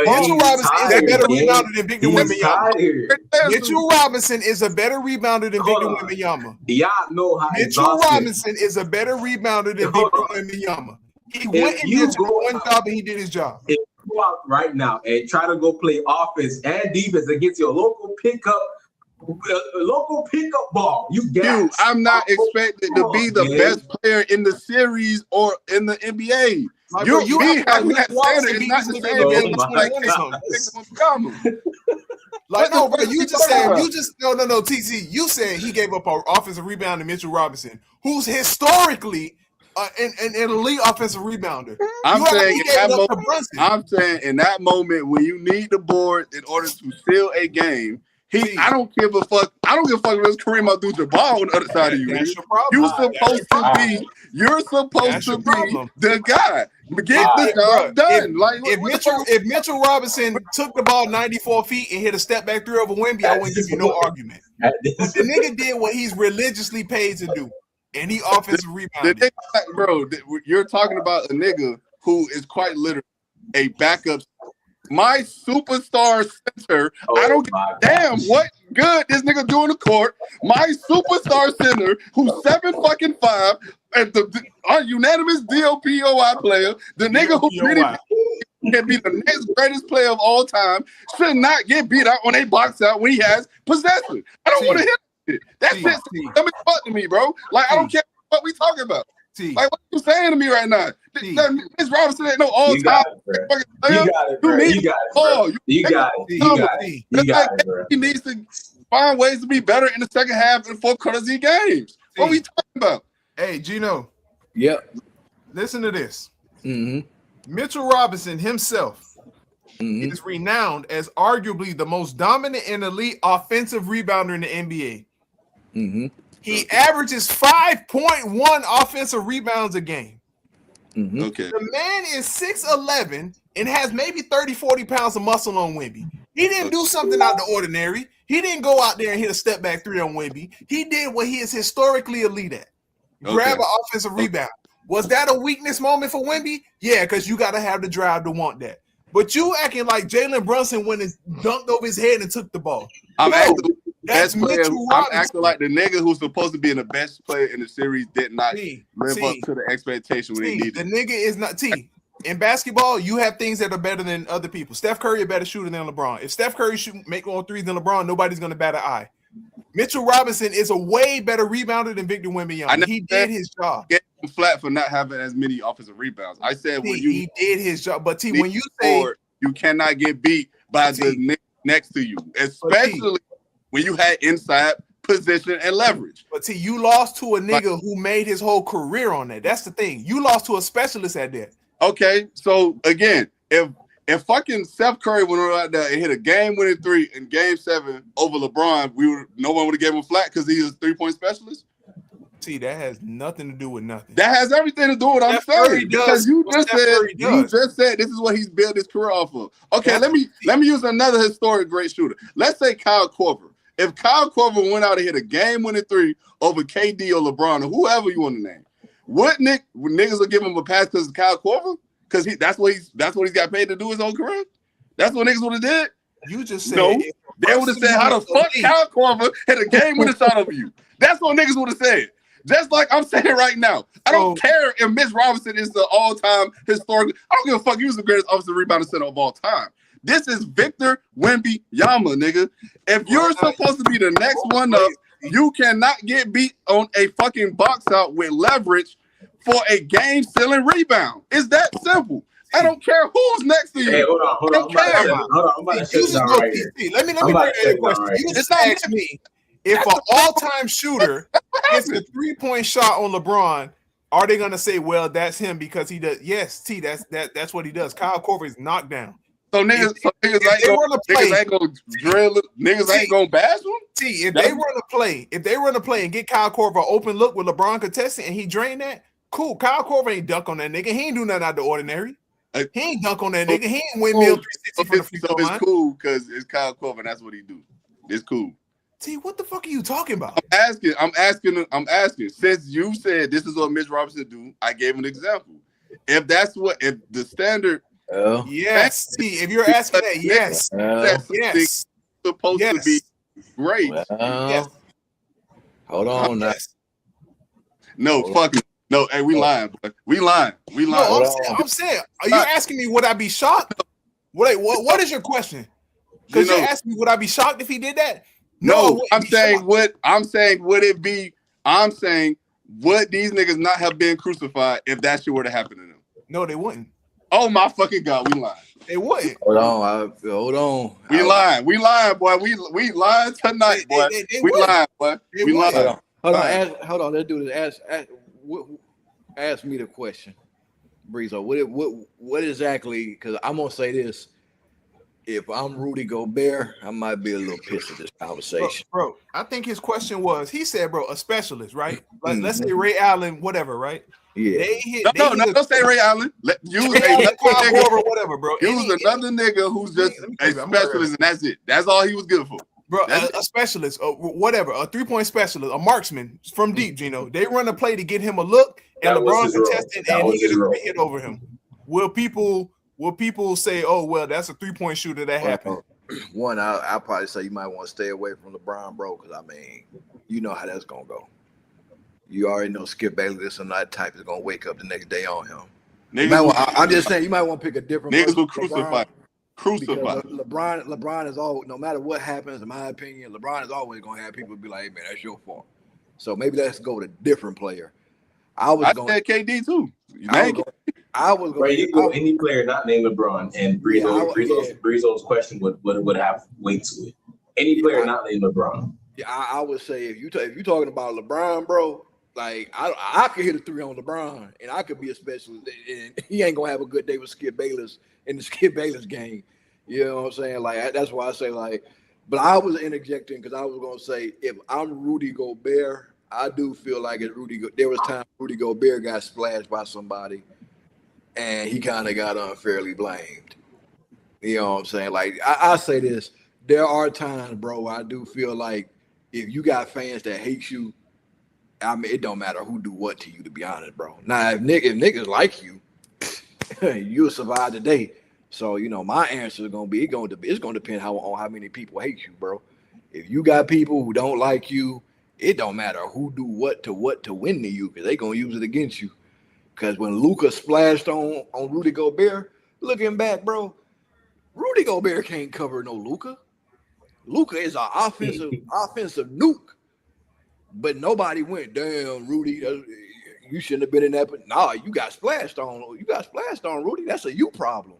Mitchell Robinson is a better rebounder than Victor Wembanyama. Mitchell Robinson is a better rebounder than Victor Wembanyama. Y'all know how Mitchell Robinson is a better rebounder than Victor Wembanyama. He went and did one job and he did his job. If you go out right now and try to go play offense and defense against your local pickup ball, Dude, I'm not expected to be the best player in the series or in the NBA. You having that standard is not the same. Like, no, bro, you just said, no, TC, you said he gave up an offensive rebound to Mitchell Robinson, who's historically an elite offensive rebounder. I'm saying in that moment when you need the board in order to steal a game, I don't give a fuck. I don't give a fuck if it's Kareem Abdul-Jabbar on the other side of you. You're supposed to be the guy. Get the job done. If Mitchell Robinson took the ball 94 feet and hit a step back 3 over Wemby, I wouldn't give you no argument. But the nigga did what he's religiously paid to do. And he offensive rebounded. Bro, you're talking about a nigga who is quite literally a backup. My superstar center, I don't give a damn what good this nigga do on the court. My superstar center, who's 7'5", and the unanimous DOPOI player, the nigga who can be the next greatest player of all time, should not get beat out on a box out when he has possession. I don't want to hit. That's it. Let me talk to me, bro. Like, I don't care what we talking about. Like, what you saying to me right now? Miss Robinson ain't no all-time. You got it. He needs to find ways to be better in the second half and fourth quarters of these games. What are we talking about? Hey, Gino. Yep. Listen to this. Mm-hmm. Mitchell Robinson himself is renowned as arguably the most dominant and elite offensive rebounder in the NBA. Mm-hmm. He averages 5.1 offensive rebounds a game. Mm-hmm. Okay. The man is 6'11" and has maybe 30, 40 pounds of muscle on Wemby. He didn't do something out of the ordinary. He didn't go out there and hit a step back 3 on Wemby. He did what he is historically elite at. Grab an offensive rebound. Was that a weakness moment for Wemby? Yeah, because you got to have the drive to want that. But you acting like Jalen Brunson went and dunked over his head and took the ball. I'm acting like the nigga who's supposed to be the best player in the series did not live up to the expectation when he needed. The nigga is not in basketball, you have things that are better than other people. Steph Curry a better shooter than LeBron. If Steph Curry make more threes than LeBron, nobody's going to bat an eye. Mitchell Robinson is a way better rebounder than Victor Wembanyama. He did his job. Get him flat for not having as many offensive rebounds. I said he did his job. But when you say you cannot get beat by the nigga next to you, especially when you had inside position and leverage. But you lost to a nigga who made his whole career on that. That's the thing. You lost to a specialist at that. Okay, so again, if fucking Steph Curry went out there and hit a game-winning 3 in Game 7 over LeBron, no one would have gave him flat because he was a 3-point specialist. That has nothing to do with nothing. That has everything to do with what I'm saying. Because you just said this is what he's built his career off of. Okay, let me use another historic great shooter. Let's say Kyle Korver. If Kyle Korver went out and hit a game-winning 3 over KD or LeBron or whoever you want to name, niggas would give him a pass because of Kyle Korver? Because that's what he's got paid to do his whole career? That's what niggas would have did? You just said no. They would have said, how the fuck Kyle Korver hit a game-winning shot over you? That's what niggas would have said. Just like I'm saying right now. I don't care if Mitch Robinson is the all-time historic. I don't give a fuck. He was the greatest offensive rebounding center of all time. This is Victor Wembanyama, nigga. If you're supposed to be the next one up, you cannot get beat on a fucking box out with leverage for a game-stealing rebound. It's that simple. I don't care who's next to you. Hey, hold on. I don't care. I'm about to shut it down right here. Let me bring you a question. You just asked me if an all-time shooter gets a three-point shot on LeBron, are they gonna say, well, that's him because he does? Yes, T, that's what he does. Kyle Korver is knocked down. So niggas ain't gonna drill it. Niggas ain't gonna bash him. See, if they run a play and get Kyle Korver an open look with LeBron contesting and he drain that, cool. Kyle Korver ain't dunk on that nigga. He ain't do nothing out of the ordinary. He ain't dunk on that nigga. He ain't windmill 360 from the free throw line. It's cool because it's Kyle Korver. That's what he do. It's cool. T, what the fuck are you talking about? I'm asking. Since you said this is what Mitch Robinson do, I gave an example. If the standard. Yes, T. If you're asking that, yes, yes, supposed to be great. Yes. Hold on, now. No, fuck it. No, hey, we lying, boy. We lying. No, I'm saying, are you asking me would I be shocked? What is your question? Because you're asking me would I be shocked if he did that? No, I'm saying would it be? I'm saying would these niggas not have been crucified if that shit were to happen to them? No, they wouldn't. Oh my fucking God, we lying. They wouldn't. Hold on. We lying, boy. We lying tonight, boy. We lying, boy. We lying. Hold on. Let's do this. Ask me the question, Breezo. What exactly? Because I'm gonna say this. If I'm Rudy Gobert, I might be a little pissed at this conversation. Bro, I think his question was, he said, bro, a specialist, right? Like, let's say Ray Allen, whatever, right? Yeah. Don't say Ray Allen. Use another nigga, whatever, bro. Use another nigga who's just a specialist, and that's it. That's all he was good for. Bro, a specialist, whatever, a three-point specialist, a marksman from deep, Gino. They run a play to get him a look, and LeBron contested, and he get a three hit over him. Will people say, oh, well, that's a three-point shooter that happened? One, I'll probably say you might want to stay away from LeBron, bro, because, I mean, you know how that's going to go. You already know Skip Bayless and that type is going to wake up the next day on him. I'm just saying, you might want to pick a different niggas will crucify. LeBron is always, no matter what happens, in my opinion, LeBron is always going to have people be like, hey, man, that's your fault. So maybe let's go with a different player. I said KD too. I was going to go any player not named LeBron, and Breezo's question would have weight to it. Any player not named LeBron. Yeah, I would say if you're talking about LeBron, bro, like I could hit a three on LeBron, and I could be a specialist, and he ain't gonna have a good day with Skip Bayless in the Skip Bayless game. You know what I'm saying? Like that's why I say like, but I was interjecting because I was gonna say if I'm Rudy Gobert, I do feel like there was time Rudy Gobert got splashed by somebody, and he kind of got unfairly blamed. You know what I'm saying? Like I say this, there are times, bro, I do feel like if you got fans that hate you, I mean, it don't matter who do what to you, to be honest, bro. Now, if niggas like you, you'll survive the day. So, you know, my answer is gonna be it's gonna depend on how many people hate you, bro. If you got people who don't like you, it don't matter who do what to win to you, because they gonna use it against you. Because when Luka splashed on Rudy Gobert, looking back, bro, Rudy Gobert can't cover no Luka. Luka is an offensive nuke. But nobody went, damn, Rudy, you shouldn't have been in that. But nah, you got splashed on, Rudy. That's a you problem.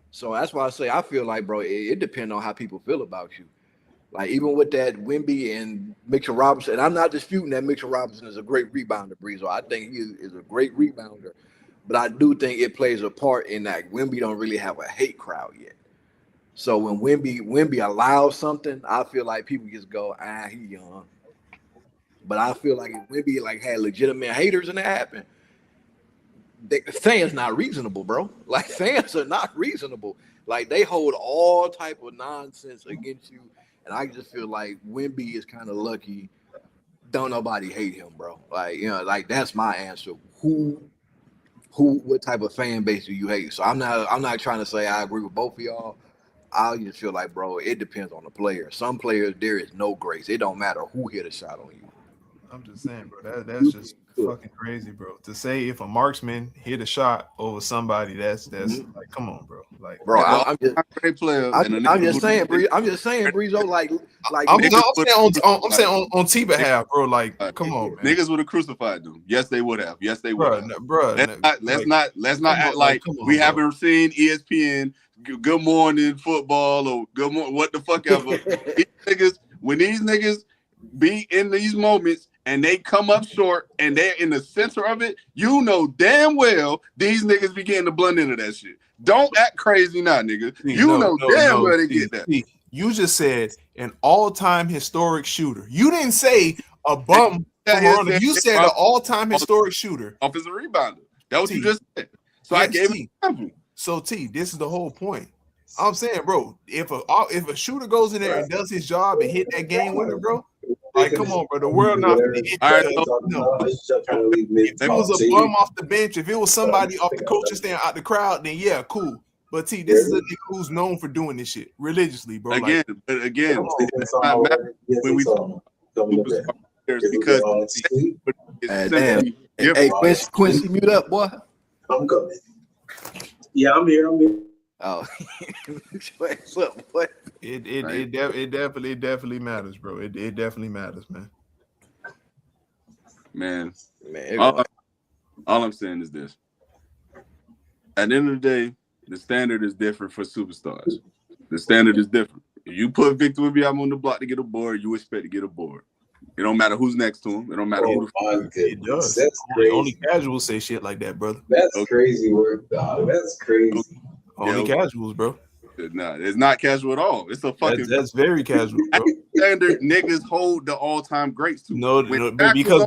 So that's why I say I feel like, bro, it depends on how people feel about you. Like even with that Wemby and Mitchell Robinson, and I'm not disputing that Mitchell Robinson is a great rebounder, Breezo. I think he is a great rebounder. But I do think it plays a part in that Wemby don't really have a hate crowd yet. So when Wemby allows something, I feel like people just go, he young. But I feel like if Wemby had legitimate haters and it happened, the fans not reasonable, bro. Like fans are not reasonable. Like they hold all type of nonsense against you. And I just feel like Wemby is kind of lucky. Don't nobody hate him, bro. Like, you know, like that's my answer. What type of fan base do you hate? So I'm not trying to say I agree with both of y'all. I just feel like, bro, it depends on the player. Some players, there is no grace. It don't matter who hit a shot on you. I'm just saying, bro. That's just fucking crazy, bro. To say if a marksman hit a shot over somebody, that's like, come on, bro. Like, Bro, If I'm just great player and a I'm nigga just who saying, I'm just saying, Breezo, like I'm niggas would saying on T behalf, bro. Like, come on, man, niggas would have crucified them. Yes, they would have. Yes, they would bro, have. bro. Let's not act like come on, we bro. haven't seen ESPN Good Morning Football or Good Morning what the fuck ever. When these niggas be in these moments and they come up short and they're in the center of it, you know damn well these niggas be getting the blunt into that shit. Don't act crazy now, nigga. You know damn well they get that. You just said an all-time historic shooter. You didn't say a bum from around. You said an all-time historic shooter. Offensive rebounder. That's what you just said. So I gave it an example. So T, this is the whole point. I'm saying, bro, if a shooter goes in there and does his job and hit that game winner, bro, like, come on, bro, the world not. All right, if it was a bum off the bench, if it was somebody off the coaching stand out the crowd, then yeah, cool. But T, this is a nigga who's known for doing this shit religiously, bro. Again, it's not matter when we talk about superstar players because damn. Hey, Quincy, mute up, boy. I'm coming. Yeah, I'm here. Oh, what's up, boy? It definitely matters, bro. It definitely matters, man. Man, all I'm saying is this: at the end of the day, the standard is different for superstars. The standard is different. If you put Victor Wembanyama on the block to get a board, you expect to get a board. It don't matter who's next to him. It don't matter who the fuck. It does. That's crazy. Only casuals say shit like that, brother. That's crazy work, dog. That's crazy. Only casuals, bro. Nah, it's not casual at all. It's a fucking. That's very casual, bro. Standard niggas hold the all-time greats to. No, because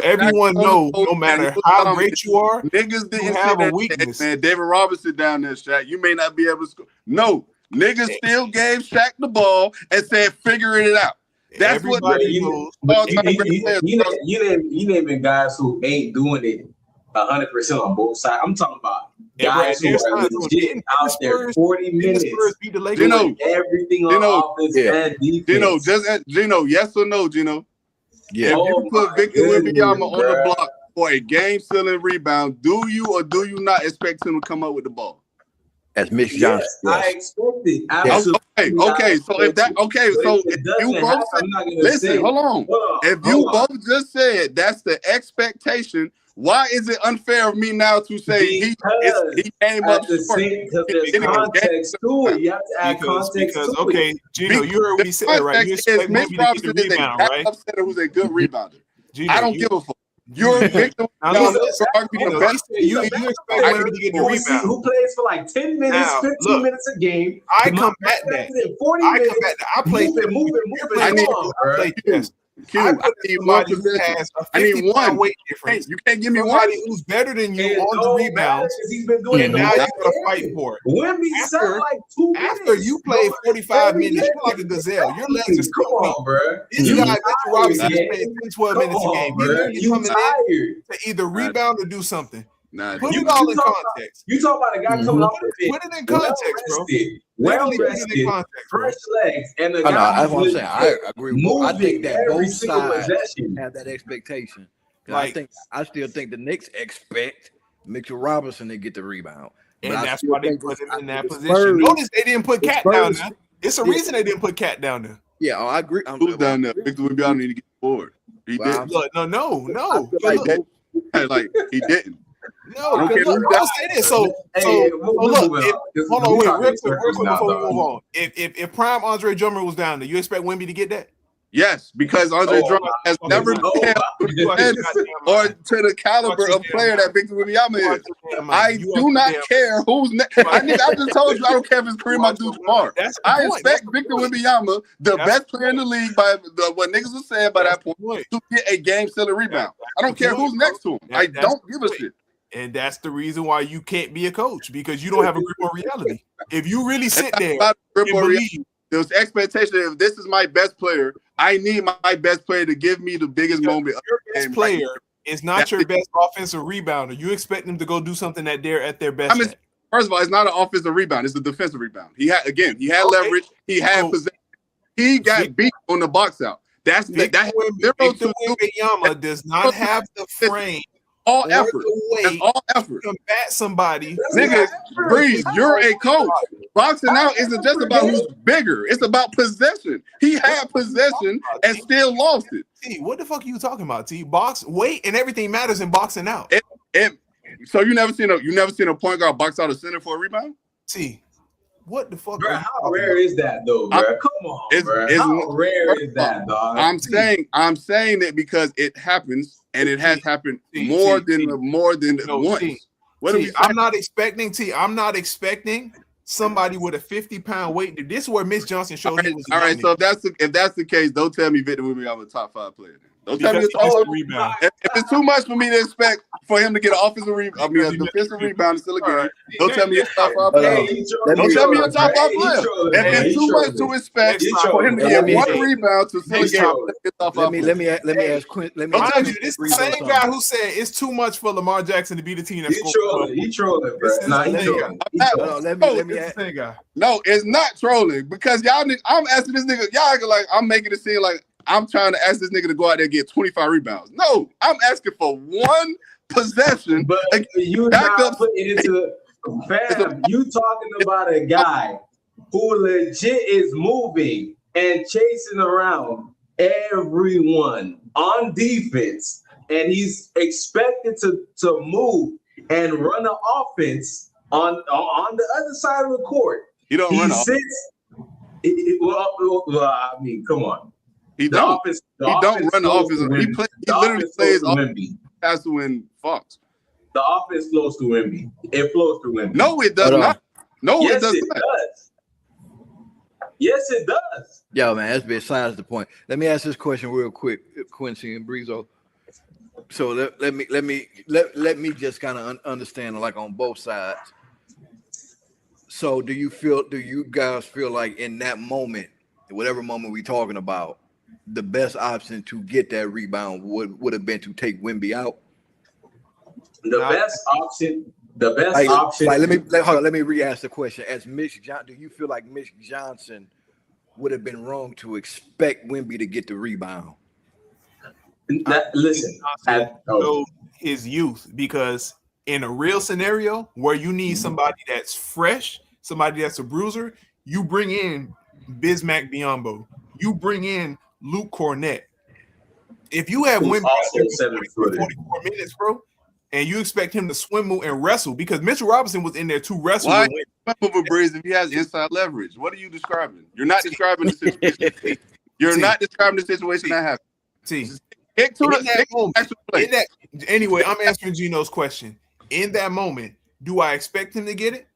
everyone knows no matter how great you are, niggas didn't have a weakness. Man, David Robinson down there, Shaq. You may not be able to score. No, niggas still gave Shaq the ball and said, "Figuring it out." That's everybody what you naming guys who ain't doing it 100% on both sides. I'm talking about guys who are legit out there 40 minutes. Everything on offense and defense. Gino, yes or no, Gino? Yeah. If you put Victor Wembanyama on the block for a game-sealing rebound, do you or do you not expect him to come up with the ball? As Mitch Johnson. Yes, I expect it. Absolutely. Okay. So if you both listen, hold on. If you both just said that's the expectation, why is it unfair of me now to say he came up short? Because there's context to it. You have to add context to it. Okay, Gino, you heard what he said, right? You expect Mitch Robinson is a backup center who's a good rebounder. I don't give a fuck. You're a victim. You expect Wemby to get the rebound. Who plays for like 10 minutes, 15 minutes a game. I come back that. 40 minutes. I play chess. I need one. Weight difference. You can't give me somebody who's better than you on the rebounds. He's been doing it. Now you gotta fight for it. After you play 45 minutes, you're like a gazelle. Your legs are come on, bro. This guy, Mitchell Robinson, is playing 10, 12 minutes a game. He's coming in to either rebound or do something. Put it all in context. You talk about a guy coming off the bench. Put it in context, bro. Well rested, fresh legs, and the guy. That's what I'm saying. I agree. I think that both sides have that expectation. I still think the Knicks expect Mitchell Robinson to get the rebound, and that's why they put him in that position. Notice they didn't put Cat down there. It's a reason they didn't put Cat down there. Yeah, I agree. Who's down there? Victor Wembanyama need to get forward. He didn't. No. Like he didn't. No, don't say this. So look, hold on, wait, real quick before we move on. If Prime Andre Drummond was down there, you expect Wemby to get that? Yes, because Andre Drummond has never been or to the caliber of player that Victor Wembanyama is. I do not care who's next. I just told you I don't care if his career might do tomorrow. I expect Victor Wembanyama, the best player in the league by what niggas were saying by that point, to get a game-stealing rebound. I don't care who's next to him. I don't give a shit. And that's the reason why you can't be a coach, because you don't have a grip on reality. If you really sit there and believe there's expectation that if this is my best player, I need my best player to give me the biggest moment. Your best player is not your best offensive rebounder. You expect them to go do something that they're at their best. First of all, it's not an offensive rebound; it's a defensive rebound. He had leverage. He had possession. He got beat on the box out. That Victor Wembanyama does not have the frame all or effort. the That's weight all effort. to combat somebody. Nigga, Breeze, you're a coach. Boxing out isn't just about who's bigger. It's about possession. He had possession and still lost it. T, what the fuck are you talking about? T, box weight and everything matters in boxing out. So you never seen a point guard box out a center for a rebound? T, what the fuck? Bro, how rare is that though, bro? Come on, bro. How rare is that, dog? I'm saying it because it happens and it has happened more than once. I'm not expecting somebody with a 50-pound weight. This is where Mitch Johnson showed he was. All right, so if that's the case, don't tell me Victor Wembanyama I'm a top 5 player. Don't tell me rebound. If it's too much for me to expect for him to get an offensive rebound, a defensive rebound is still a game. Don't tell me he's a top 5 player. Don't tell me he's a top 5 player. If it's too much to expect for him to get one rebound to still a game, top 5 player. Let me ask Quint. Let me Mind ask you, this is the same guy who said it's too much for Lamar Jackson to be the team that scored. He trolling, bro. Nah, he trolling. No, it's not trolling because y'all. I'm asking this nigga. Y'all like I'm making it seem like I'm trying to ask this nigga to go out there and get 25 rebounds. No, I'm asking for one possession. But you not putting it into fam. You talking about a guy who legit is moving and chasing around everyone on defense, and he's expected to move and run an offense on the other side of the court. He don't run offense. Well, I mean, come on. He don't run the offense. He literally plays off has to win Fox. The offense flows through Wemby. It flows through Wemby. No, it does not. No, yes, it does not. Yes, it does. Yo, man, that's besides the point. Let me ask this question real quick, Quincy and Breezo. So let me just kind of understand, like, on both sides. So do you guys feel like in that moment, whatever moment we're talking about, the best option to get that rebound would have been to take Wemby out? The best option. Let me re-ask the question. As Mitch Johnson, do you feel like Mitch Johnson would have been wrong to expect Wemby to get the rebound? Listen, his youth, because in a real scenario where you need somebody that's fresh, somebody that's a bruiser, you bring in Bismack Biyombo, you bring in Luke Cornett. If you have Wemby 44 minutes, bro, and you expect him to swim, move, and wrestle, because Mitchell Robinson was in there to wrestle. Why with Breeze if he has inside leverage? What are you describing? You're not describing the situation. You're not describing the situation that happened. Anyway, I'm answering Gino's question. In that moment, do I expect him to get it?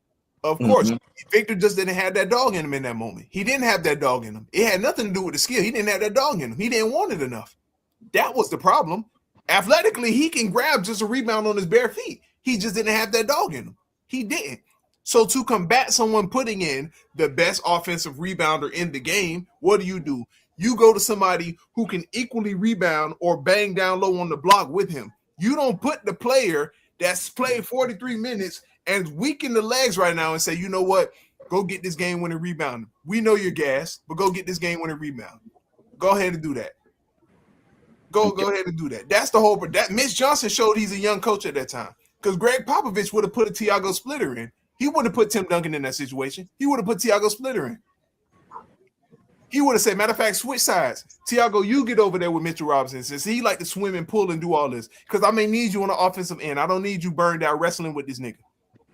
Of course. Victor just didn't have that dog in him in that moment. He didn't have that dog in him. It had nothing to do with the skill. He didn't have that dog in him. He didn't want it enough. That was the problem. Athletically, he can grab just a rebound on his bare feet. He just didn't have that dog in him. He didn't. So to combat someone putting in the best offensive rebounder in the game, what do? You go to somebody who can equally rebound or bang down low on the block with him. You don't put the player that's played 43 minutes and weaken the legs right now and say, you know what? Go get this game-winning rebound. We know you're gassed, but go get this game-winning rebound. Go ahead and do that. Go ahead and do that. That's the whole. That Mitch Johnson showed he's a young coach at that time, because Greg Popovich would have put a Tiago Splitter in. He wouldn't have put Tim Duncan in that situation. He would have put Tiago Splitter in. He would have said, matter of fact, switch sides. Tiago, you get over there with Mitchell Robinson, since he like to swim and pull and do all this, because I may need you on the offensive end. I don't need you burned out wrestling with this nigga.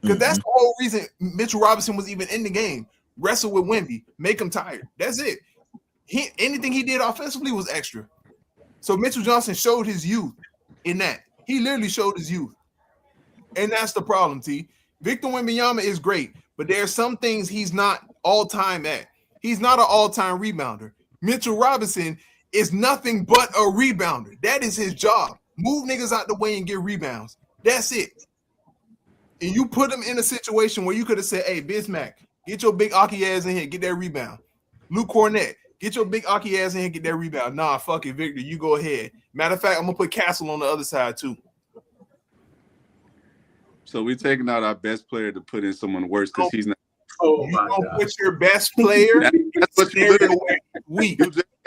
Because that's the whole reason Mitchell Robinson was even in the game. Wrestle with Wemby, make him tired. That's it. Anything he did offensively was extra. So Mitchell Johnson showed his youth in that. He literally showed his youth. And that's the problem, T. Victor Wembanyama is great, but there are some things he's not all-time at. He's not an all-time rebounder. Mitchell Robinson is nothing but a rebounder. That is his job. Move niggas out the way and get rebounds. That's it. And you put him in a situation where you could have said, hey, Bismack, get your big Aki ass in here, get that rebound. Luke Cornett, get your big Aki ass in here, get that rebound. Nah, fuck it, Victor, you go ahead. Matter of fact, I'm going to put Castle on the other side too. So we're taking out our best player to put in someone worse because he's not. Oh, my God. Put your best player. That's what you literally weak.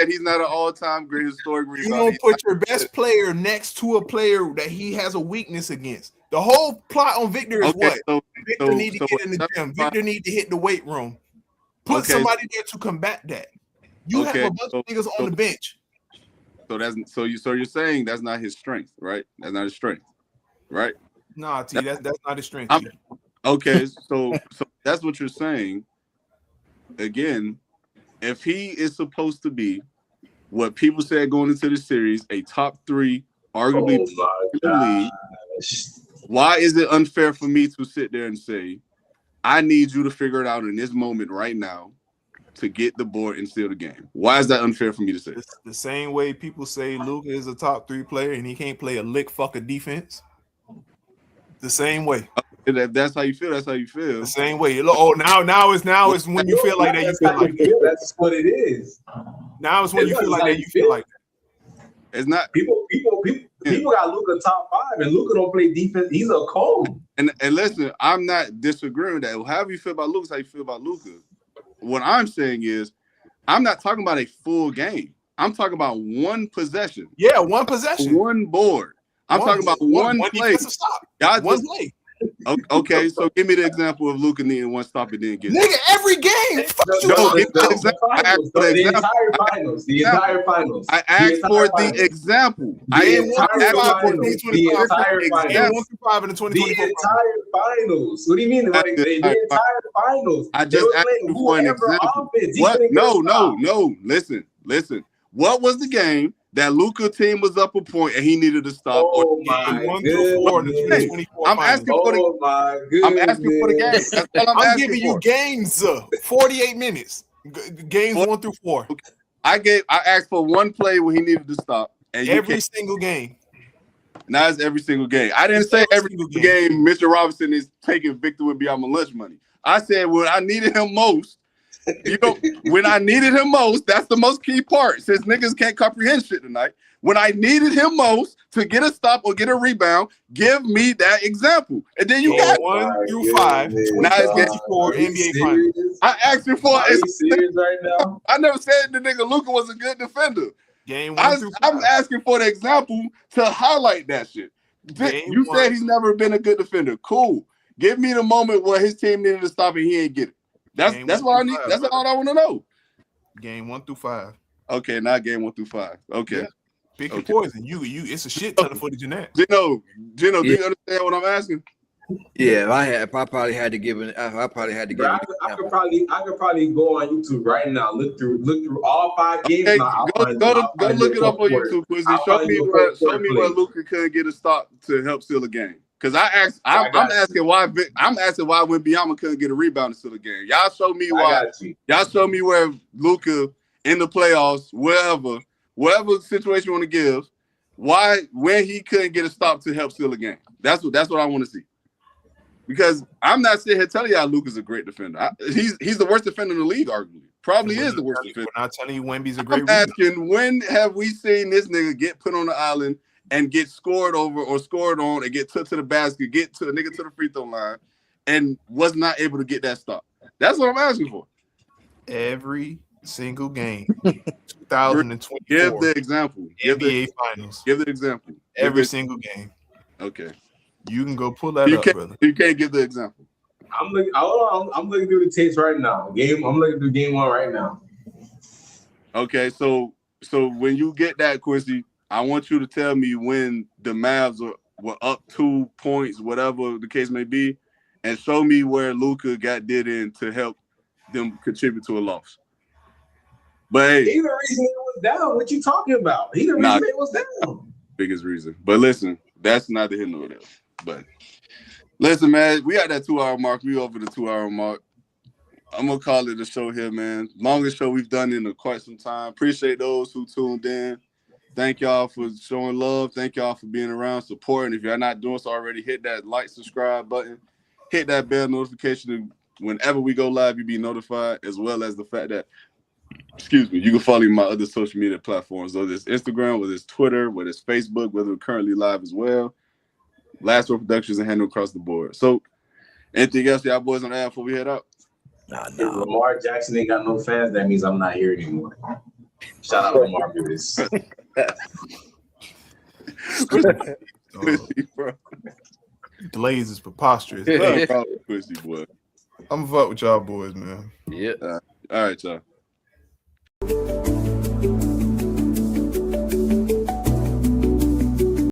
said he's not an all-time great historic rebounder. You don't put your best player next to a player that he has a weakness against. The whole plot on Victor is what? Victor need to get in the gym. Victor need to hit the weight room. Put somebody there to combat that. You have a bunch of niggas on the bench. So you're saying that's not his strength, right? That's not his strength, right? Nah, T, that's not his strength. Okay, so that's what you're saying. Again, if he is supposed to be what people said going into the series, a top 3, arguably in the league, why is it unfair for me to sit there and say, I need you to figure it out in this moment right now to get the board and steal the game? Why is that unfair for me to say? It's the same way people say Luka is a top 3 player and he can't play a lick fucker defense. The same way. If that's how you feel, that's how you feel. The same way. Oh, now it's when you feel like that, you feel like that. That's what it is. Now it's when you feel like that, you feel like that. It's not people got Luka top 5, and Luka don't play defense. He's a cold. And listen, I'm not disagreeing with that. However you feel about Luka, how you feel about Luka. What I'm saying is, I'm not talking about a full game. I'm talking about one possession. Yeah, one possession. One board. I'm talking about one play. One play. Okay, so give me the example of Luka needing one stop and didn't get it. Nigga, every game. The entire finals. I asked for the example. I didn't ask for the entire finals. The entire finals. What do you mean? The entire finals. I just asked you for an example. What? No. Listen. What was the game that Luka team was up a point and he needed to stop? I'm asking for the game. I'm giving you games. 48 minutes. Games 1 through 4. I asked for one play where he needed to stop. And every single game. Now it's every single game. I didn't say every single game Mr. Robinson is taking Victor Wembanyama lunch money. I said when I needed him most. When I needed him most, that's the most key part. Since niggas can't comprehend shit tonight. When I needed him most to get a stop or get a rebound, give me that example. And then you got 1 through 5. Now it's getting 4 NBA finals. I asked you for it. Serious right now? I never said the nigga Luka was a good defender. Game 1 through 5. I'm asking for the example to highlight that shit. You said he's never been a good defender. Cool. Give me the moment where his team needed to stop and he ain't get it. That's what I need. That's all I want to know. Game 1 through 5. Okay, not game 1 through 5. Okay. Yeah. Pick your poison. You. It's a shit ton of footage in that. Gino, do you understand what I'm asking? Yeah, I probably had to give it. I probably had to give it. I could probably go on YouTube right now. Look through all 5 games. Okay, go look it up on YouTube, Quizzy. Show me where Luka couldn't get a stop to help seal a game. Because I'm asking why Wembanyama couldn't get a rebound to seal a game. Y'all show me why. Y'all show me where Luka in the playoffs, whatever situation you want to give, when he couldn't get a stop to help seal a game. That's what I want to see. Because I'm not sitting here telling y'all Luka's a great defender. He's the worst defender in the league, arguably. Probably is the worst defender. We're not telling you Wemby's a great I'm asking, when have we seen this nigga get put on the island and get scored over or scored on and get took to the basket, get to a nigga to the free throw line, and was not able to get that stop? That's what I'm asking for. Every single game. 2024. Give the example. NBA Finals. Give the example. Every single game. Okay. You can go pull that up, brother. You can't give the example. I'm looking through the tapes right now. I'm looking through game 1 right now. Okay, so when you get that, Quincy, I want you to tell me when the Mavs were up 2 points, whatever the case may be, and show me where Luka did in to help them contribute to a loss. But hey, he the reason it was down. What you talking about? He the reason it was down. Biggest reason. But listen, that's neither here nor there. But listen, man, we at that 2-hour mark. We over the 2-hour mark. I'm gonna call it a show here, man. Longest show we've done in quite some time. Appreciate those who tuned in. Thank y'all for showing love. Thank y'all for being around, supporting. If you're not doing so already, hit that like, subscribe button. Hit that bell notification. Whenever we go live, you'll be notified, as well as the fact that, you can follow me on my other social media platforms, whether it's Instagram, whether it's Twitter, whether it's Facebook, whether we're currently live as well. LastWord Productions and handle across the board. So, anything else y'all boys on the app before we head out? Nah. If Lamar Jackson ain't got no fans, that means I'm not here anymore. Shout out to Marcus. Pussy, bro. Delays is preposterous. Nothing wrong with pussy, boy. I'm gonna fuck with y'all boys, man. Yeah. All right, y'all.